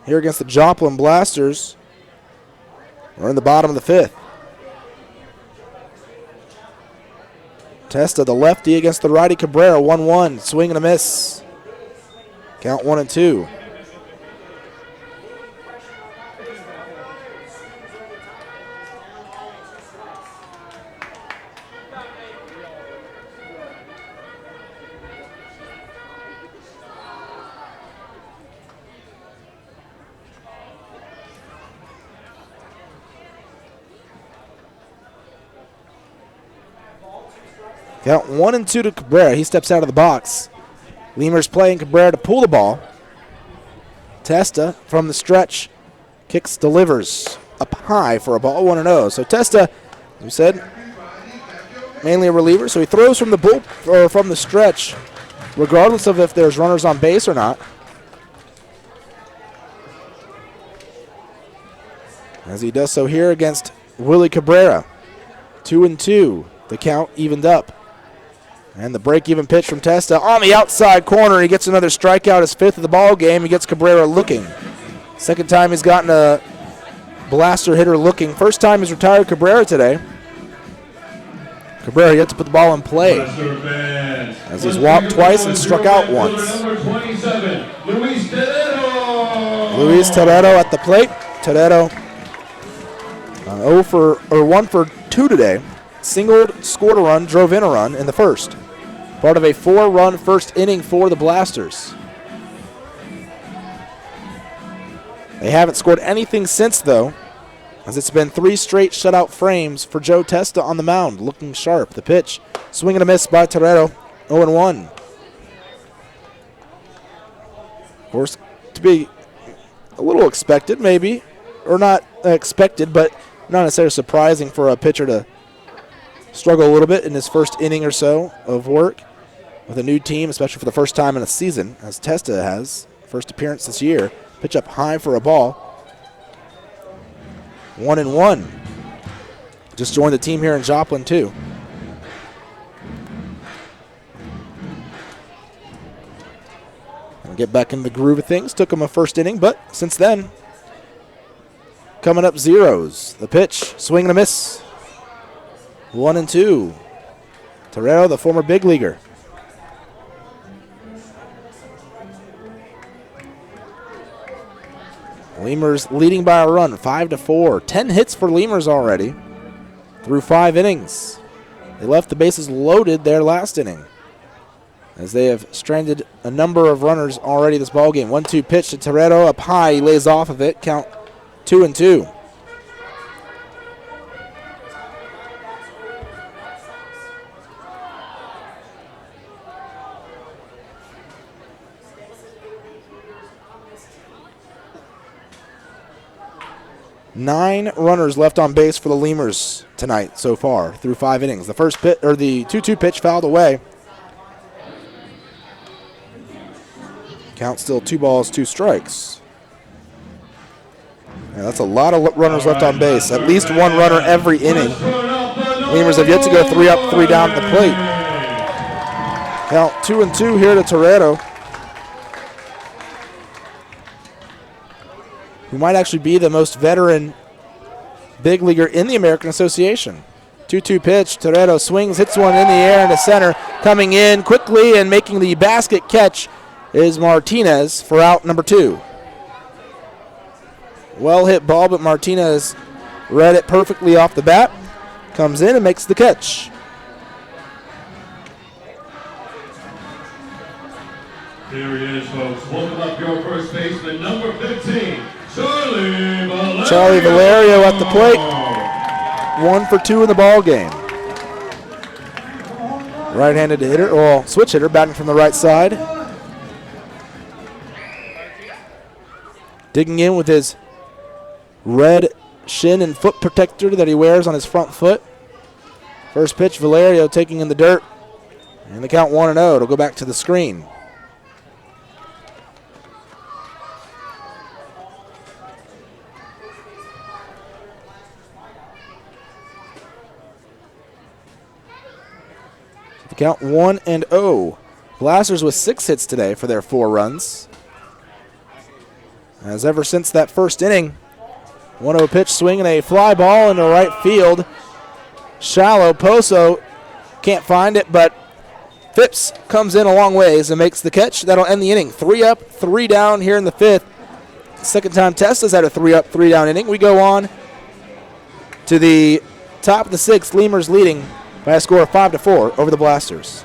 here against the Joplin Blasters. We're in the bottom of the 5th. Testa, the lefty against the righty Cabrera, 1-1, swing and a miss. Count 1-2. Count 1-2 to Cabrera. He steps out of the box. Lemurs playing Cabrera to pull the ball. Testa from the stretch. Kicks, delivers up high for a ball, 1-0. So Testa, as we said, mainly a reliever. So he throws from the stretch, regardless of if there's runners on base or not. As he does so here against Willie Cabrera. 2-2. The count evened up. And the break-even pitch from Testa on the outside corner. He gets another strikeout, his 5th of the ball game. He gets Cabrera looking. Second time he's gotten a blaster hitter looking. First time he's retired Cabrera today. Cabrera yet to put the ball in play, as he's walked twice and struck out once. Luis Toretto at the plate. Toretto 1 for 2 today. Singled, scored a run, drove in a run in the first. Part of a 4-run first inning for the Blasters. They haven't scored anything since, though, as it's been 3 straight shutout frames for Joe Testa on the mound, looking sharp. The pitch, swing and a miss by Toretto, 0-1. Of course, to be a little expected, maybe. or not expected, but not necessarily surprising for a pitcher to struggle a little bit in his first inning or so of work with a new team, especially for the first time in a season, as Testa has. First appearance this year. Pitch up high for a ball. 1-1. Just joined the team here in Joplin, too. And get back in the groove of things. Took him a first inning, but since then, coming up zeros. The pitch, swing and a miss. 1-2. Torero, the former big leaguer. Lemurs leading by a run, 5-4. 10 hits for Lemurs already through 5 innings. They left the bases loaded their last inning, as they have stranded a number of runners already this ballgame. 1-2 pitch to Torero, up high. He lays off of it. Count 2-2. Nine runners left on base for the Lemurs tonight so far through 5 innings. The first pitch, or the 2-2 pitch, fouled away. Count still 2 balls, 2 strikes. Yeah, that's a lot of runners left on base. At least one runner every inning. Lemurs have yet to go 3 up, 3 down at the plate. Count 2-2 here to Torero, who might actually be the most veteran big leaguer in the American Association. 2-2 pitch, Torero swings, hits one in the air into center. Coming in quickly and making the basket catch is Martinez for out number 2. Well hit ball, but Martinez read it perfectly off the bat. Comes in and makes the catch. Here he is, folks. Welcome up your first baseman, number 15. Charlie Valerio at the plate. 1 for 2 in the ball game. Right-handed hitter, or switch hitter, batting from the right side. Digging in with his red shin and foot protector that he wears on his front foot. First pitch, Valerio taking in the dirt. And the count 1-0. It'll go back to the screen. The count 1-0. Blasters with 6 hits today for their 4 runs. As ever since that first inning, 1-0 pitch, swinging a fly ball into right field. Shallow. Poso can't find it, but Phipps comes in a long ways and makes the catch. That'll end the inning. 3 up, 3 down here in the 5th. Second time Testa's had a 3 up, 3 down inning. We go on to the top of the 6th. Lemurs leading by a score of 5-4 over the Blasters.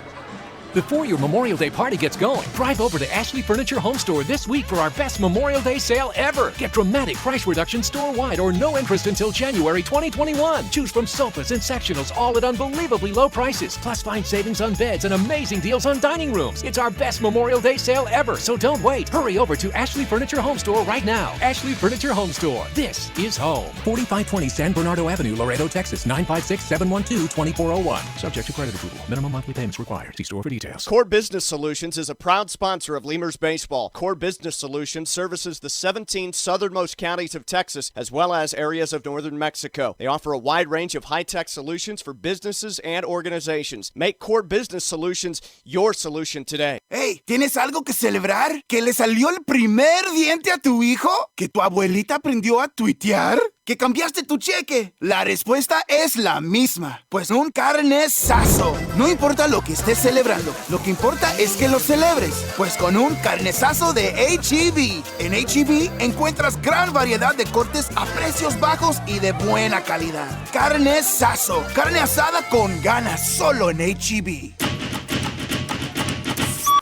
Before your Memorial Day party gets going, drive over to Ashley Furniture Home Store this week for our best Memorial Day sale ever. Get dramatic price reduction store-wide or no interest until January 2021. Choose from sofas and sectionals, all at unbelievably low prices. Plus find savings on beds and amazing deals on dining rooms. It's our best Memorial Day sale ever, so don't wait. Hurry over to Ashley Furniture Home Store right now. Ashley Furniture Home Store. This is home. 4520 San Bernardo Avenue, Laredo, Texas, 956-712-2401. Subject to credit approval. Minimum monthly payments required. See store for details. Core Business Solutions is a proud sponsor of Lemurs Baseball. Core Business Solutions services the 17 southernmost counties of Texas as well as areas of northern Mexico. They offer a wide range of high-tech solutions for businesses and organizations. Make Core Business Solutions your solution today. Hey, ¿tienes algo que celebrar? ¿Que le salió el primer diente a tu hijo? ¿Que tu abuelita aprendió a tuitear? ¿Que cambiaste tu cheque? La respuesta es la misma. Pues un carnesazo. No importa lo que estés celebrando, lo que importa es que lo celebres. Pues con un carnesazo de H-E-B. En H-E-B encuentras gran variedad de cortes a precios bajos y de buena calidad. Carnesazo. Carne asada con ganas solo en H-E-B.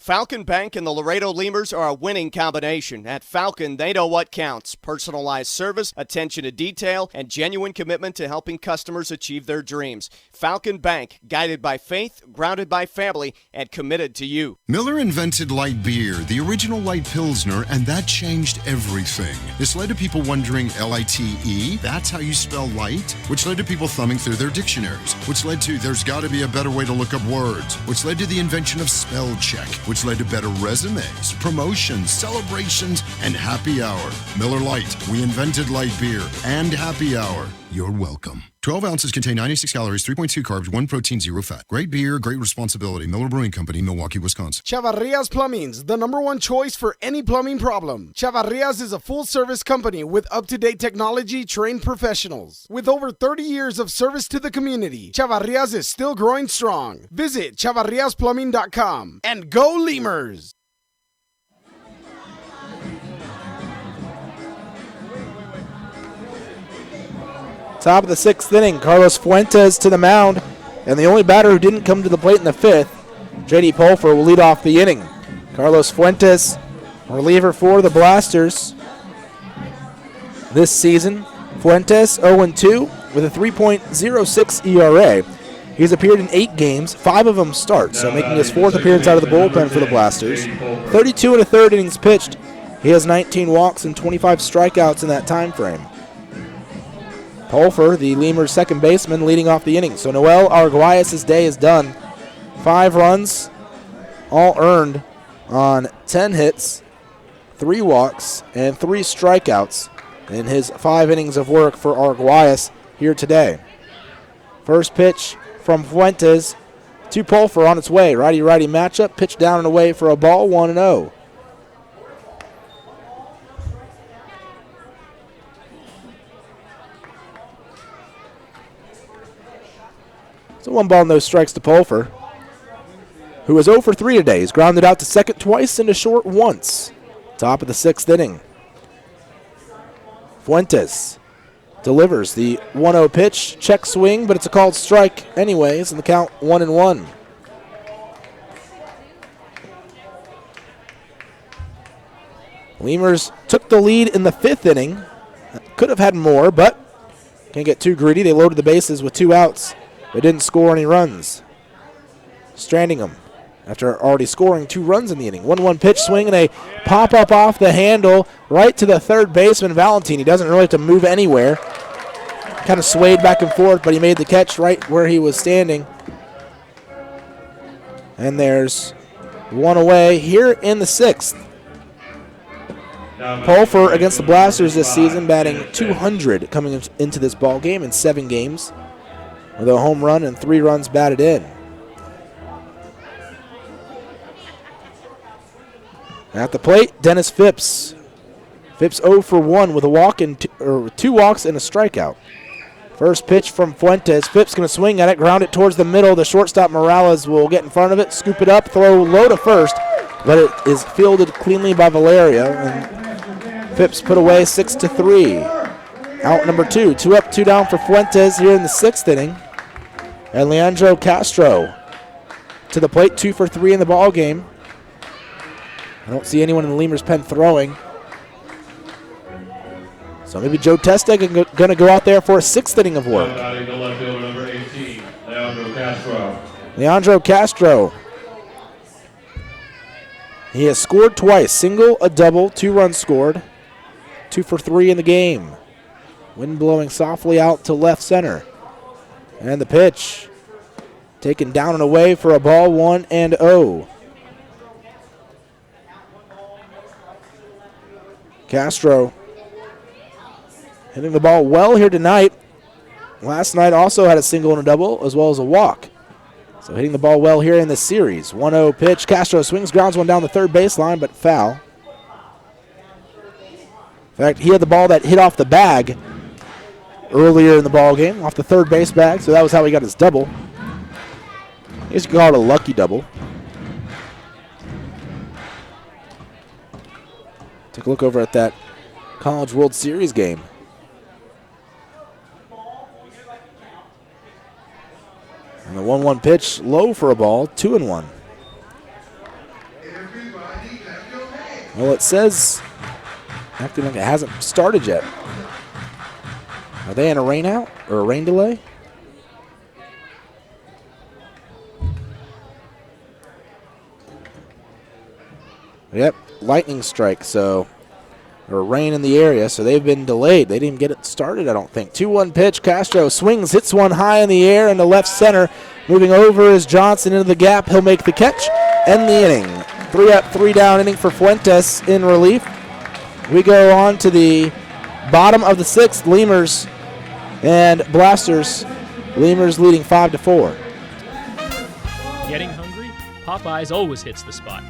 Falcon Bank and the Laredo Lemurs are a winning combination. At Falcon, they know what counts: personalized service, attention to detail, and genuine commitment to helping customers achieve their dreams. Falcon Bank, guided by faith, grounded by family, and committed to you. Miller invented light beer, the original light Pilsner, and that changed everything. This led to people wondering, L-I-T-E? That's how you spell light? Which led to people thumbing through their dictionaries, which led to there's got to be a better way to look up words, which led to the invention of spell check, which led to better resumes, promotions, celebrations, and happy hour. Miller Lite, we invented light beer and happy hour. You're welcome. 12 ounces contain 96 calories, 3.2 carbs, 1 protein, 0 fat. Great beer, great responsibility. Miller Brewing Company, Milwaukee, Wisconsin. Chavarrias Plumbing's the #1 choice for any plumbing problem. Chavarrias is a full-service company with up-to-date technology, trained professionals. With over 30 years of service to the community, Chavarrias is still growing strong. Visit chavarriasplumbing.com and go Lemurs! Top of the 6th inning, Carlos Fuentes to the mound, and the only batter who didn't come to the plate in the 5th, J.D. Pulfer, will lead off the inning. Carlos Fuentes, reliever for the Blasters this season. Fuentes 0-2 with a 3.06 ERA. He's appeared in 8 games, 5 of them starts, so making his 4th appearance out of the bullpen for the Blasters. 32 1/3 innings pitched. He has 19 walks and 25 strikeouts in that time frame. Pulfer, the Lemurs second baseman, leading off the inning. So Noel Arguelles' day is done. 5 runs, all earned on 10 hits, 3 walks, and 3 strikeouts in his 5 innings of work for Arguelles here today. First pitch from Fuentes to Pulfer on its way. Righty-righty matchup, pitch down and away for a ball, 1-0. So 1 ball, no strikes to Pulfer, who is 0 for 3 today. He's grounded out to second twice and to short once. Top of the 6th inning. Fuentes delivers the 1-0 pitch, check swing, but it's a called strike anyways, and the count 1-1. Lemurs took the lead in the 5th inning. Could have had more, but can't get too greedy. They loaded the bases with 2 outs. They didn't score any runs, stranding them after already scoring 2 runs in the inning. 1-1 pitch swing and a pop-up off the handle right to the third baseman, Valentin. He doesn't really have to move anywhere. Kind of swayed back and forth, but he made the catch right where he was standing. And there's 1 away here in the 6th. Pulfer against the Blasters this season, batting .200 coming into this ball game in 7 games. With a home run and 3 runs batted in. At the plate, Dennis Phipps. Phipps 0 for 1 with a walk and 2 walks and a strikeout. First pitch from Fuentes. Phipps going to swing at it, ground it towards the middle. The shortstop Morales will get in front of it, scoop it up, throw low to first, but it is fielded cleanly by Valerio, and Phipps put away 6-3. Out number 2. 2 up, 2 down for Fuentes here in the 6th inning. And Leandro Castro to the plate, 2 for 3 in the ball game. I don't see anyone in the Lemurs pen throwing. So maybe Joe Testa going to go out there for a 6th inning of work. Number 18, Leandro Castro. Leandro Castro. He has scored twice, single, a double, 2 runs scored, 2 for 3 in the game. Wind blowing softly out to left center. And the pitch taken down and away for a ball, 1-0. Castro hitting the ball well here tonight. Last night also had a single and a double as well as a walk. So hitting the ball well here in this series. 1-0 pitch. Castro swings, grounds one down the third baseline, but foul. In fact, he had the ball that hit off the bag earlier in the ball game, off the third base bag, so that was how he got his double. I guess you could call it a lucky double. Take a look over at that College World Series game. And the 1-1 pitch, low for a ball, 2-1. Well, it says acting like it hasn't started yet. Are they in a rain out or a rain delay? Yep, lightning strike, so or rain in the area, so they've been delayed. They didn't get it started, I don't think. 2-1 pitch. Castro swings, hits one high in the air into left center. Moving over is Johnson into the gap. He'll make the catch. End the inning. 3 up, 3 down inning for Fuentes in relief. We go on to the bottom of the 6th. Lemurs and Blasters. Lemurs leading 5-4. Getting hungry? Popeyes always hits the spot.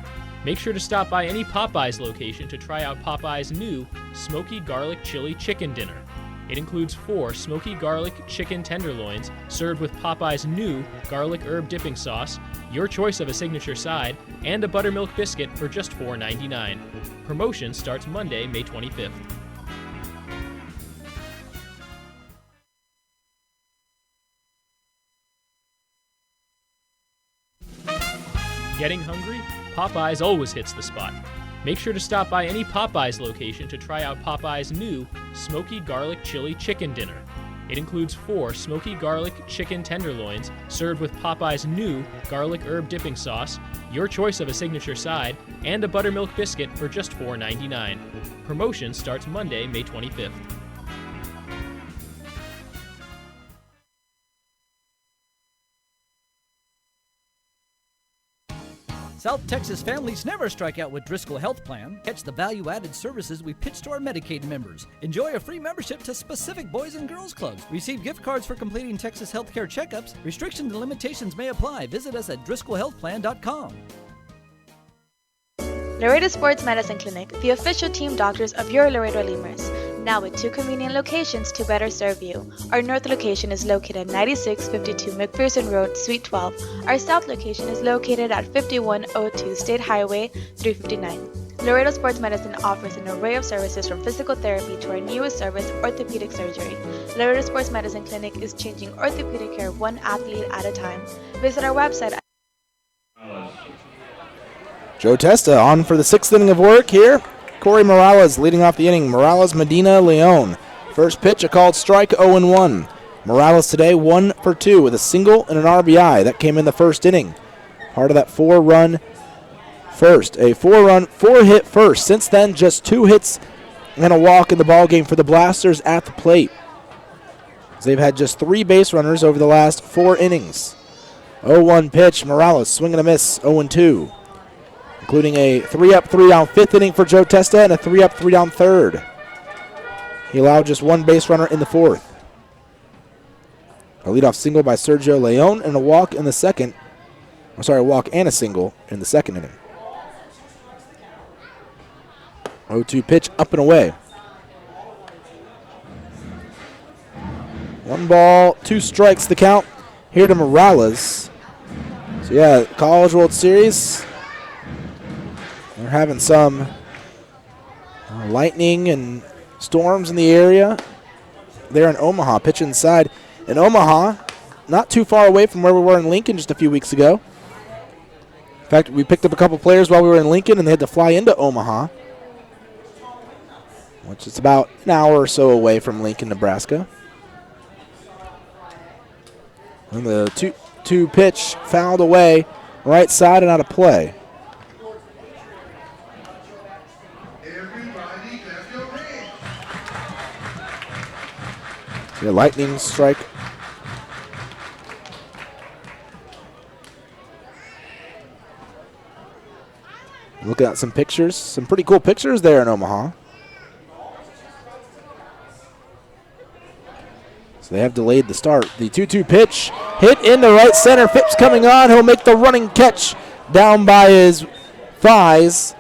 Make sure to stop by any Popeyes location to try out Popeyes' new Smoky Garlic Chili Chicken Dinner. It includes 4 smoky garlic chicken tenderloins served with Popeyes' new garlic herb dipping sauce, your choice of a signature side, and a buttermilk biscuit for just $4.99. Promotion starts Monday, May 25th. Getting hungry? Popeyes always hits the spot. Make sure to stop by any Popeyes location to try out Popeyes' new Smoky Garlic Chili Chicken Dinner. It includes 4 smoky garlic chicken tenderloins served with Popeyes' new garlic herb dipping sauce, your choice of a signature side, and a buttermilk biscuit for just $4.99. Promotion starts Monday, May 25th. South Texas families never strike out with Driscoll Health Plan. Catch the value-added services we pitch to our Medicaid members. Enjoy a free membership to specific boys and girls clubs. Receive gift cards for completing Texas healthcare checkups. Restrictions and limitations may apply. Visit us at DriscollHealthPlan.com. Laredo Sports Medicine Clinic, the official team doctors of your Laredo Lemurs. Now with 2 convenient locations to better serve you. Our north location is located at 9652 McPherson Road, Suite 12. Our south location is located at 5102 State Highway 359. Laredo Sports Medicine offers an array of services from physical therapy to our newest service, orthopedic surgery. Laredo Sports Medicine Clinic is changing orthopedic care one athlete at a time. Visit our website at Joe Testa on for the 6th inning of work here. Corey Morales leading off the inning. Morales, Medina, Leon. First pitch, a called strike, 0-1. Morales today 1 for 2 with a single and an RBI. That came in the first inning. Part of that 4-run first. A 4-run, 4-hit first. Since then, just 2 hits and a walk in the ballgame for the Blasters at the plate. They've had just 3 base runners over the last 4 innings. 0-1 pitch, Morales, swing and a miss, 0-2. Including a 3-up, 3-down 5th inning for Joe Testa and a 3-up, 3-down 3rd. He allowed just 1 base runner in the 4th. A leadoff single by Sergio Leon and a walk in the second. A walk and a single in the second inning. 0-2 pitch, up and away. 1 ball, 2 strikes the count here to Morales. So yeah, College World Series. They're having some lightning and storms in the area. They're in Omaha, pitch inside. In Omaha, not too far away from where we were in Lincoln just a few weeks ago. In fact, we picked up a couple players while we were in Lincoln, and they had to fly into Omaha, which is about an hour or so away from Lincoln, Nebraska. And the 2-2 pitch fouled away, right side and out of play. Yeah, lightning strike. Looking at some pictures, some pretty cool pictures there in Omaha. So they have delayed the start. The 2-2 pitch hit into right center. Phipps coming on. He'll make the running catch down by his thighs.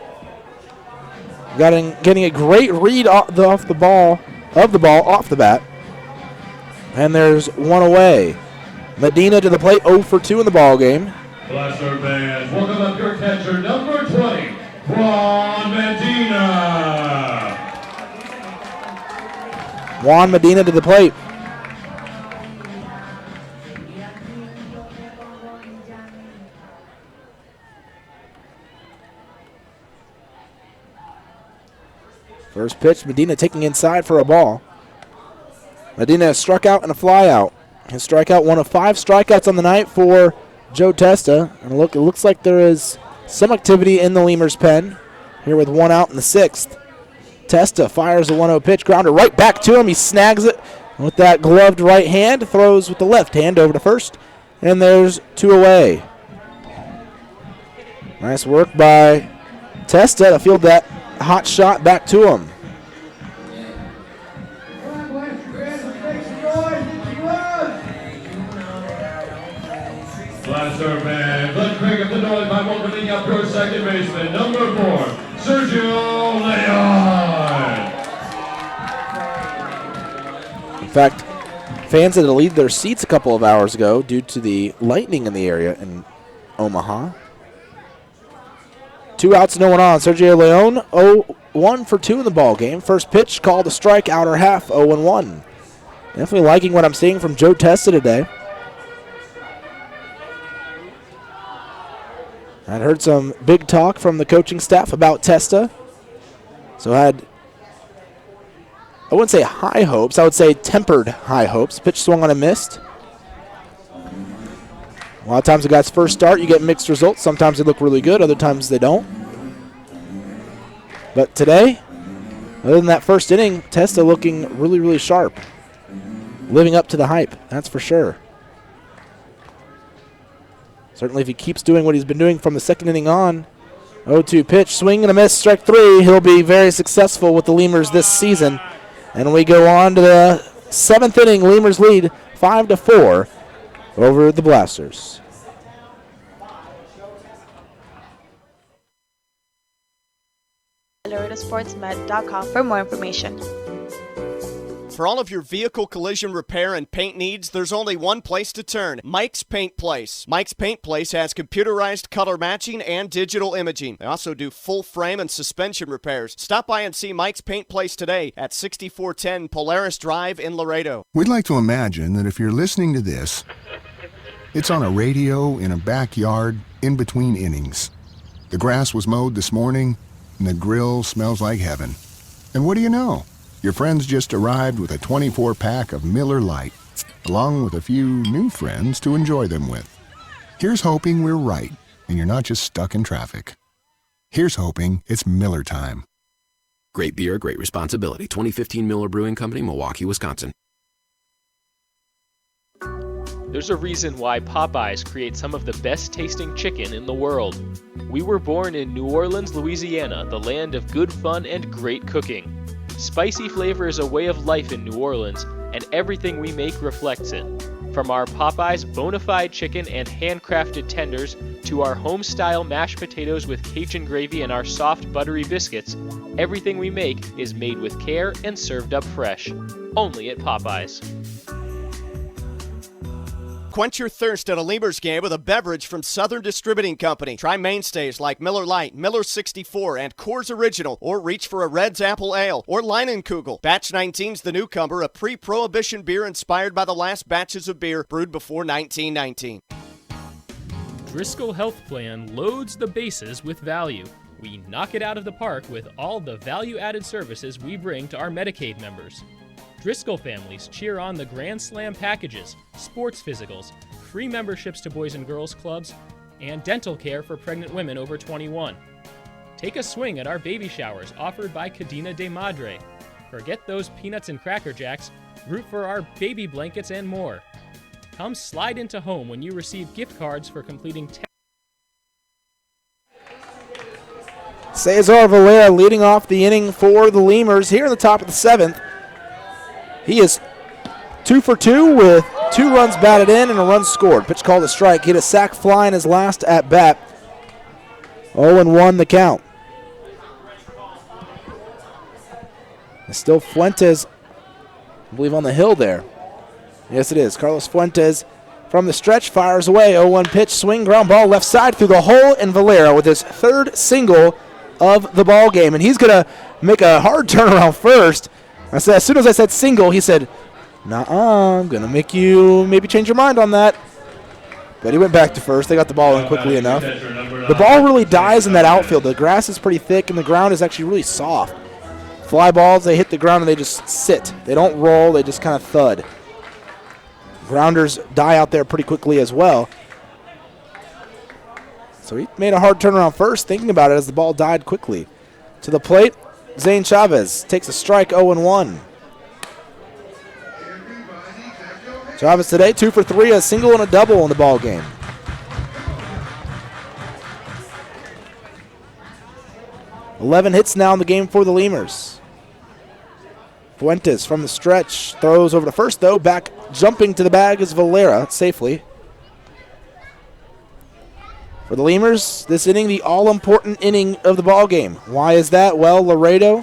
Getting a great read off the ball off the bat. And there's 1 away. Medina to the plate, 0 for 2 in the ball game. Blaster fans, welcome up your catcher, number 20, Juan Medina. Juan Medina to the plate. First pitch, Medina taking inside for a ball. Medina struck out and a fly out. His strikeout, one of 5 strikeouts on the night for Joe Testa. And it looks like there is some activity in the Lemurs pen here with 1 out in the 6th. Testa fires a 1-0 pitch, grounder right back to him. He snags it with that gloved right hand, throws with the left hand over to first, and there's 2 away. Nice work by Testa to field that hot shot back to him. Blaster fans, let's pick up the noise by welcoming up your second baseman, number 4, Sergio Leon. In fact, fans had to leave their seats a couple of hours ago due to the lightning in the area in Omaha. 2 outs, no one on. Sergio Leon, 0-1 for 2 in the ball game. First pitch called a strike, outer half, 0-1. Definitely liking what I'm seeing from Joe Testa today. I'd heard some big talk from the coaching staff about Testa. So I wouldn't say high hopes, I would say tempered high hopes. Pitch swung on and missed. A lot of times a guy's first start, you get mixed results. Sometimes they look really good, other times they don't. But today, other than that first inning, Testa looking really, really sharp. Living up to the hype, that's for sure. Certainly if he keeps doing what he's been doing from the second inning on, 0-2 pitch, swing and a miss, strike 3. He'll be very successful with the Lemurs this season. And we go on to the 7th inning. Lemurs lead 5-4 over the Blasters. LaredoSportsMed.com for more information. For all of your vehicle collision repair and paint needs, there's only one place to turn, Mike's Paint Place. Mike's Paint Place has computerized color matching and digital imaging. They also do full frame and suspension repairs. Stop by and see Mike's Paint Place today at 6410 Polaris Drive in Laredo. We'd like to imagine that if you're listening to this, it's on a radio in a backyard in between innings. The grass was mowed this morning, and the grill smells like heaven. And what do you know? Your friends just arrived with a 24-pack of Miller Lite, along with a few new friends to enjoy them with. Here's hoping we're right, and you're not just stuck in traffic. Here's hoping it's Miller time. Great beer, great responsibility. 2015 Miller Brewing Company, Milwaukee, Wisconsin. There's a reason why Popeyes creates some of the best tasting chicken in the world. We were born in New Orleans, Louisiana, the land of good fun and great cooking. Spicy flavor is a way of life in New Orleans, and everything we make reflects it. From our Popeyes bona fide chicken and handcrafted tenders to our home-style mashed potatoes with Cajun gravy and our soft buttery biscuits, everything we make is made with care and served up fresh. Only at Popeyes. Quench your thirst at a Lemurs game with a beverage from Southern Distributing Company. Try mainstays like Miller Lite, Miller 64, and Coors Original, or reach for a Red's Apple Ale or Leinenkugel. Batch 19's the newcomer, a pre-prohibition beer inspired by the last batches of beer brewed before 1919. Driscoll Health Plan loads the bases with value. We knock it out of the park with all the value-added services we bring to our Medicaid members. Driscoll families cheer on the Grand Slam packages, sports physicals, free memberships to Boys and Girls Clubs, and dental care for pregnant women over 21. Take a swing at our baby showers offered by Cadena de Madre. Forget those peanuts and Cracker Jacks, root for our baby blankets and more. Come slide into home when you receive gift cards for completing Cesar Valera leading off the inning for the Lemurs here in the top of the 7th. He is 2 for 2 with 2 runs batted in and a run scored. Pitch called a strike. He had a sac fly in his last at bat. 0-1 the count. It's still Fuentes, I believe, on the hill there. Yes, it is. Carlos Fuentes from the stretch fires away. 0-1 pitch, swing, ground ball, left side through the hole, and Valera with his 3rd single of the ball game. And he's going to make a hard turnaround first. I said, as soon as I said single, he said, "Nuh-uh, I'm going to make you maybe change your mind on that." But he went back to first. They got the ball in quickly enough. The ball really dies in that outfield. The grass is pretty thick, and the ground is actually really soft. Fly balls, they hit the ground and they just sit. They don't roll, they just kind of thud. Grounders die out there pretty quickly as well. So he made a hard turnaround first, thinking about it as the ball died quickly. To the plate, Zane Chavez takes a strike, 0-1. Chavez today, 2 for 3, a single and a double in the ball game. $11 hits now in the game for the Lemurs. Fuentes from the stretch throws over to first, though. Back jumping to the bag is Valera safely. For the Lemurs, this inning, the all-important inning of the ball game. Why is that? Well, Laredo,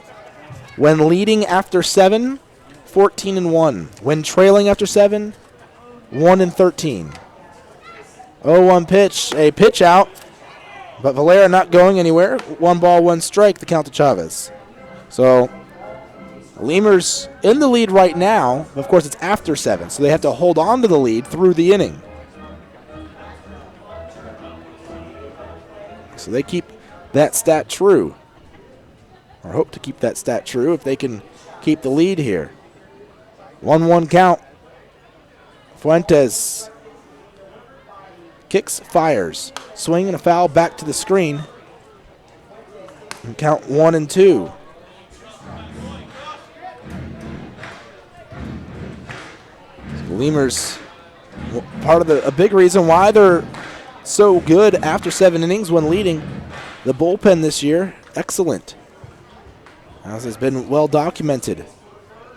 when leading after 7, 14-1. When trailing after 7, 1-13. 0-1 pitch, a pitch out, but Valera not going anywhere. 1 ball, 1 strike, the count to Chavez. So, Lemurs in the lead right now. Of course, it's after 7, so they have to hold on to the lead through the inning. So they keep that stat true, or hope to keep that stat true if they can keep the lead here. 1-1 count. Fuentes kicks, fires. Swing and a foul back to the screen. And count 1-2. So Lemurs, part of a big reason why they're so good after 7 innings when leading. The bullpen this year, excellent, as has been well documented.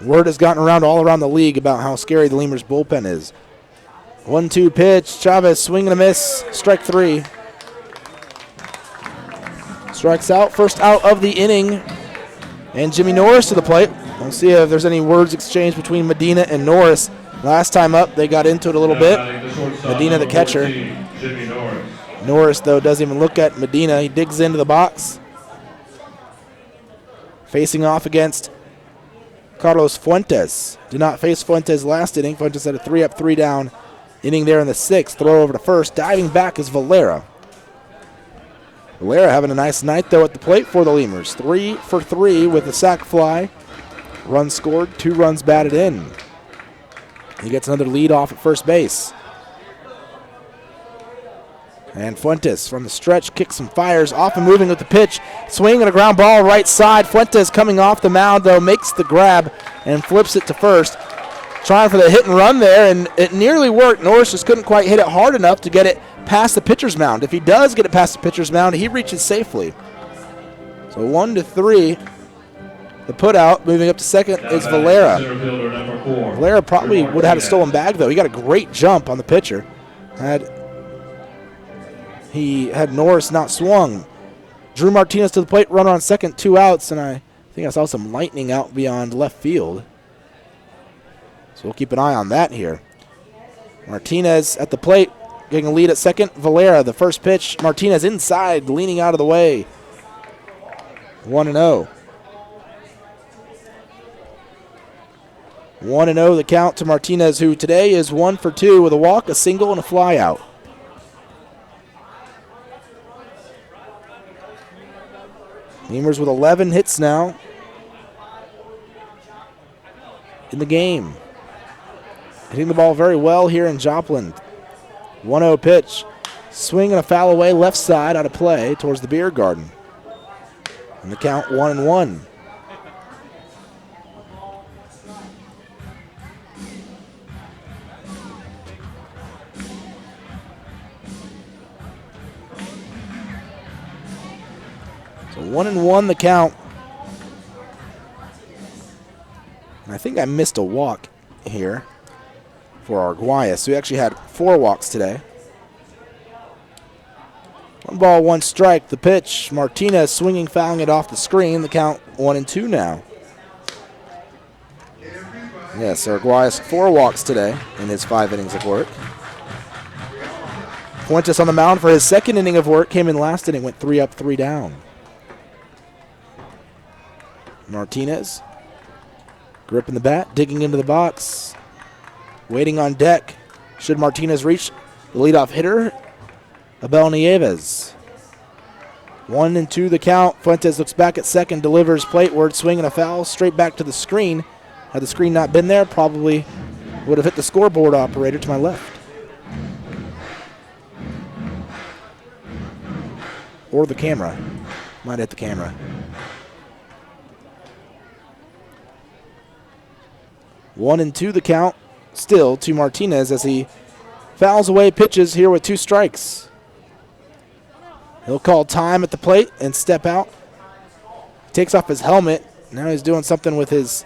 Word has gotten around all around the league about how scary the Lemurs bullpen is. 1-2 pitch, Chavez swing and a miss, strike 3. Strikes out, first out of the inning. And Jimmy Norris to the plate. We'll see if there's any words exchanged between Medina and Norris. Last time up, they got into it a little bit. Medina, the catcher. Norris, though, doesn't even look at Medina. He digs into the box. Facing off against Carlos Fuentes. Did not face Fuentes last inning. Fuentes had a 3-up, 3-down inning there in the 6th. Throw over to first. Diving back is Valera. Valera having a nice night, though, at the plate for the Lemurs. 3 for 3 with a sac fly. Run scored, 2 runs batted in. He gets another lead off at first base. And Fuentes from the stretch kicks and fires, off and moving with the pitch. Swing and a ground ball right side. Fuentes coming off the mound, though, makes the grab and flips it to first. Trying for the hit and run there, and it nearly worked. Norris just couldn't quite hit it hard enough to get it past the pitcher's mound. If he does get it past the pitcher's mound, he reaches safely. So 1-3. The put out, moving up to second, is Valera. Valera probably would have had a stolen bag, though. He got a great jump on the pitcher. He had Norris not swung. Drew Martinez to the plate, runner on second, 2 outs, and I think I saw some lightning out beyond left field. So we'll keep an eye on that here. Martinez at the plate, getting a lead at second. Valera, the first pitch. Martinez inside, leaning out of the way. 1-0. 1-0 the count to Martinez, who today is 1 for 2 with a walk, a single, and a fly out. Lemurs with 11 hits now in the game. Hitting the ball very well here in Joplin. 1-0 pitch. Swing and a foul away left side out of play towards the beer garden. And the count 1-1. So 1-1 the count. And I think I missed a walk here for Arguelles. We actually had 4 walks today. 1 ball, 1 strike. The pitch. Martinez swinging, fouling it off the screen. The count 1-2 now. Yes, Arguelles 4 walks today in his 5 innings of work. Fuentes on the mound for his 2nd inning of work. Came in last inning, went 3 up, 3 down. Martinez gripping the bat, digging into the box, waiting on deck. Should Martinez reach the leadoff hitter, Abel Nieves. 1-2 the count. Fuentes looks back at second, delivers plateward, swing and a foul, straight back to the screen. Had the screen not been there, probably would have hit the scoreboard operator to my left. Or the camera. Might hit the camera. 1-2 the count. Still to Martinez as he fouls away pitches here with 2 strikes. He'll call time at the plate and step out. Takes off his helmet. Now he's doing something with his,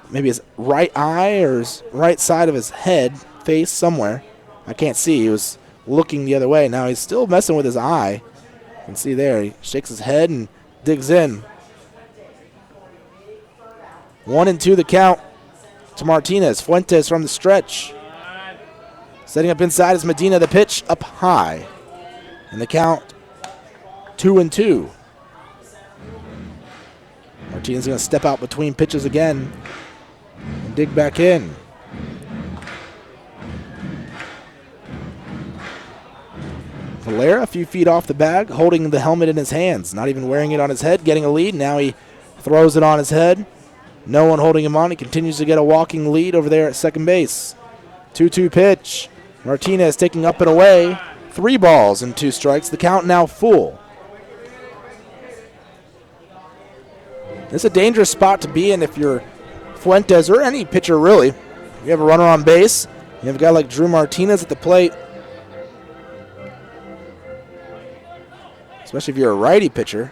maybe his right eye or his right side of his head, face, somewhere. I can't see. He was looking the other way. Now he's still messing with his eye. You can see there. He shakes his head and digs in. 1-2 the count to Martinez. Fuentes from the stretch. Setting up inside is Medina. The pitch up high. And the count 2-2. Martinez is going to step out between pitches again and dig back in. Valera a few feet off the bag, holding the helmet in his hands, not even wearing it on his head, getting a lead. Now he throws it on his head. No one holding him on. He continues to get a walking lead over there at second base. 2-2 pitch. Martinez taking up and away. 3 balls and 2 strikes. The count now full. This is a dangerous spot to be in if you're Fuentes or any pitcher, really. You have a runner on base. You have a guy like Drew Martinez at the plate. Especially if you're a righty pitcher.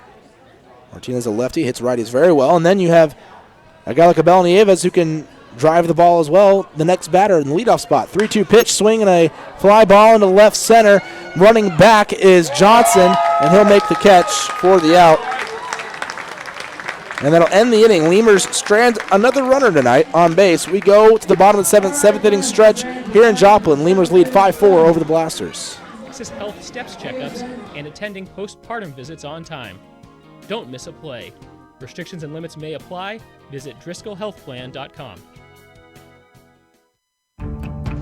Martinez, a lefty, hits righties very well. And then you have a guy like Abel Nieves who can drive the ball as well. The next batter in the leadoff spot. 3-2 pitch, swing and a fly ball into left center. Running back is Johnson, and he'll make the catch for the out. And that'll end the inning. Lemurs strand another runner tonight on base. We go to the bottom of the seventh inning stretch here in Joplin. Lemurs lead 5-4 over the Blasters. Texas Health Steps checkups and attending postpartum visits on time. Don't miss a play. Restrictions and limits may apply. Visit DriscollHealthPlan.com.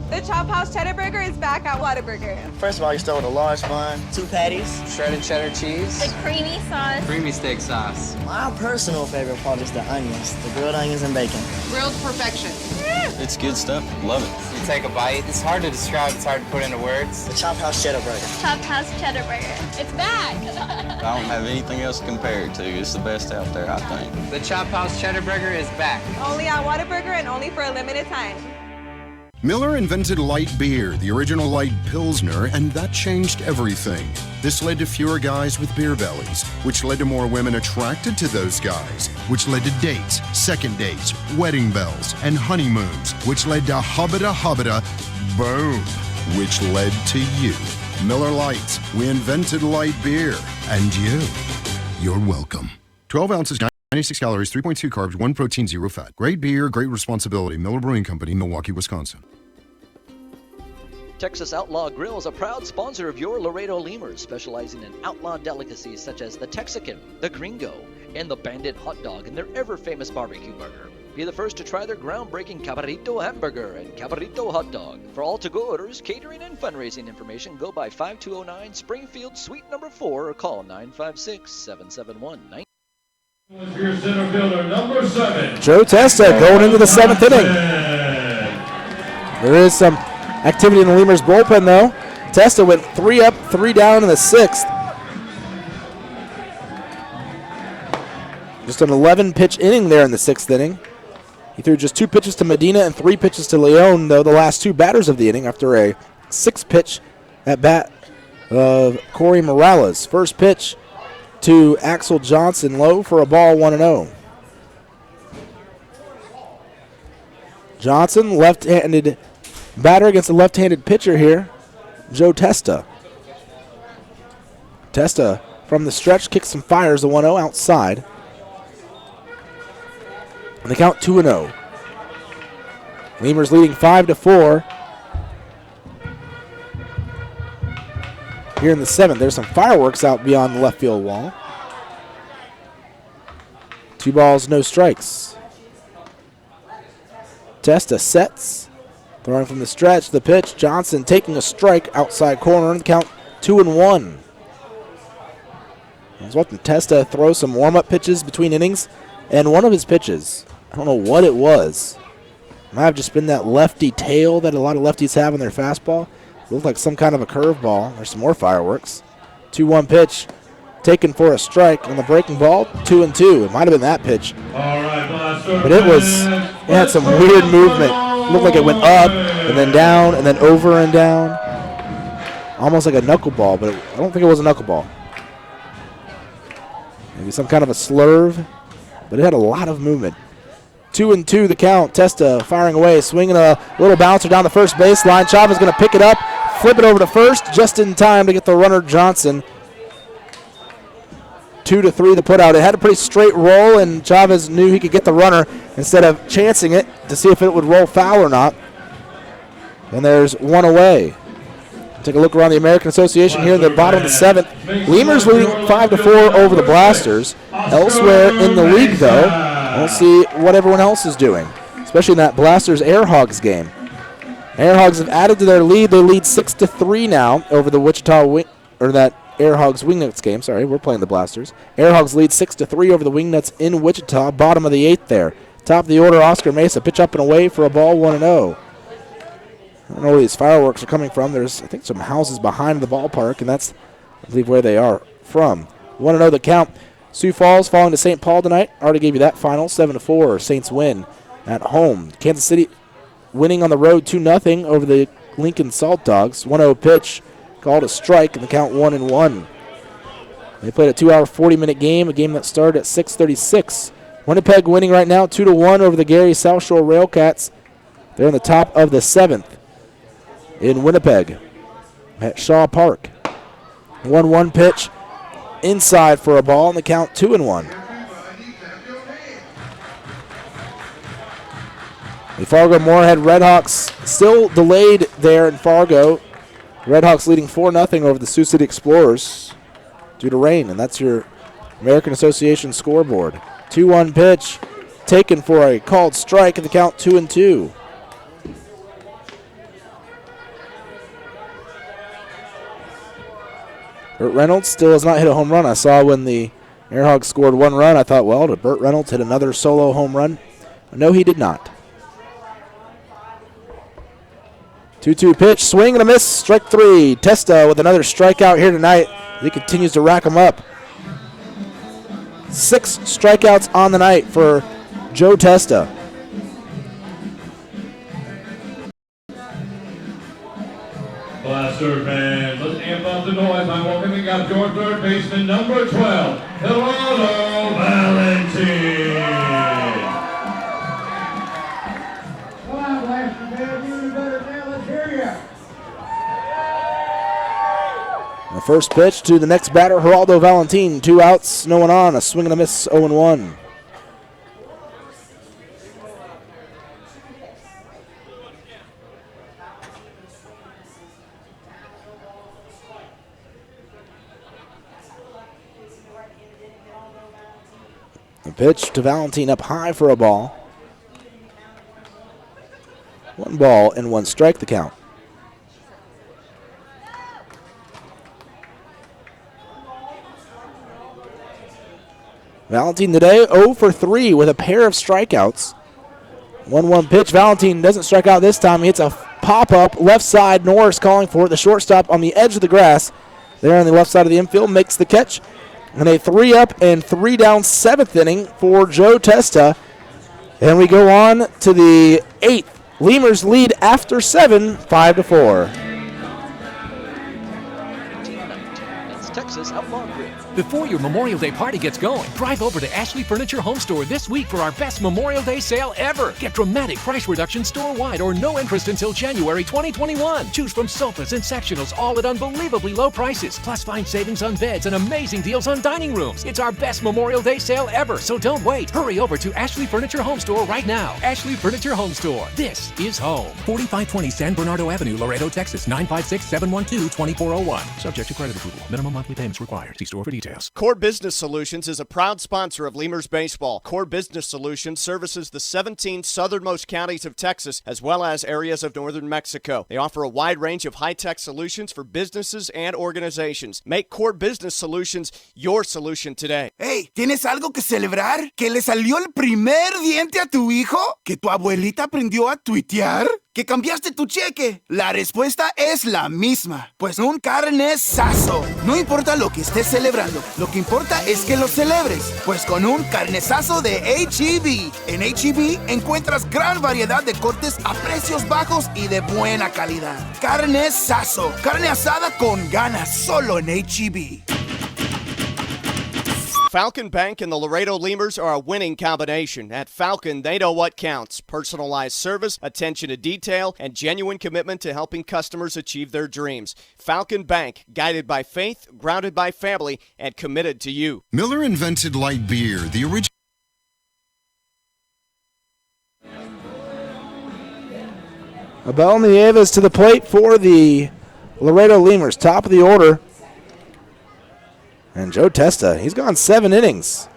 The Chop House Cheddar Burger is back at Whataburger. First of all, you start with a large bun, 2 patties, Shredded cheddar cheese. The creamy sauce. Creamy steak sauce. My personal favorite part is the onions, the grilled onions and bacon. Grilled perfection. It's good stuff. Love it. You take a bite. It's hard to describe. It's hard to put into words. The Chop House Cheddar Burger. Chop House Cheddar Burger. It's back. I don't have anything else to compare it to. It's the best out there, I think. The Chop House Cheddar Burger is back. Only at Whataburger and only for a limited time. Miller invented light beer, the original light Pilsner, and that changed everything. This led to fewer guys with beer bellies, which led to more women attracted to those guys, which led to dates, second dates, wedding bells, and honeymoons, which led to hubba-da, boom, which led to you. Miller Lights, we invented light beer, and you're welcome. 12 ounces, 96 calories, 3.2 carbs, 1 protein, 0 fat. Great beer, great responsibility. Miller Brewing Company, Milwaukee, Wisconsin. Texas Outlaw Grill is a proud sponsor of your Laredo Lemurs, specializing in outlaw delicacies such as the Texican, the Gringo, and the Bandit hot dog and their ever-famous barbecue burger. Be the first to try their groundbreaking Cabrito hamburger and Cabrito hot dog. For all to-go orders, catering, and fundraising information, go by 5209 Springfield Suite number 4 or call 956-771-9. Your center fielder, number 7. Joe Testa going into the 7th inning. There is some activity in the Lemurs bullpen, though. Testa went 3 up, 3 down in the 6th. Just an 11-pitch inning there in the 6th inning. He threw just 2 pitches to Medina and 3 pitches to Leon, though the last 2 batters of the inning after a 6-pitch at bat of Corey Morales. First pitch to Axel Johnson, low for a ball, 1-0. Johnson, left-handed batter against a left-handed pitcher here, Joe Testa. Testa from the stretch kicks and fires the 1-0 outside. And the count 2-0. Lemurs leading 5-4. Here in the 7th, there's some fireworks out beyond the left field wall. 2 balls, no strikes. Testa sets. Throwing from the stretch, the pitch. Johnson taking a strike outside corner, and the count 2-1. I was watching Testa throw some warm-up pitches between innings, and one of his pitches, I don't know what it was. It might have just been that lefty tail that a lot of lefties have in their fastball. It looked like some kind of a curveball. There's some more fireworks. 2-1 pitch, taken for a strike on the breaking ball, 2-2. It might have been that pitch. But it had some weird movement. It looked like it went up and then down and then over and down. Almost like a knuckleball, but I don't think it was a knuckleball. Maybe some kind of a slurve, but it had a lot of movement. 2-2 the count. Testa firing away, swinging a little bouncer down the first baseline. Chavez going to pick it up, flip it over to first, just in time to get the runner Johnson. 2-3 the put out. It had a pretty straight roll, and Chavez knew he could get the runner instead of chancing it to see if it would roll foul or not. And there's one away. Take a look around the American Association here in the bottom of the 7th. Lemurs leading 5-4 over the Blasters. Elsewhere in the league, though, we'll see what everyone else is doing, especially in that Blasters Airhogs game. Airhogs have added to their lead. They lead 6-3 now over the Wichita that Airhogs Wingnuts game. Sorry, we're playing the Blasters. Airhogs lead 6-3 over the Wingnuts in Wichita. Bottom of the 8th there. Top of the order, Oscar Mesa. Pitch up and away for a ball, 1-0. I don't know where these fireworks are coming from. There's, I think, some houses behind the ballpark, and that's, I believe, where they are from. 1-0 the count. Sioux Falls falling to St. Paul tonight. Already gave you that final, 7-4. Saints win at home. Kansas City winning on the road 2-0 over the Lincoln Salt Dogs. 1-0 pitch, called a strike, and the count 1-1. They played a 2-hour, 40-minute game, a game that started at 6:36. Winnipeg winning right now 2-1 over the Gary South Shore Railcats. They're in the top of the 7th in Winnipeg at Shaw Park. 1-1 pitch inside for a ball, and the count 2-1. The Fargo-Moorhead Redhawks still delayed there in Fargo. Redhawks leading 4-0 over the Sioux City Explorers due to rain, and that's your American Association scoreboard. 2-1 pitch taken for a called strike, and the count 2-2. Burt Reynolds still has not hit a home run. I saw when the Airhogs scored 1 run, I thought, well, did Burt Reynolds hit another solo home run? No, he did not. 2-2 pitch, swing and a miss, strike 3. Testa with another strikeout here tonight. He continues to rack them up. 6 strikeouts on the night for Joe Testa. Blaster fans, let's amp up the noise by welcoming up your third baseman, number 12, Gerardo Valentin. Come on, Blaster fans, you better now, let's hear you. The first pitch to the next batter, Geraldo Valentin. 2 outs, no one on. A swing and a miss, 0-1. The pitch to Valentin up high for a ball. 1 ball and 1 strike the count. Valentin today 0 for 3 with a pair of strikeouts. 1-1 pitch. Valentin doesn't strike out this time. He hits a pop-up left side. Norris calling for it. The shortstop on the edge of the grass there on the left side of the infield makes the catch. And a 3-up and 3-down 7th inning for Joe Testa. And we go on to the 8th. Lemurs lead after 7, 5-4. That's Texas Outlaw Grid. Before your Memorial Day party gets going, drive over to Ashley Furniture Home Store this week for our best Memorial Day sale ever. Get dramatic price reductions store-wide or no interest until January 2021. Choose from sofas and sectionals, all at unbelievably low prices. Plus find savings on beds and amazing deals on dining rooms. It's our best Memorial Day sale ever, so don't wait. Hurry over to Ashley Furniture Home Store right now. Ashley Furniture Home Store. This is home. 4520 San Bernardo Avenue, Laredo, Texas, 956-712-2401. Subject to credit approval. Minimum monthly payments required. See store for details. details. Core Business Solutions is a proud sponsor of Lemurs Baseball. Core Business Solutions services the 17 southernmost counties of Texas as well as areas of northern Mexico. They offer a wide range of high-tech solutions for businesses and organizations. Make Core Business Solutions your solution today. Hey, ¿tienes algo que celebrar? ¿Que le salió el primer diente a tu hijo? ¿Que tu abuelita aprendió a tuitear? ¿Que cambiaste tu cheque? La respuesta es la misma. Pues un carnesazo. No importa lo que estés celebrando, lo que importa es que lo celebres. Pues con un carnesazo de H-E-B. En H-E-B encuentras gran variedad de cortes a precios bajos y de buena calidad. Carnesazo. Carne asada con ganas solo en H-E-B. Falcon Bank and the Laredo Lemurs are a winning combination. At Falcon, they know what counts. Personalized service, attention to detail, and genuine commitment to helping customers achieve their dreams. Falcon Bank, guided by faith, grounded by family, and committed to you. Miller invented light beer, the original. Abel Nieves to the plate for the Laredo Lemurs, top of the order. And Joe Testa, he's gone 7 innings.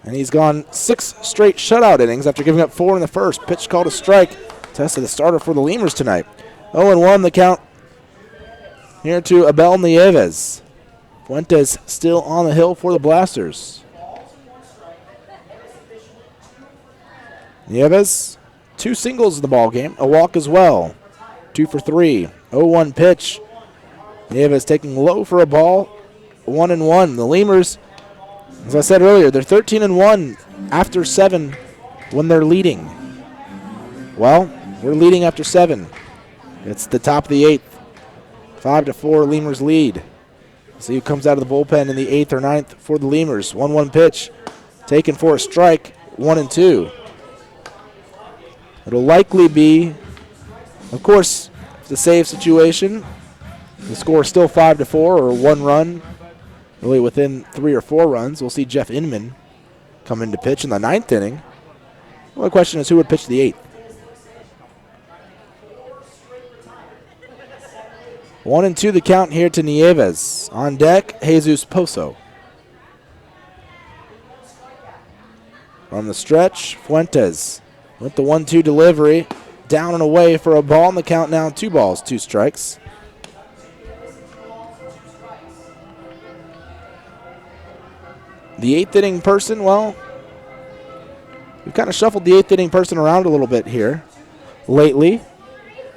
And he's gone 6 straight shutout innings after giving up 4 in the first. Pitch called a strike. Testa, the starter for the Lemurs tonight. 0-1 the count here to Abel Nieves. Fuentes still on the hill for the Blasters. Nieves, 2 singles in the ball game, a walk as well. 2 for 3. 0-1 pitch. Nieves taking low for a ball. 1-1. The Lemurs, as I said earlier, they're 13-1 after 7 when they're leading. Well, we're leading after 7. It's the top of the 8th. 5-4 Lemurs lead. See who comes out of the bullpen in the 8th or 9th for the Lemurs. 1-1 pitch taken for a strike. 1-2. It'll likely be, of course, the save situation. The score is still 5-4 or 1 run. Really within 3 or 4 runs. We'll see Jeff Inman come in to pitch in the 9th inning. The only question is who would pitch the 8th. 1-2 the count here to Nieves. On deck, Jesus Pozo. From the stretch, Fuentes with the 1-2 delivery. Down and away for a ball, and the count now 2 balls, 2 strikes. The 8th inning person, well, we've kind of shuffled the 8th inning person around a little bit here lately. You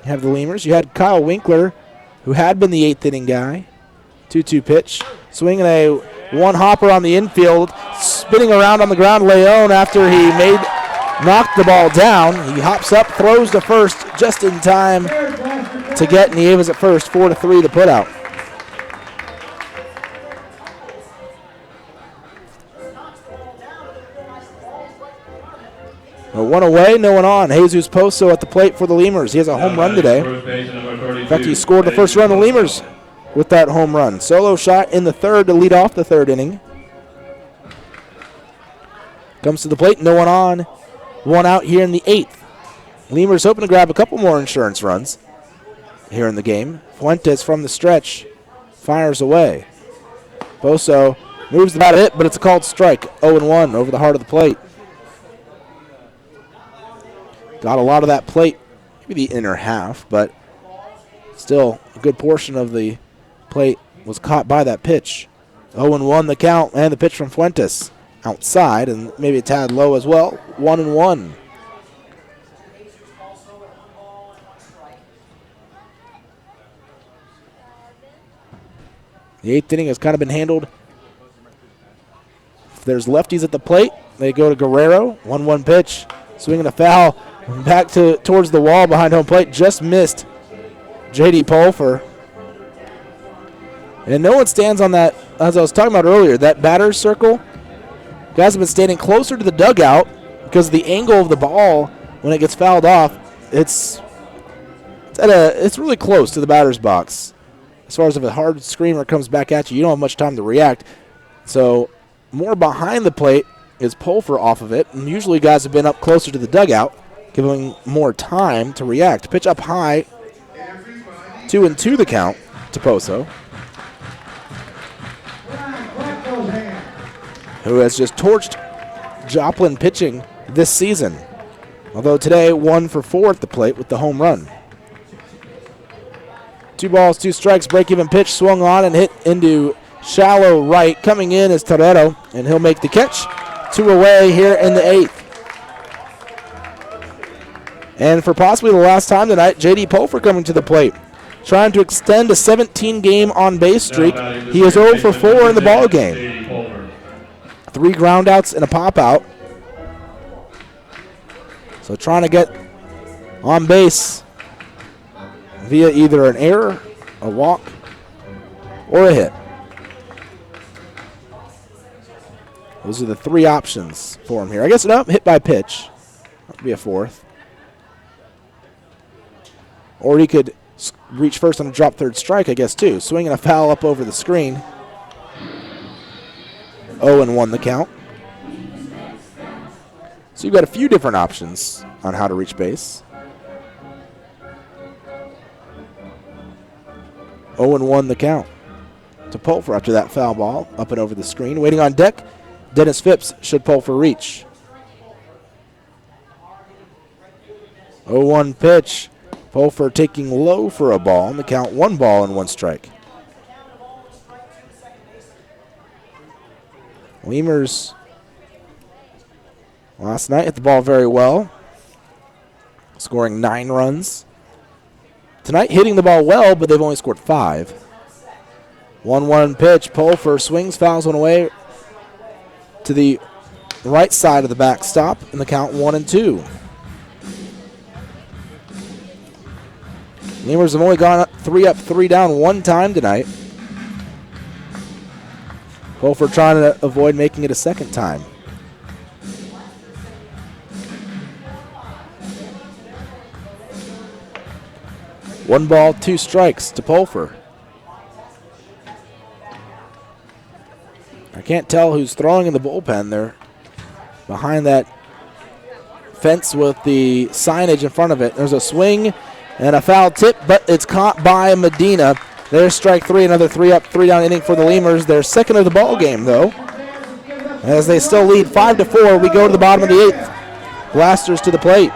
have the Lemurs. You had Kyle Winkler, who had been the 8th inning guy. 2-2 pitch. Swinging a 1-hopper on the infield. Spinning around on the ground, Leon, after he knocked the ball down. He hops up, throws to first just in time to get Nieves at first. 4-3 the putout. One away, no one on. Jesus Pozo at the plate for the Lemurs. He has a home run today. In fact, he scored the first run of the Lemurs with that home run. Solo shot in the 3rd to lead off the 3rd inning. Comes to the plate, no one on. 1 out here in the 8th. Lemurs hoping to grab a couple more insurance runs here in the game. Fuentes from the stretch fires away. Pozo moves the bat a bit, but it's a called strike. 0-1 over the heart of the plate. Got a lot of that plate, maybe the inner half, but still a good portion of the plate was caught by that pitch. 0-1 the count, and the pitch from Fuentes outside, and maybe a tad low as well. 1-1. The 8th inning has kind of been handled. If there's lefties at the plate, they go to Guerrero. 1-1 pitch, swinging a foul. Back towards the wall behind home plate. Just missed J.D. Pulfer. And no one stands on that, as I was talking about earlier, that batter's circle. Guys have been standing closer to the dugout because of the angle of the ball when it gets fouled off. It's really close to the batter's box. As far as if a hard screamer comes back at you, you don't have much time to react. So more behind the plate is Pulfer off of it. And usually guys have been up closer to the dugout, giving more time to react. Pitch up high. 2-2 the count to Pozo. who has just torched Joplin pitching this season. Although today 1 for 4 at the plate with the home run. 2 balls, 2 strikes, break-even pitch swung on and hit into shallow right. Coming in is Toretto, and he'll make the catch. 2 away here in the 8th. And for possibly the last time tonight, J.D. Pulfer coming to the plate, trying to extend a 17-game on-base streak. He is 0 for 4 in the ball game. 3 groundouts and a pop-out. So trying to get on base via either an error, a walk, or a hit. Those are the 3 options for him here. I guess no, hit by pitch. That would be a 4th. Or he could reach first on a drop third strike, I guess, too. Swinging a foul up over the screen. 0-1 the count. So you've got a few different options on how to reach base. 0-1 the count to Pulfer after that foul ball up and over the screen. Waiting on deck, Dennis Phipps should Pulfer reach. 0-1 pitch. Pulfer taking low for a ball. And the count 1 ball and 1 strike. Lemurs last night hit the ball very well, scoring 9 runs. Tonight hitting the ball well, but they've only scored 5. 1-1 pitch. Pulfer swings, fouls one away to the right side of the backstop, and the count 1-2. Lemurs have only gone up, 3 down 1 time tonight. Pulfer trying to avoid making it a second time. One ball, 2 strikes to Pulfer. I can't tell who's throwing in the bullpen. They're behind that fence with the signage in front of it. There's a swing and a foul tip, but it's caught by Medina. There's strike 3, another 3 up, 3 down inning for the Lemurs. They're second of the ball game, though. As they still lead 5-4, we go to the bottom of the 8th. Blasters to the plate.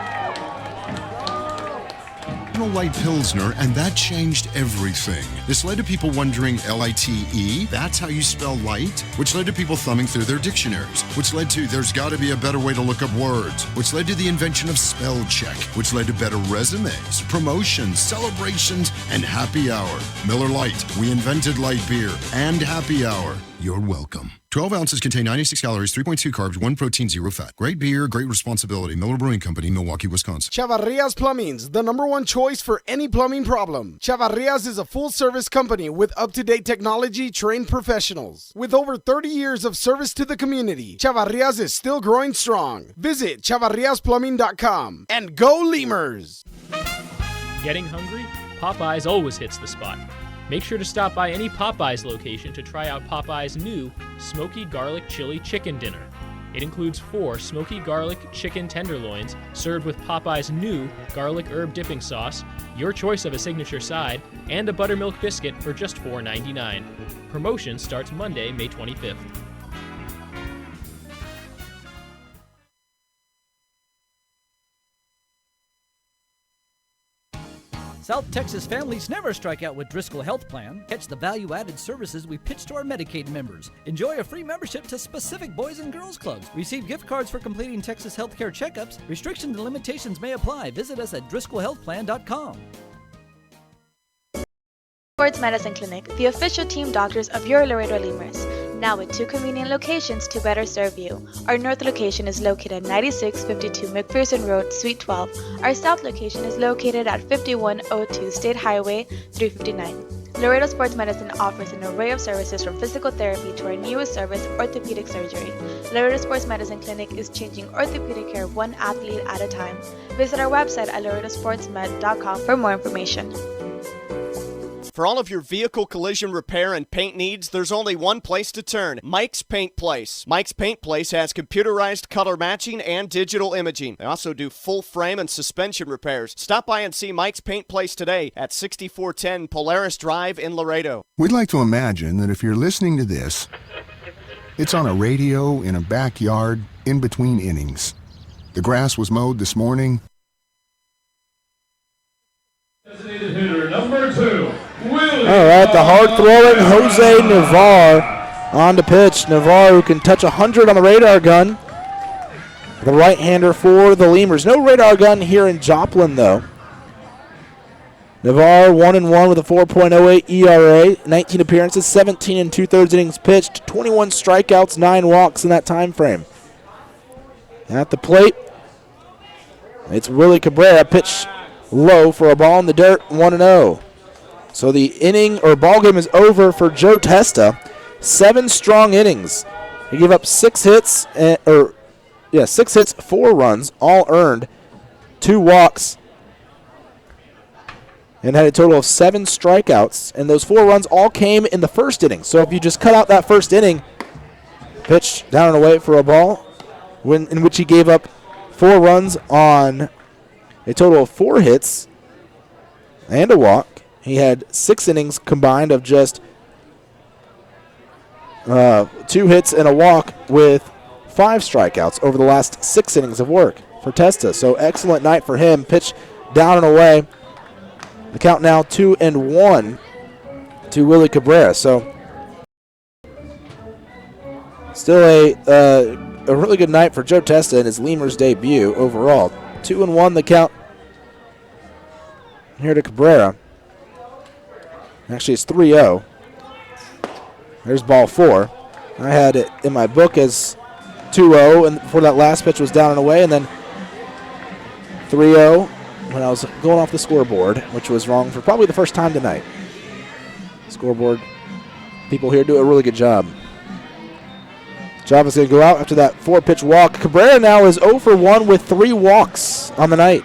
Light Pilsner, and that changed everything. This led to people wondering L-I-T-E, that's how you spell light, which led to people thumbing through their dictionaries, which led to there's got to be a better way to look up words, which led to the invention of spell check, which led to better resumes, promotions, celebrations, and happy hour. Miller Lite, we invented light beer and happy hour. You're welcome. 12 ounces contain 96 calories, 3.2 carbs, 1 protein, 0 fat. Great beer, great responsibility. Miller Brewing Company, Milwaukee, Wisconsin. Chavarrias Plumbing's the #1 choice for any plumbing problem. Chavarrias is a full-service company with up-to-date technology, trained professionals. With over 30 years of service to the community, Chavarrias is still growing strong. Visit chavarriasplumbing.com and go Lemurs! Getting hungry? Popeyes always hits the spot. Make sure to stop by any Popeyes location to try out Popeyes' new Smoky Garlic Chili Chicken Dinner. It includes 4 smoky garlic chicken tenderloins served with Popeyes' new garlic herb dipping sauce, your choice of a signature side, and a buttermilk biscuit for just $4.99. Promotion starts Monday, May 25th. South Texas families never strike out with Driscoll Health Plan. Catch the value-added services we pitch to our Medicaid members. Enjoy a free membership to specific boys and girls clubs. Receive gift cards for completing Texas healthcare checkups. Restrictions and limitations may apply. Visit us at driscollhealthplan.com. Sports Medicine Clinic, the official team doctors of your Laredo Lemurs. Now with 2 convenient locations to better serve you. Our north location is located at 9652 McPherson Road, Suite 12. Our south location is located at 5102 State Highway 359. Laredo Sports Medicine offers an array of services from physical therapy to our newest service, orthopedic surgery. Laredo Sports Medicine Clinic is changing orthopedic care 1 athlete at a time. Visit our website at laredosportsmed.com for more information. For all of your vehicle collision repair and paint needs, there's only one place to turn, Mike's Paint Place. Mike's Paint Place has computerized color matching and digital imaging. They also do full frame and suspension repairs. Stop by and see Mike's Paint Place today at 6410 Polaris Drive in Laredo. We'd like to imagine that if you're listening to this It's on a radio, in a backyard, in between innings. The grass was mowed this morning. Designated hitter number 2, Willie. All right, the hard-throwing Jose Navarre on the pitch. Navarre, who can touch 100 on the radar gun. The right-hander for the Lemurs. No radar gun here in Joplin, though. Navarre 1-1 with a 4.08 ERA, 19 appearances, 17 2/3 innings pitched, 21 strikeouts, 9 walks in that time frame. At the plate, it's Willie Cabrera, pitch low for a ball in the dirt, 1-0. So the inning or ball game is over for Joe Testa. 7 strong innings. He gave up 6 hits, 6 hits, 4 runs, all earned, 2 walks, and had a total of 7 strikeouts. And those 4 runs all came in the first inning. So if you just cut out that first inning, pitch down and away for a ball, in which he gave up 4 runs on a total of 4 hits and a walk. He had 6 innings combined of just 2 hits and a walk with 5 strikeouts over the last 6 innings of work for Testa. So excellent night for him. Pitch down and away. The count now 2-1 to Willie Cabrera. So still a really good night for Joe Testa in his Lemurs debut overall. 2-1 the count here to Cabrera. Actually, it's 3-0. There's ball 4. I had it in my book as 2-0, and before that last pitch was down and away, and then 3-0 when I was going off the scoreboard, which was wrong for probably the first time tonight. Scoreboard people here do a really good job. Chavez going to go out after that 4-pitch walk. Cabrera now is 0 for 1 with 3 walks on the night.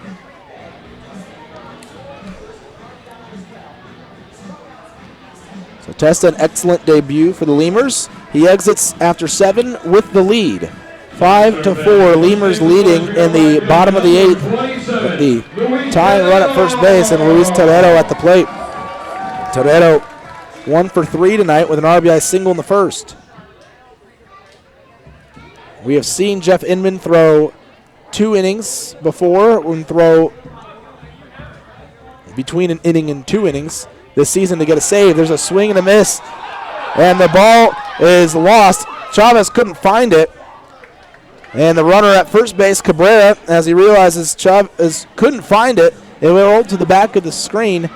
So Testa, an excellent debut for the Lemurs. He exits after 7 with the lead. 5-4, Lemurs leading in the bottom of the 8th. The tying run at first base, and Luis Toretto at the plate. Toretto 1 for 3 tonight with an RBI single in the first. We have seen Jeff Inman throw 2 innings before, and throw between an inning and 2 innings this season to get a save. There's a swing and a miss, and the ball is lost. Chavez couldn't find it, and the runner at first base, Cabrera, as he realizes Chavez couldn't find it, it rolled to the back of the screen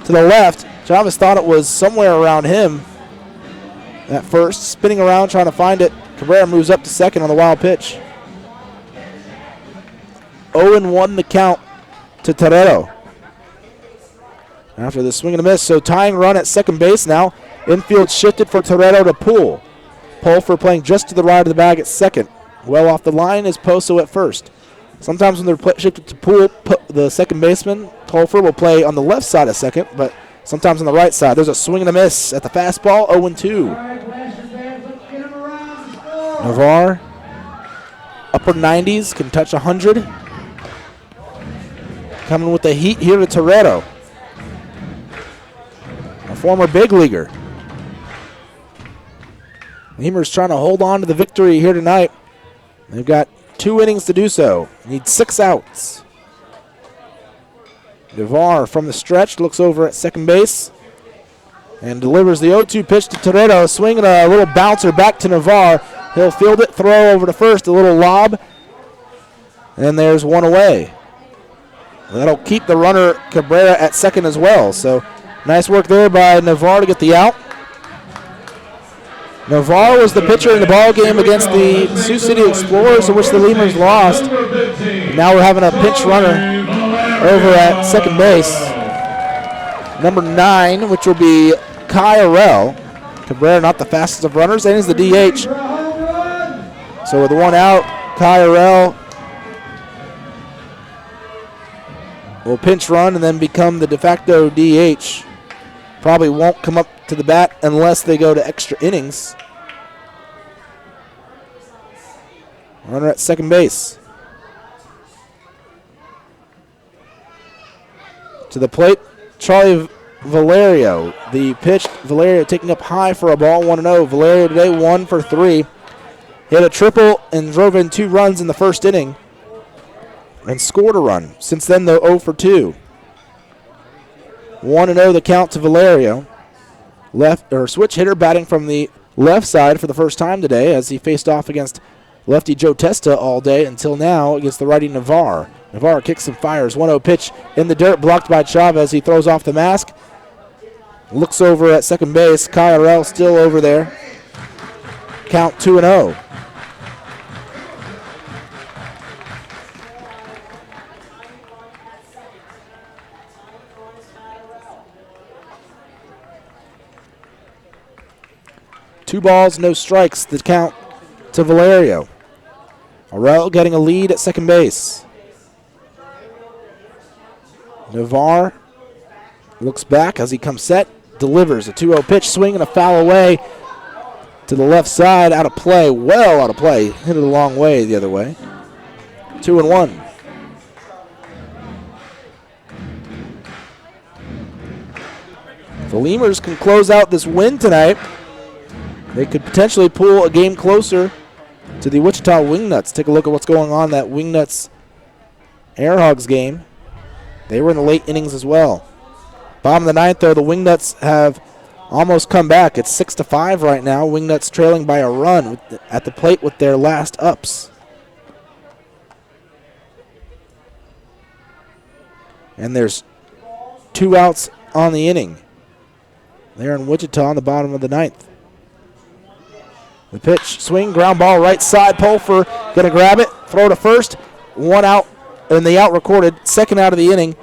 to the left. Chavez thought it was somewhere around him at first, spinning around trying to find it. Cabrera moves up to second on the wild pitch. 0-1 the count to Toretto after the swing and a miss. So tying run at second base now. Infield shifted for Toretto to Poole. Pulfer playing just to the right of the bag at second. Well off the line is Poso at first. Sometimes when they're shifted to Poole, the second baseman, Pulfer, will play on the left side of second, but sometimes on the right side. There's a swing and a miss at the fastball, 0-2. Navarre, upper 90s, can touch 100. Coming with the heat here to Toretto, a former big leaguer. Lemurs trying to hold on to the victory here tonight. They've got 2 innings to do so. Need 6 outs. Navarre from the stretch looks over at second base and delivers the 0-2 pitch to Toretto. Swinging a little bouncer back to Navarre. He'll field it, throw over to first, a little lob, and there's 1 away. That'll keep the runner Cabrera at second as well. So nice work there by Navarre to get the out. Navarre was the pitcher in the ball game against the Sioux City Explorers, in which the Lemurs lost. Now we're having a pinch runner over at second base. Number 9, which will be Kai Arell. Cabrera not the fastest of runners, and he's the DH. So with 1 out, Kai Arell will pinch run and then become the de facto DH. Probably won't come up to the bat unless they go to extra innings. Runner at second base. To the plate, Charlie Valerio. The pitch, Valerio taking up high for a ball, 1-0. Valerio today 1 for 3. hit a triple and drove in 2 runs in the first inning and scored a run. Since then, though, 0 for 2. 1-0 the count to Valerio. Switch hitter batting from the left side for the first time today as he faced off against lefty Joe Testa all day until now against the righty Navarre. Navarre kicks and fires. 1-0 pitch in the dirt, blocked by Chavez. He throws off the mask. Looks over at second base. Kyrell still over there. Count 2-0. Two balls, no strikes. The count to Valerio. Arell getting a lead at second base. Navarre looks back as he comes set. Delivers a 2-0 pitch, swing and a foul away to the left side. Out of play, well out of play. Hit it a long way the other way. 2-1. The Lemurs can close out this win tonight. They could potentially pull a game closer to the Wichita Wingnuts. Take a look at what's going on in that Wingnuts Airhogs game. They were in the late innings as well. Bottom of the ninth, though, the Wingnuts have almost come back. It's 6-5 right now. Wingnuts trailing by a run at the plate with their last ups. And there's 2 outs on the inning. They're in Wichita on the bottom of the ninth. The pitch, swing, ground ball, right side. Pulfer going to grab it, throw to first. 1 out, and the out recorded. Second out of the inning.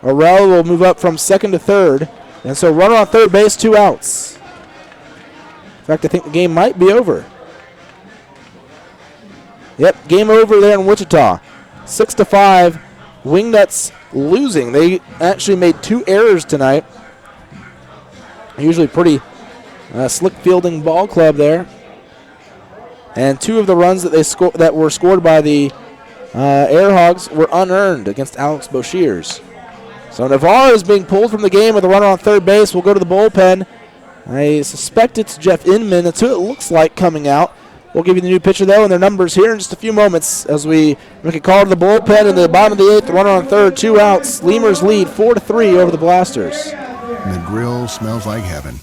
Arell will move up from second to third. And so runner on third base, 2 outs. In fact, I think the game might be over. Yep, game over there in Wichita. 6-5. Wingnuts losing. They actually made 2 errors tonight. Usually pretty slick fielding ball club there. And 2 of the runs that that were scored by the Airhogs were unearned against Alex Boshiers. So Navarre is being pulled from the game with a runner on third base. We'll go to the bullpen. I suspect it's Jeff Inman. That's who it looks like coming out. We'll give you the new pitcher, though, and their numbers here in just a few moments as we make a call to the bullpen in the bottom of the 8th. Runner on third, 2 outs. Lemurs lead 4-3 over the Blasters. And the grill smells like heaven.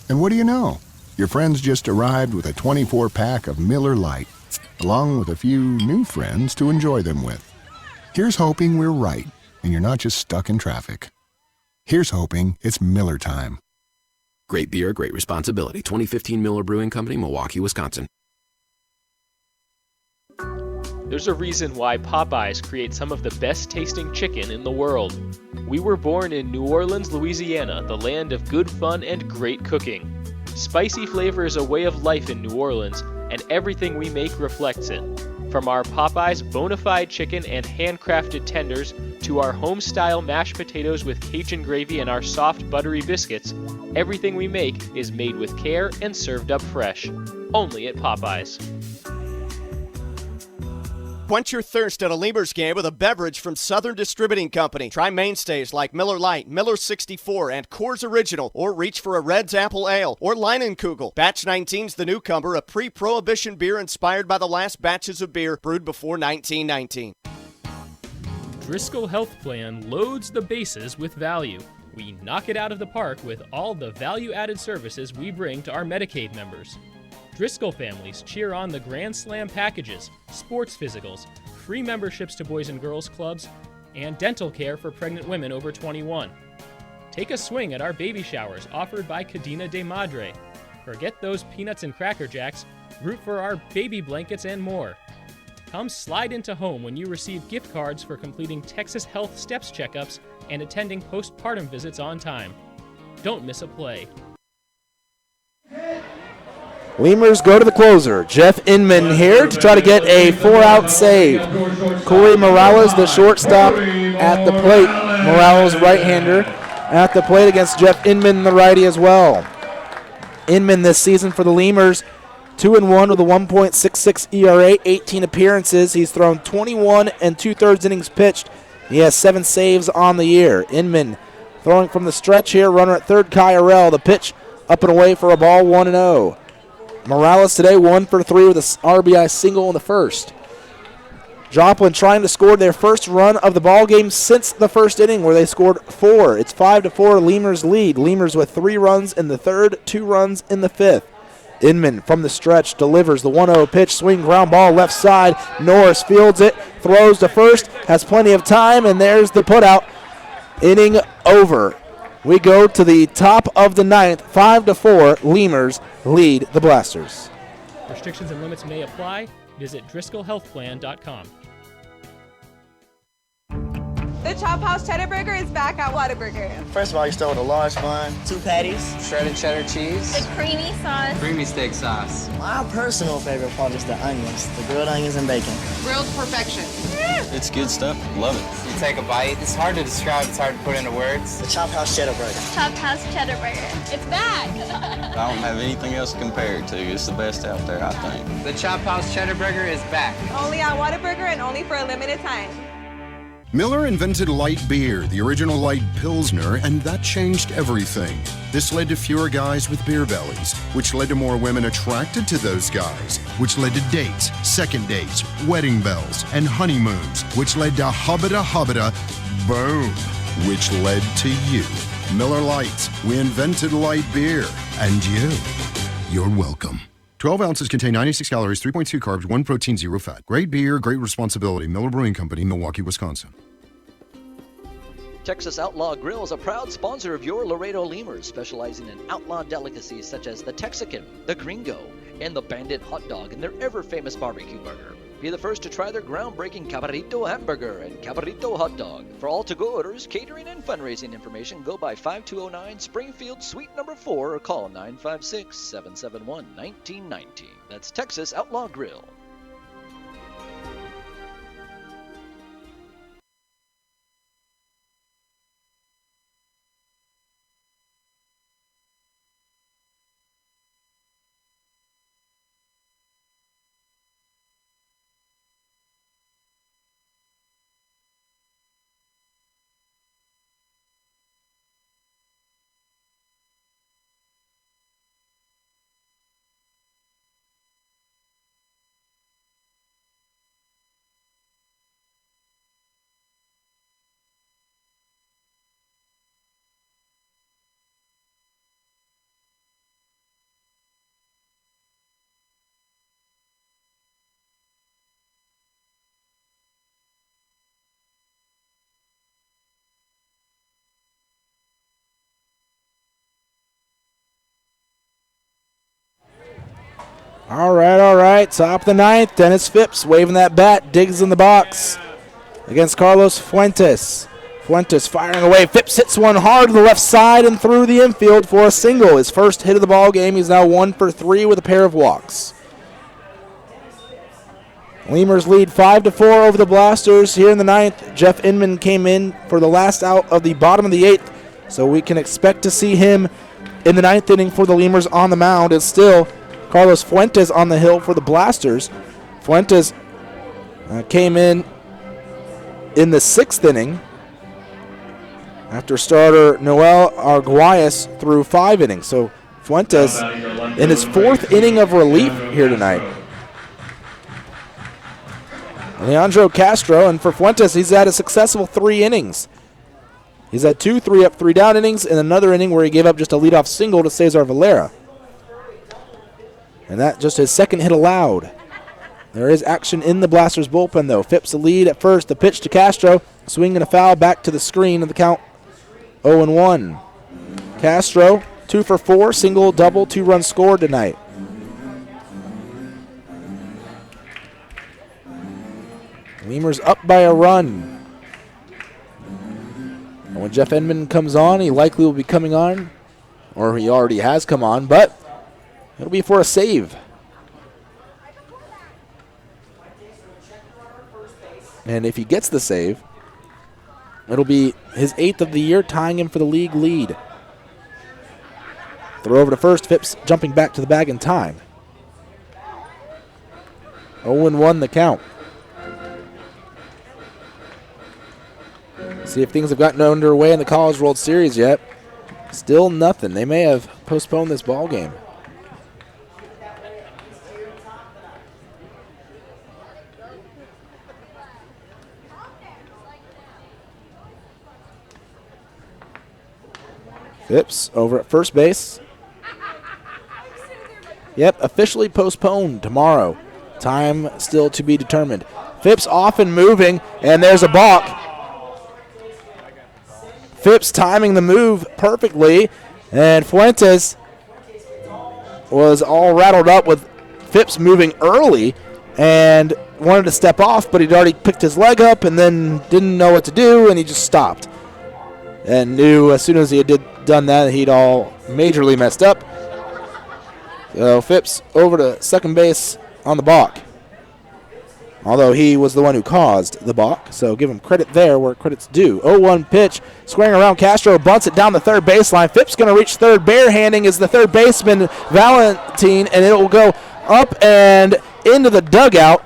And what do you know? Your friends just arrived with a 24-pack of Miller Lite, along with a few new friends to enjoy them with. Here's hoping we're right, and you're not just stuck in traffic. Here's hoping it's Miller time. Great beer, great responsibility. 2015 Miller Brewing Company, Milwaukee, Wisconsin. There's a reason why Popeyes creates some of the best tasting chicken in the world. We were born in New Orleans, Louisiana, the land of good fun and great cooking. Spicy flavor is a way of life in New Orleans, and everything we make reflects it. From our Popeyes bona fide chicken and handcrafted tenders to our home-style mashed potatoes with Cajun gravy and our soft, buttery biscuits, everything we make is made with care and served up fresh. Only at Popeyes. Quench your thirst at a Lemurs game with a beverage from Southern Distributing Company. Try mainstays like Miller Lite, Miller 64, and Coors Original, or reach for a Red's Apple Ale or Leinenkugel. Batch 19's the newcomer, a pre-prohibition beer inspired by the last batches of beer brewed before 1919. Driscoll Health Plan loads the bases with value. We knock it out of the park with all the value-added services we bring to our Medicaid members. Driscoll families cheer on the Grand Slam packages, sports physicals, free memberships to Boys and Girls Clubs, and dental care for pregnant women over 21. Take a swing at our baby showers offered by Cadena de Madre. Forget those peanuts and Cracker Jacks, root for our baby blankets and more. Come slide into home when you receive gift cards for completing Texas Health Steps checkups and attending postpartum visits on time. Don't miss a play. Lemurs go to the closer. Jeff Inman here to try to get a 4-out save. Corey Morales, the shortstop, at the plate. Morales, right-hander, at the plate against Jeff Inman, the righty as well. Inman this season for the Lemurs, 2-1 with a 1.66 ERA, 18 appearances. He's thrown 21 and 2/3 innings pitched. He has 7 saves on the year. Inman throwing from the stretch here. Runner at third, Kyrell. The pitch up and away for a ball, 1-0. Morales today 1 for 3 with a RBI single in the first. Joplin trying to score their first run of the ball game since the first inning where they scored 4. It's 5-4 Lemurs lead. Lemurs with 3 runs in the third, 2 runs in the fifth. Inman from the stretch delivers the 1-0 pitch, swing ground ball left side. Norris fields it, throws to first, has plenty of time, and there's the putout. Inning over. We go to the top of the ninth, 5-4. Lemurs lead the Blasters. Restrictions and limits may apply. Visit DriscollHealthPlan.com. The Chop House Cheddar Burger is back at Whataburger. First of all, you start with a large bun, 2 patties, Shredded cheddar cheese. The creamy sauce. Creamy steak sauce. My personal favorite part is the onions, the grilled onions and bacon. Grilled perfection. It's good stuff. Love it. You take a bite. It's hard to describe. It's hard to put into words. The Chop House Cheddar Burger. Chop House Cheddar Burger. It's back. I don't have anything else to compare it to. It's the best out there, I think. The Chop House Cheddar Burger is back. Only at Whataburger and only for a limited time. Miller invented light beer, the original light Pilsner, and that changed everything. This led to fewer guys with beer bellies, which led to more women attracted to those guys, which led to dates, second dates, wedding bells, and honeymoons, which led to hubbada, boom, which led to you. Miller Lights, we invented light beer, and you're welcome. 12 ounces contain 96 calories, 3.2 carbs, 1 protein, 0 fat. Great beer, great responsibility. Miller Brewing Company, Milwaukee, Wisconsin. Texas Outlaw Grill is a proud sponsor of your Laredo Lemurs, specializing in outlaw delicacies such as the Texican, the Gringo, and the Bandit hot dog and their ever-famous barbecue burger. Be the first to try their groundbreaking Cabrito hamburger and Cabrito hot dog. For all to-go orders, catering, and fundraising information, go by 5209 Springfield Suite number 4 or call 956-771-1919. That's Texas Outlaw Grill. All right. Top of the ninth. Dennis Phipps waving that bat. Digs in the box against Carlos Fuentes. Fuentes firing away. Phipps hits one hard to the left side and through the infield for a single. His first hit of the ball game. He's now 1 for 3 with a pair of walks. Lemurs lead 5-4 over the Blasters here in the ninth. Jeff Inman came in for the last out of the bottom of the eighth, so we can expect to see him in the ninth inning for the Lemurs on the mound. It's still Carlos Fuentes on the hill for the Blasters. Fuentes came in the sixth inning after starter Noel Arguelles threw 5 innings. So Fuentes in his 4th inning of relief here tonight. Leandro Castro, and for Fuentes, he's had a successful 3 innings. He's had 2 3-up, 3-down innings, and another inning where he gave up just a leadoff single to Cesar Valera. And that just his second hit allowed. There is action in the Blasters bullpen, though. Phipps the lead at first. The pitch to Castro. Swing and a foul back to the screen of the count 0-1. Castro, 2 for 4, single, double, 2 runs scored tonight. Lemurs up by a run. And when Jeff Inman comes on, he likely will be coming on, or he already has come on, but it'll be for a save. And if he gets the save, it'll be his 8th of the year, tying him for the league lead. Throw over to first. Phipps jumping back to the bag in time. 0-1 the count. See if things have gotten underway in the College World Series yet. Still nothing. They may have postponed this ball game. Phipps over at first base. Yep, officially postponed tomorrow. Time still to be determined. Phipps off and moving, and there's a balk. Phipps timing the move perfectly, and Fuentes was all rattled up with Phipps moving early and wanted to step off, but he'd already picked his leg up and then didn't know what to do, and he just stopped. And knew as soon as he had done that, he'd all majorly messed up. So Phipps over to second base on the balk. Although he was the one who caused the balk, so give him credit there where credit's due. 0-1 pitch, squaring around Castro, bunts it down the third baseline. Phipps going to reach third. Barehanding is the third baseman, Valentin, and it will go up and into the dugout,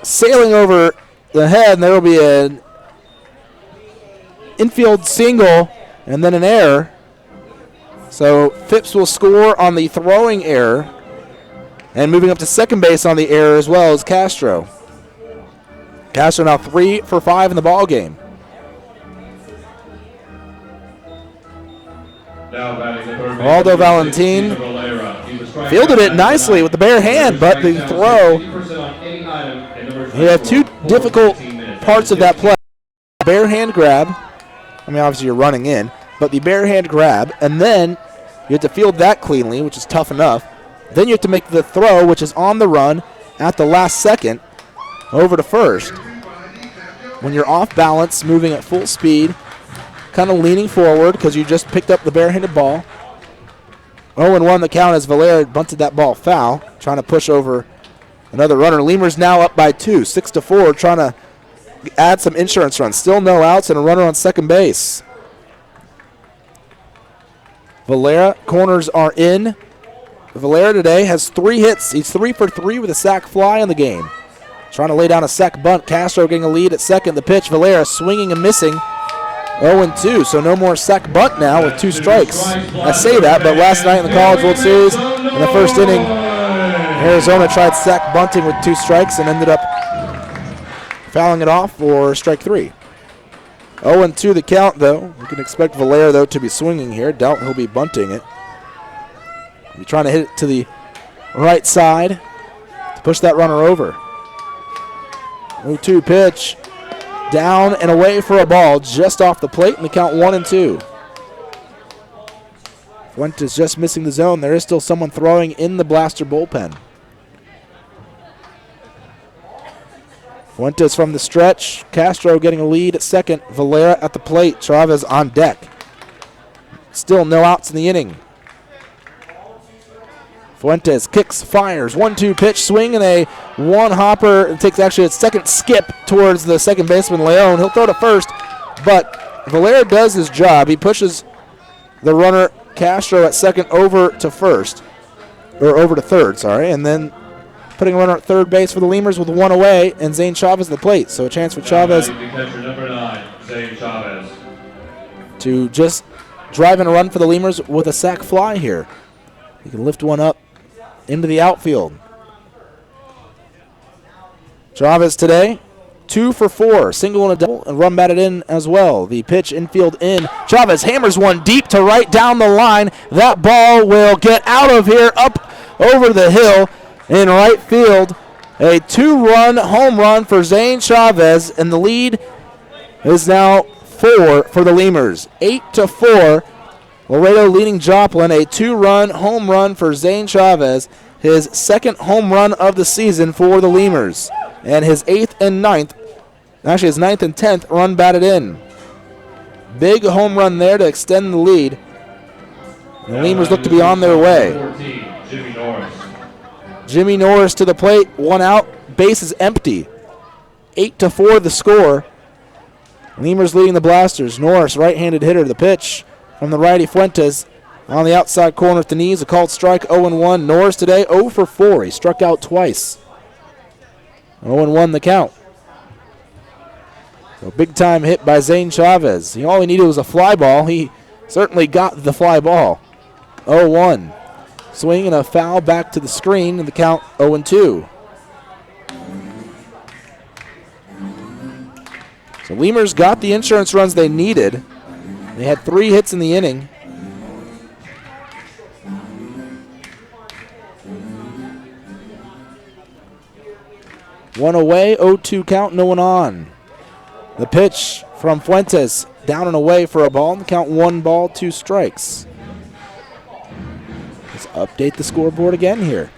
sailing over the head, and there will be an infield single and then an error. So Phipps will score on the throwing error, and moving up to second base on the error as well as Castro. Castro now 3 for 5 in the ball game. Aldo Valentin fielded it nicely with the bare hand, but the throw, he had two difficult parts of that play. Bare hand grab, I mean obviously you're running in, but the bare hand grab, and then you have to field that cleanly, which is tough enough. Then you have to make the throw, which is on the run at the last second, over to first. When you're off balance, moving at full speed, kind of leaning forward because you just picked up the barehanded ball. 0-1 the count as Valera bunted that ball foul, trying to push over another runner. Lemurs now up by 2, 6-4, trying to add some insurance runs. Still no outs and a runner on second base. Valera, corners are in. Valera today has 3 hits. He's 3 for 3 with a sac fly in the game. Trying to lay down a sac bunt. Castro getting a lead at second. The pitch, Valera swinging and missing. 0-2, so no more sac bunt now with 2 strikes. I say that, but last night in the College World Series, in the first inning, Arizona tried sac bunting with 2 strikes and ended up fouling it off for strike 3. 0-2 the count, though. We can expect Valera, though, to be swinging here. Doubt he'll be bunting it. He'll be trying to hit it to the right side to push that runner over. 0-2 pitch. Down and away for a ball just off the plate, and the count 1-2. Fuentes just missing the zone. There is still someone throwing in the Blaster bullpen. Fuentes from the stretch. Castro getting a lead at second. Valera at the plate. Chavez on deck. Still no outs in the inning. Fuentes kicks, fires, 1-2 pitch, swing, and a one-hopper. It takes actually a second skip towards the second baseman, Leon. He'll throw to first, but Valera does his job. He pushes the runner, Castro, at second over to first, or over to third, sorry, and then putting a runner at third base for the Lemurs with 1 away, and Zane Chavez at the plate. So a chance for Chavez Number 9, Zane Chavez, to just drive in a run for the Lemurs with a sac fly here. He can lift one up into the outfield. Chavez today, 2 for 4, single and a double, and run batted in as well. The pitch infield in. Chavez hammers one deep to right down the line. That ball will get out of here, up over the hill in right field. A 2-run home run for Zane Chavez, and the lead is now 4 for the Lemurs. 8-4. Laredo leading Joplin, a 2-run home run for Zane Chavez, his second home run of the season for the Lemurs, and his 8th and 9th, actually his 9th and 10th run batted in. Big home run there to extend the lead. The Lemurs look to be on their way. 14, Jimmy Norris. Jimmy Norris to the plate, 1 out, base is empty. 8-4 the score. Lemurs leading the Blasters. Norris, right-handed hitter, the pitch from the righty Fuentes on the outside corner at the knees. A called strike, 0-1. Norris today 0 for 4. He struck out twice. 0-1 the count. So big time hit by Zane Chavez. All he needed was a fly ball. He certainly got the fly ball. 0-1. Swing and a foul back to the screen, and the count 0-2. So Lemurs got the insurance runs they needed. They had 3 hits in the inning. One away, 0-2 count, no one on. The pitch from Fuentes, down and away for a ball. Count 1 ball, 2 strikes. Let's update the scoreboard again here.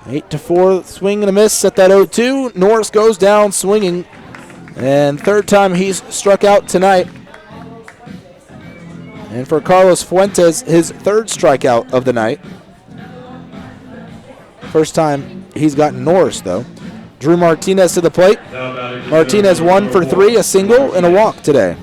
Eight to 4, swing and a miss at that 0-2. Norris goes down swinging, and third time he's struck out tonight. And for Carlos Fuentes, his third strikeout of the night. First time he's gotten Norris, though. Drew Martinez to the plate. Martinez 1 for 3, a single and a walk today.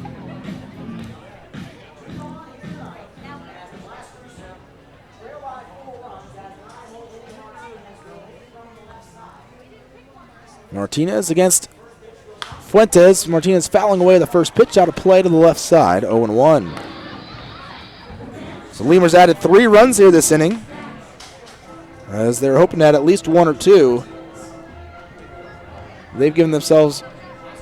Martinez against Fuentes. Martinez fouling away the first pitch out of play to the left side, 0-1. So Lemurs added 3 runs here this inning, as they're hoping to add at least 1 or 2. They've given themselves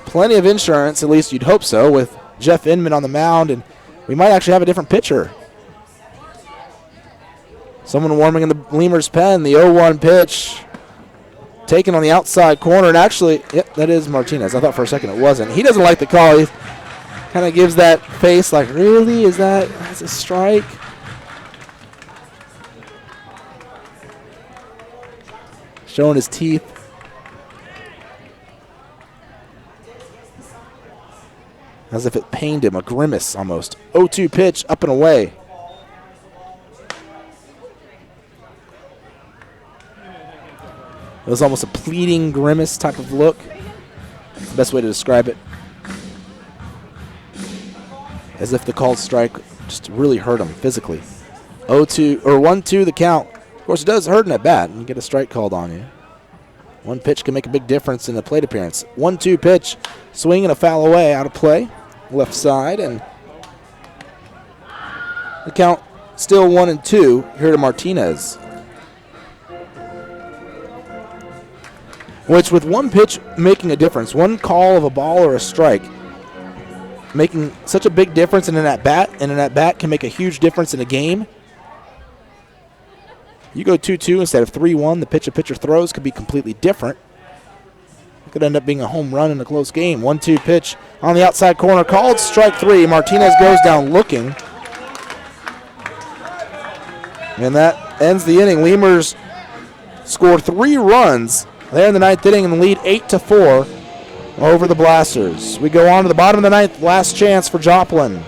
plenty of insurance, at least you'd hope so, with Jeff Inman on the mound, and we might actually have a different pitcher. Someone warming in the Lemurs pen, the 0-1 pitch. Taken on the outside corner, and actually, yep, that is Martinez. I thought for a second it wasn't. He doesn't like the call. He kind of gives that face like, really? That's a strike? Showing his teeth. As if it pained him, a grimace almost. 0-2 pitch, up and away. It was almost a pleading grimace type of look. That's the best way to describe it. As if the called strike just really hurt him physically. 0-2 or 1-2 the count. Of course, it does hurt in at bat, and you get a strike called on you. One pitch can make a big difference in a plate appearance. 1-2 pitch, swing and a foul away, out of play, left side, and the count still 1-2 here to Martinez. Which, with one pitch making a difference, one call of a ball or a strike, making such a big difference in an at-bat, and an at-bat can make a huge difference in a game. You go 2-2 instead of 3-1, the pitch a pitcher throws could be completely different. It could end up being a home run in a close game. 1-2 pitch on the outside corner, called strike 3. Martinez goes down looking. And that ends the inning. Lemurs score 3 runs there in the 9th inning and lead 8-4 over the Blasters. We go on to the bottom of the 9th, last chance for Joplin.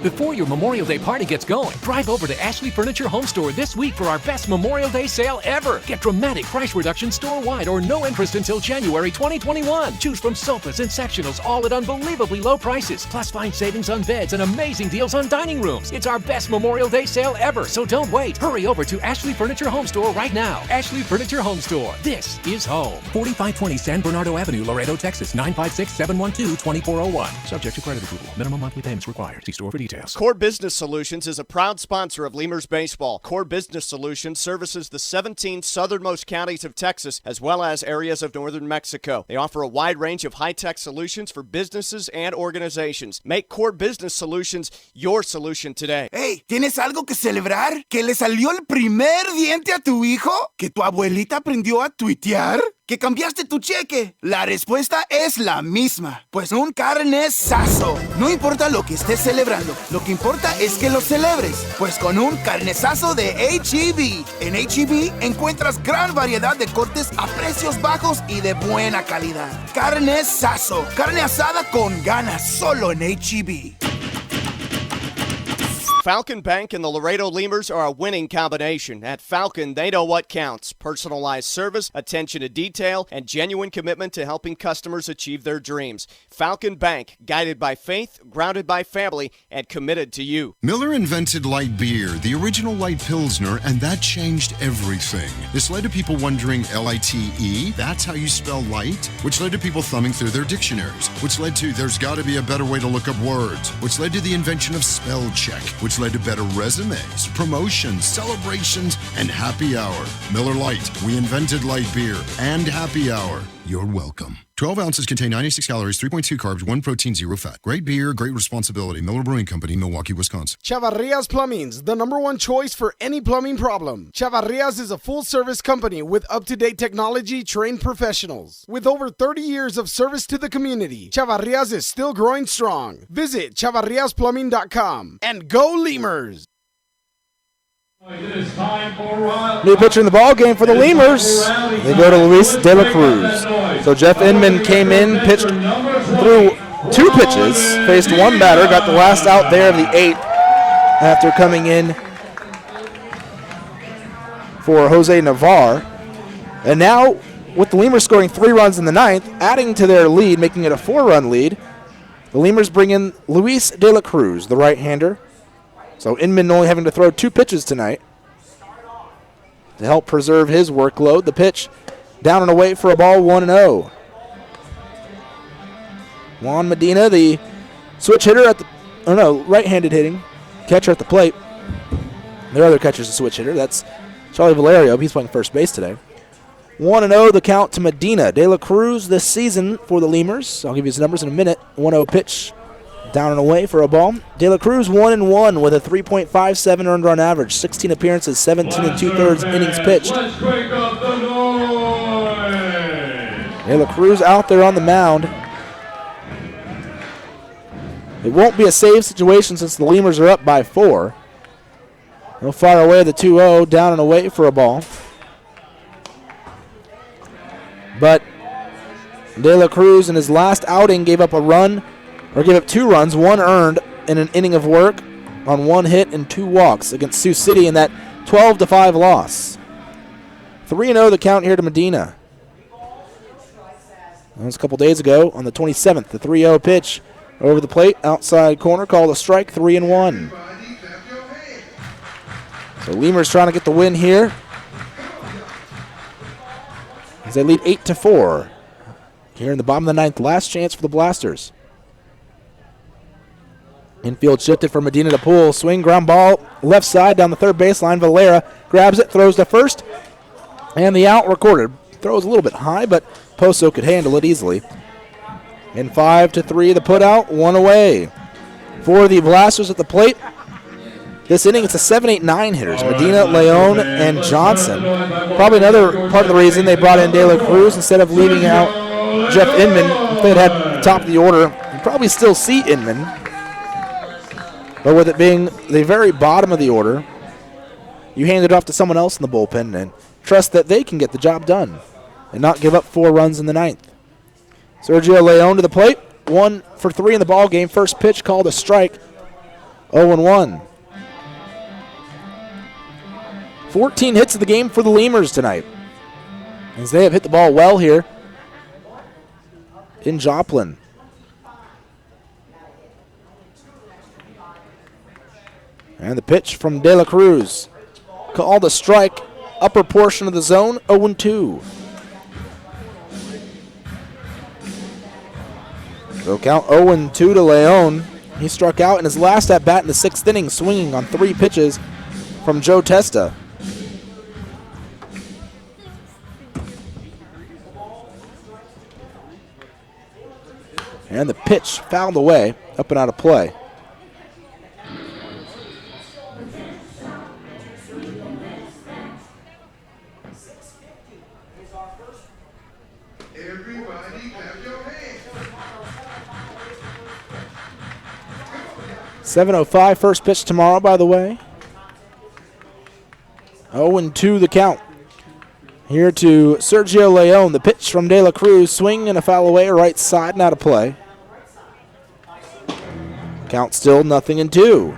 Before your Memorial Day party gets going, drive over to Ashley Furniture Home Store this week for our best Memorial Day sale ever. Get dramatic price reductions store-wide or no interest until January 2021. Choose from sofas and sectionals, all at unbelievably low prices. Plus find savings on beds and amazing deals on dining rooms. It's our best Memorial Day sale ever, so don't wait. Hurry over to Ashley Furniture Home Store right now. Ashley Furniture Home Store. This is home. 4520 San Bernardo Avenue, Laredo, Texas, 956-712-2401. Subject to credit approval. Minimum monthly payments required. See store for details. Core Business Solutions is a proud sponsor of Lemurs Baseball. Core Business Solutions services the 17 southernmost counties of Texas as well as areas of northern Mexico. They offer a wide range of high-tech solutions for businesses and organizations. Make Core Business Solutions your solution today. Hey, ¿tienes algo que celebrar? ¿Que le salió el primer diente a tu hijo? ¿Que tu abuelita aprendió a tuitear? ¿Que cambiaste tu cheque? La respuesta es la misma. Pues un carnesazo. No importa lo que estés celebrando, lo que importa es que lo celebres. Pues con un carnesazo de H-E-B. En H-E-B encuentras gran variedad de cortes a precios bajos y de buena calidad. Carnesazo. Carne asada con ganas solo en H-E-B. Falcon Bank and the Laredo Lemurs are a winning combination. At Falcon, they know what counts. Personalized service, attention to detail, and genuine commitment to helping customers achieve their dreams. Falcon Bank, guided by faith, grounded by family, and committed to you. Miller invented light beer, the original light Pilsner, and that changed everything. This led to people wondering, L-I-T-E, that's how you spell light? Which led to people thumbing through their dictionaries, which led to there's got to be a better way to look up words, which led to the invention of spell check, which led to better resumes, promotions, celebrations, and happy hour. Miller Lite, we invented light beer and happy hour. You're welcome. 12 ounces contain 96 calories, 3.2 carbs, 1 protein, 0 fat. Great beer, great responsibility. Miller Brewing Company, Milwaukee, Wisconsin. Chavarrias Plumbing's the #1 choice for any plumbing problem. Chavarrias is a full-service company with up-to-date technology, trained professionals. With over 30 years of service to the community, Chavarrias is still growing strong. Visit chavarriasplumbing.com and go Lemurs! New pitcher in the ball game for the Lemurs. They go to Luis De La Cruz. So Jeff Inman came in, pitched through 2 pitches, faced 1 batter, got the last out there of the 8th after coming in for Jose Navarre. And now, with the Lemurs scoring 3 runs in the 9th, adding to their lead, making it a 4-run lead, the Lemurs bring in Luis De La Cruz, the right-hander. So Inman only having to throw 2 pitches tonight to help preserve his workload. The pitch down and away for a ball, 1-0. Juan Medina, the switch hitter at the, right-handed hitting catcher at the plate. Their other catcher's a switch hitter. That's Charlie Valerio. He's playing first base today. 1-0 the count to Medina. De La Cruz this season for the Lemurs. I'll give you his numbers in a minute. 1-0 pitch. Down and away for a ball. De La Cruz 1-1 with a 3.57 earned run average, 16 appearances, 17 2/3 innings pitched. De La Cruz out there on the mound. It won't be a save situation since the Lemurs are up by 4. They'll fire away the 2-0, down and away for a ball. But De La Cruz in his last outing gave up 2 runs, 1 earned in an inning of work on 1 hit and 2 walks against Sioux City in that 12-5 loss. 3-0 the count here to Medina. That was a couple days ago on the 27th. The 3-0 pitch over the plate, outside corner, called a strike, 3-1. So Lemurs trying to get the win here as they lead 8-4 here in the bottom of the 9th. Last chance for the Blasters. Infield shifted for Medina to Poole. Swing, ground ball, left side down the third baseline. Valera grabs it, throws to first, and the out recorded. Throws a little bit high, but Poso could handle it easily. And 5-3 the put out, 1 away. For the Blasters at the plate, this inning it's a 7-8-9 hitters. Medina, Leon, and Johnson. Probably another part of the reason they brought in De La Cruz instead of leaving out Jeff Inman. If they'd had the top of the order, you'd probably still see Inman. But with it being the very bottom of the order, you hand it off to someone else in the bullpen and trust that they can get the job done and not give up 4 runs in the 9th. Sergio Leon to the plate, 1 for 3 in the ball game. First pitch called a strike, 0-1. 14 hits of the game for the Lemurs tonight, as they have hit the ball well here in Joplin. And the pitch from De La Cruz, called a strike, upper portion of the zone, 0-2. So count 0-2 to Leon. He struck out in his last at-bat in the 6th inning, swinging on 3 pitches from Joe Testa. And the pitch fouled away, up and out of play. .705 first pitch tomorrow, by the way. 0-2 the count. Here to Sergio Leon. The pitch from De La Cruz. Swing and a foul away, right side and out of play. Count still 0-2.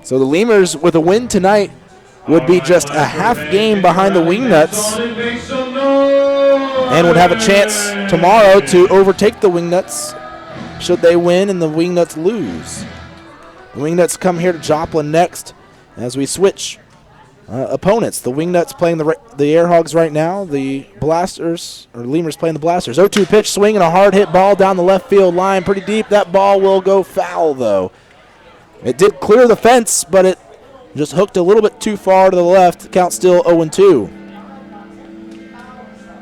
So the Lemurs, with a win tonight, would be just a half game behind the Wingnuts and would have a chance tomorrow to overtake the Wingnuts should they win and the Wingnuts lose. The Wingnuts come here to Joplin next as we switch opponents. The Wingnuts playing the Airhogs right now. The Blasters, or Lemurs playing the Blasters. 0-2 pitch, swing and a hard hit ball down the left field line. Pretty deep. That ball will go foul, though. It did clear the fence, but it just hooked a little bit too far to the left. Count still 0-2.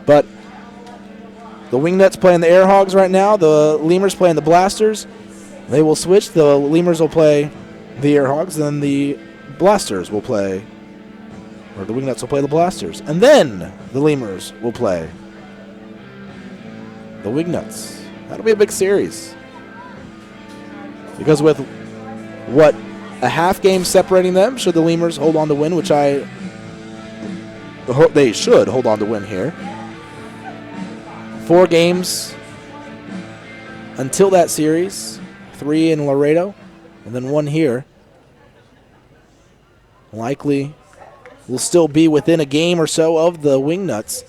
But the Wingnuts playing the Air Hogs right now. The Lemurs playing the Blasters. They will switch. The Lemurs will play the Air Hogs, and then the Blasters will play, or the Wingnuts will play the Blasters. And then the Lemurs will play the Wingnuts. That'll be a big series. Because with what, a half game separating them, should the Lemurs hold on to win, which they should hold on to win here. 4 games until that series, 3 in Laredo, and then 1 here. Likely will still be within a game or so of the Wingnuts,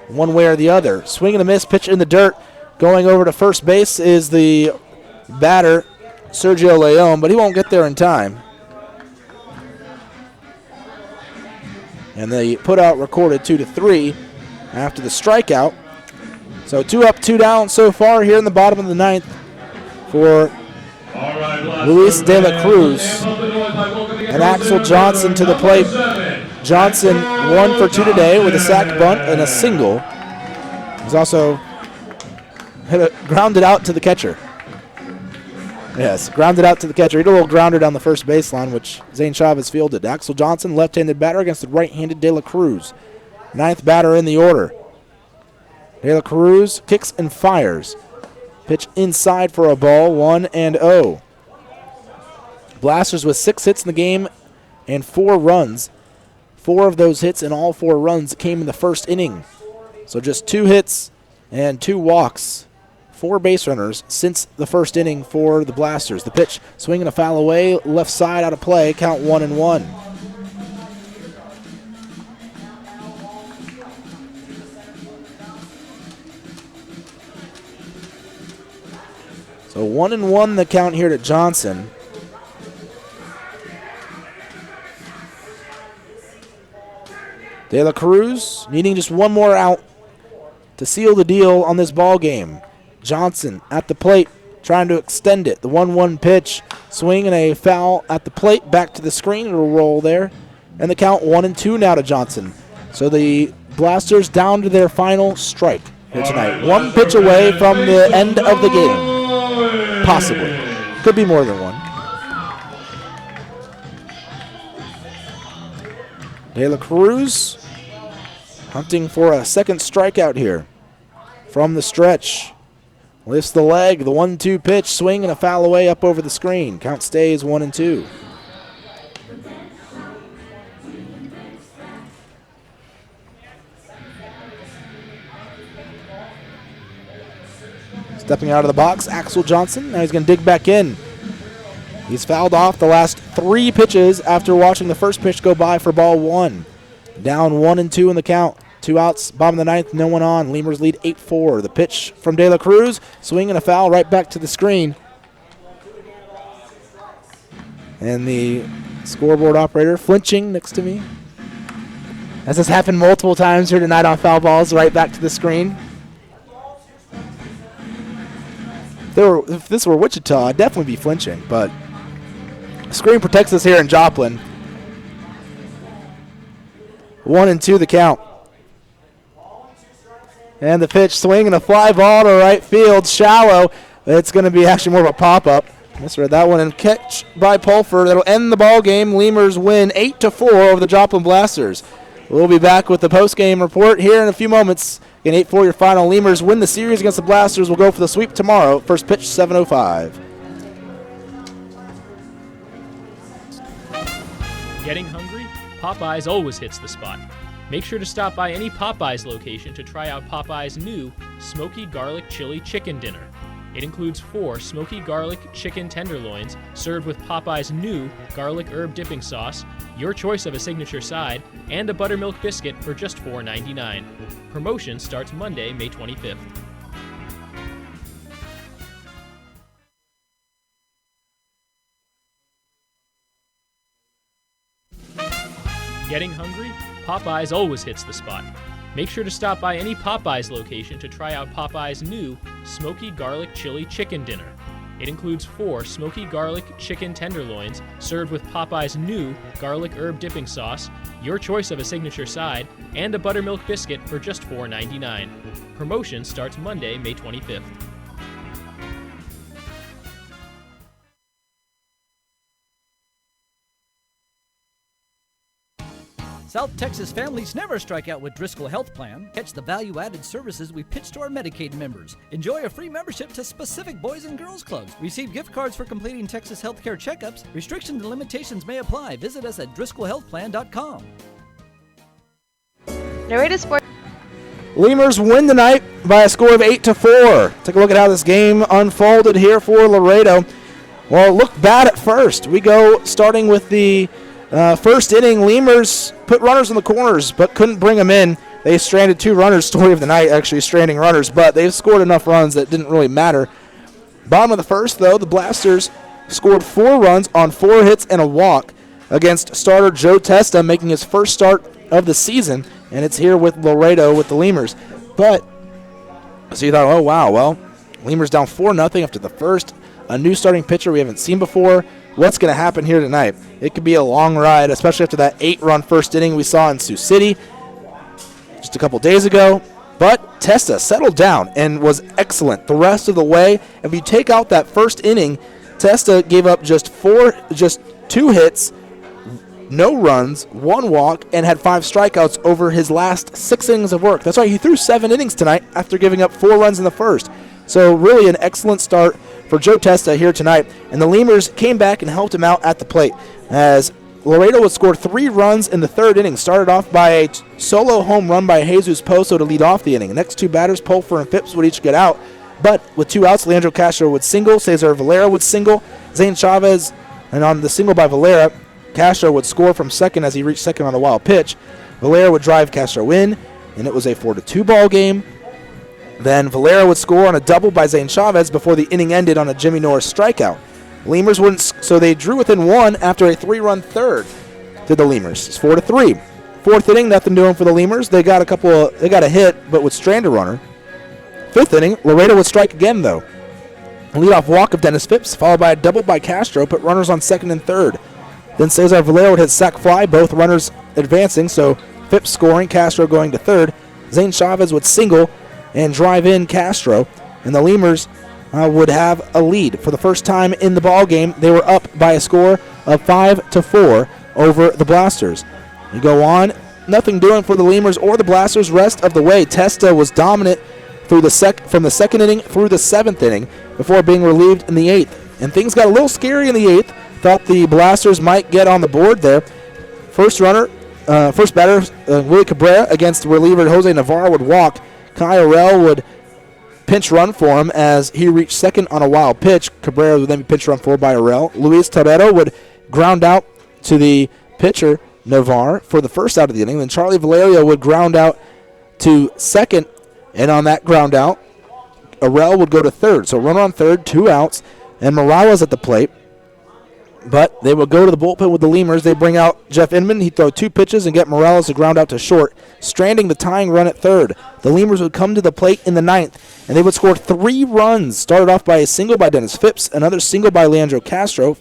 one way or the other. Swing and a miss, pitch in the dirt. Going over to first base is the batter, Sergio Leon, but he won't get there in time. And the put-out recorded 2-3 after the strikeout. So 2 up, 2 down so far here in the bottom of the 9th for Luis De La Cruz. And Axel Johnson to the plate. Johnson 1 for 2 today with a sac bunt and a single. He's also grounded out to the catcher. Yes, grounded out to the catcher. He did a little grounder down the first baseline, which Zane Chavez fielded. Axel Johnson, left-handed batter against the right-handed De La Cruz. 9th batter in the order. De La Cruz kicks and fires. Pitch inside for a ball, 1-0. Blasters with 6 hits in the game and 4 runs. 4 of those hits and all 4 runs came in the first inning. So just 2 hits and 2 walks. 4 base runners since the first inning for the Blasters. The pitch, swinging a foul away, left side out of play, count 1-1. So 1-1 the count here to Johnson. De La Cruz needing just 1 more out to seal the deal on this ball game. Johnson at the plate, trying to extend it. The 1-1 pitch, swing and a foul at the plate, back to the screen. It'll roll there. And the count 1-2 now to Johnson. So the Blasters down to their final strike here tonight. 1 pitch away from the end of the game. Possibly. Could be more than 1. De La Cruz hunting for a second strikeout here from the stretch. Lifts the leg, the 1-2 pitch, swing and a foul away up over the screen. Count stays 1-2. Stepping out of the box, Axel Johnson. Now he's going to dig back in. He's fouled off the last 3 pitches after watching the first pitch go by for ball 1. Down 1-2 in the count. 2 outs, bottom of the 9th, no one on. Lemurs lead 8-4. The pitch from De La Cruz, swing and a foul right back to the screen. And the scoreboard operator flinching next to me. As has happened multiple times here tonight on foul balls, right back to the screen. If this were Wichita, I'd definitely be flinching, but the screen protects us here in Joplin. 1-2 the count. And the pitch, swing and a fly ball to right field, shallow. It's going to be actually more of a pop-up. Misread that one, and catch by Pulford. That'll end the ball game. Lemurs win 8-4 over the Joplin Blasters. We'll be back with the post-game report here in a few moments. Again, 8-4 your final. Lemurs win the series against the Blasters. We'll go for the sweep tomorrow. First pitch, 7:05. Getting hungry? Popeyes always hits the spot. Make sure to stop by any Popeyes location to try out Popeyes' new Smoky Garlic Chili Chicken Dinner. It includes 4 smoky garlic chicken tenderloins served with Popeyes' new garlic herb dipping sauce, your choice of a signature side, and a buttermilk biscuit for just $4.99. Promotion starts Monday, May 25th. Getting hungry? Popeyes always hits the spot. Make sure to stop by any Popeyes location to try out Popeyes' new Smoky Garlic Chili Chicken Dinner. It includes 4 smoky garlic chicken tenderloins served with Popeye's new garlic herb dipping sauce, your choice of a signature side, and a buttermilk biscuit for just $4.99. Promotion starts Monday, May 25th. South Texas families never strike out with Driscoll Health Plan. Catch the value-added services we pitch to our Medicaid members. Enjoy a free membership to specific Boys and Girls Clubs. Receive gift cards for completing Texas healthcare checkups. Restrictions and limitations may apply. Visit us at DriscollHealthPlan.com. Laredo Sports. Lemurs win tonight by a score of 8-4. Take a look at how this game unfolded here for Laredo. Well, it looked bad at first. We go starting with the first inning. Lemurs put runners in the corners but couldn't bring them in. They stranded 2 runners. Story of the night, actually, stranding runners, but they've scored enough runs that didn't really matter. Bottom of the first, though, the Blasters scored 4 runs on 4 hits and a walk against starter Joe Testa, making his first start of the season, and it's here with Laredo with the Lemurs. But, so you thought, oh, wow, well, Lemurs down 4-0 after the first. A new starting pitcher we haven't seen before. What's going to happen here tonight? It could be a long ride, especially after that 8-run first inning we saw in Sioux City just a couple days ago. But Testa settled down and was excellent the rest of the way. If you take out that first inning, Testa gave up just 2 hits, no runs, 1 walk, and had 5 strikeouts over his last 6 innings of work. That's right, he threw 7 innings tonight after giving up 4 runs in the first. So really an excellent start for Joe Testa here tonight. And the Lemurs came back and helped him out at the plate as Laredo would score 3 runs in the 3rd inning. Started off by a solo home run by Jesus Pozo to lead off the inning. The next 2 batters, Pulfer and Phipps, would each get out. But with 2 outs, Leandro Castro would single, Cesar Valera would single, Zane Chavez, and on the single by Valera, Castro would score from second as he reached second on a wild pitch. Valera would drive Castro in, and it was a 4-2 ball game. Then Valera would score on a double by Zane Chavez before the inning ended on a Jimmy Norris strikeout. Lemurs wouldn't, so they drew within 1 after a 3-run third to the Lemurs. It's 4-3. 4th inning, nothing doing for the Lemurs. They got a hit, but would strand a runner. 5th inning, Laredo would strike again, though. A leadoff walk of Dennis Phipps, followed by a double by Castro, put runners on 2nd and 3rd. Then Cesar Valera would hit sac fly, both runners advancing, so Phipps scoring, Castro going to 3rd. Zane Chavez would single and drive in Castro, and the Lemurs would have a lead. For the first time in the ball game, they were up by a score of 5-4 over the Blasters. We go on, nothing doing for the Lemurs or the Blasters rest of the way. Testa was dominant through from the 2nd inning through the 7th inning before being relieved in the 8th. And things got a little scary in the 8th. Thought the Blasters might get on the board there. First batter, Willie Cabrera against reliever Jose Navarro would walk. Kai Orell would pinch run for him as he reached second on a wild pitch. Cabrera would then be pinch run for by Orell. Luis Toretto would ground out to the pitcher, Navarro, for the first out of the inning. Then Charlie Valerio would ground out to second, and on that ground out, Orell would go to 3rd. So runner on 3rd, 2 outs, and Morales at the plate. But they will go to the bullpen with the Lemurs. They bring out Jeff Inman. He'd throw 2 pitches and get Morales to ground out to short, stranding the tying run at 3rd. The Lemurs would come to the plate in the 9th, and they would score 3 runs. Started off by a single by Dennis Phipps, another single by Leandro Castro,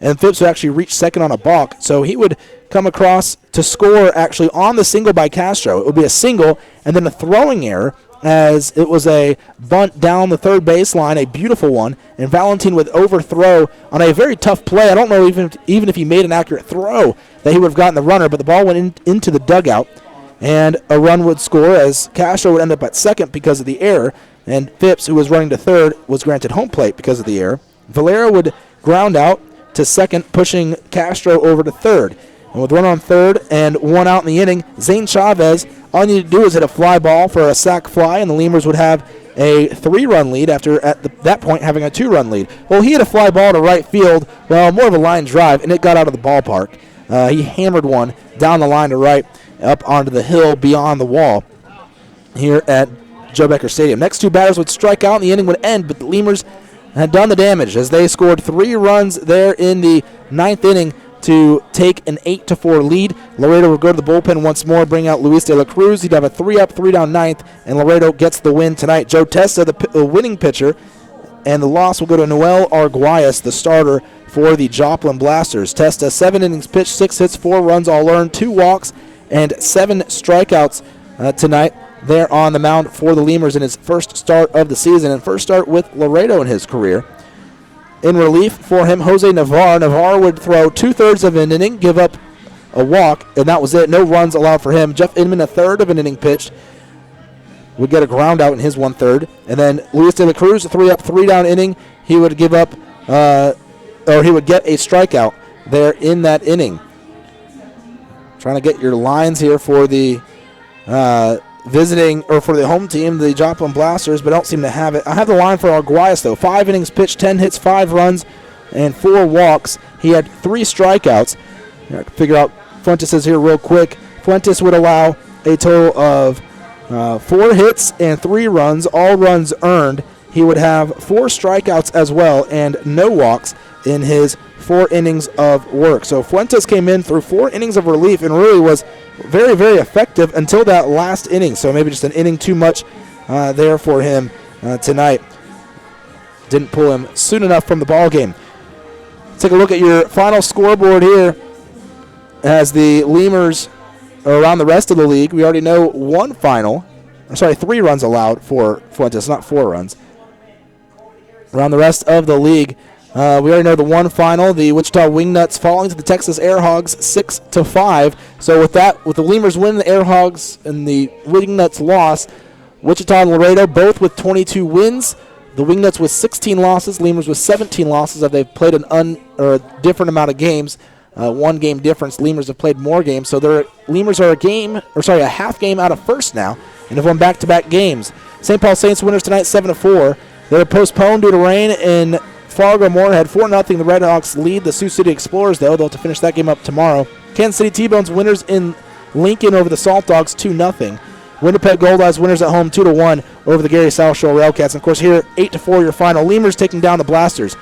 and Phipps would actually reach second on a balk. So he would come across to score actually on the single by Castro. It would be a single and then a throwing error, as it was a bunt down the 3rd baseline, a beautiful one, and Valentin would overthrow on a very tough play. I don't know even if he made an accurate throw that he would have gotten the runner, but the ball went into the dugout, and a run would score as Castro would end up at 2nd because of the error, and Phipps, who was running to 3rd, was granted home plate because of the error. Valera would ground out to 2nd, pushing Castro over to 3rd. And with 1 on 3rd and 1 out in the inning, Zane Chavez, all you need to do is hit a fly ball for a sac fly, and the Lemurs would have a 3-run lead after, at that point, having a 2-run lead. Well, he hit a fly ball to right field, more of a line drive, and it got out of the ballpark. He hammered one down the line to right, up onto the hill beyond the wall here at Joe Becker Stadium. Next 2 batters would strike out, and the inning would end, but the Lemurs had done the damage as they scored 3 runs there in the 9th inning to take an 8-4 lead. Laredo would go to the bullpen once more, bring out Luis de la Cruz. He'd have a 3-up, 3-down 9th, and Laredo gets the win tonight. Joe Testa, the winning pitcher, and the loss will go to Noel Arguelles, the starter for the Joplin Blasters. Testa, 7 innings pitched, 6 hits, 4 runs, all earned, 2 walks, and 7 strikeouts tonight there on the mound for the Lemurs in his first start of the season and first start with Laredo in his career. In relief for him, Jose Navarre. Navarre would throw 2/3 of an inning, give up a walk, and that was it. No runs allowed for him. Jeff Inman, 1/3 of an inning pitched, would get a ground out in his 1/3. And then Luis de la Cruz, a 3-up, 3-down inning. He would give up, he would get a strikeout there in that inning. Trying to get your lines here for the visiting, or for the home team, the Joplin Blasters, but don't seem to have it. I have the line for Arguelles, though. 5 innings pitched, 10 hits, 5 runs, and 4 walks. He had 3 strikeouts. I can figure out Fuentes here real quick. Fuentes would allow a total of 4 hits and 3 runs, all runs earned. He would have 4 strikeouts as well and no walks in his 4 innings of work. So Fuentes came in through 4 innings of relief and really was very, very effective until that last inning. So maybe just an inning too much there for him tonight. Didn't pull him soon enough from the ball game. Let's take a look at your final scoreboard here as the Lemurs are around the rest of the league. We already know 3 runs allowed for Fuentes, not 4 runs. Around the rest of the league, we already know the one final, the Wichita Wingnuts falling to the Texas Airhogs 6-5. So with that, with the Lemurs win, the Airhogs and the Wingnuts loss, Wichita and Laredo both with 22 wins. The Wingnuts with 16 losses, Lemurs with 17 losses. They've played a different amount of games, 1 game difference. Lemurs have played more games, so their Lemurs are a half game out of first now, and have won back-to-back games. St. Paul Saints winners tonight 7-4. They're postponed due to rain in Fargo-Moorhead. 4-0. The Redhawks lead the Sioux City Explorers, though. They'll have to finish that game up tomorrow. Kansas City T-Bones winners in Lincoln over the Salt Dogs 2-0. Winnipeg Goldeyes winners at home 2-1 over the Gary South Shore Railcats. And of course here 8-4 your final. Lemurs taking down the Blasters.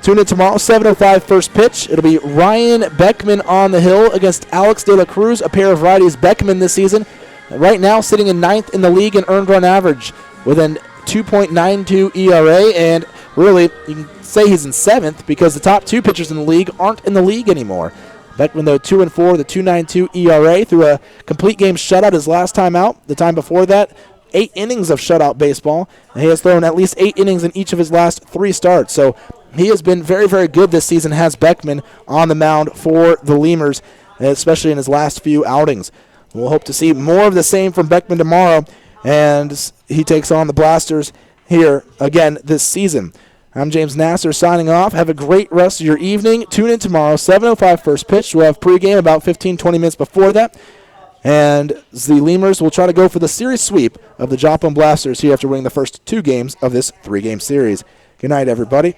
Tune in tomorrow, 7:05 first pitch. It'll be Ryan Beckman on the hill against Alex De La Cruz, a pair of righties. Beckman this season right now sitting in 9th in the league in earned run average with an 2.92 ERA, and really you can say he's in 7th because the top 2 pitchers in the league aren't in the league anymore. Beckman, though, 2-4, the 2.92 ERA through a complete game shutout his last time out. The time before that, 8 innings of shutout baseball. And he has thrown at least 8 innings in each of his last 3 starts. So he has been very, very good this season, has Beckman on the mound for the Lemurs, especially in his last few outings. We'll hope to see more of the same from Beckman tomorrow, and he takes on the Blasters here again this season. I'm James Nasser signing off. Have a great rest of your evening. Tune in tomorrow, 7:05 first pitch. We'll have pregame about 15-20 minutes before that. And the Lemurs will try to go for the series sweep of the Joplin Blasters here after winning the first 2 games of this 3-game series. Good night, everybody.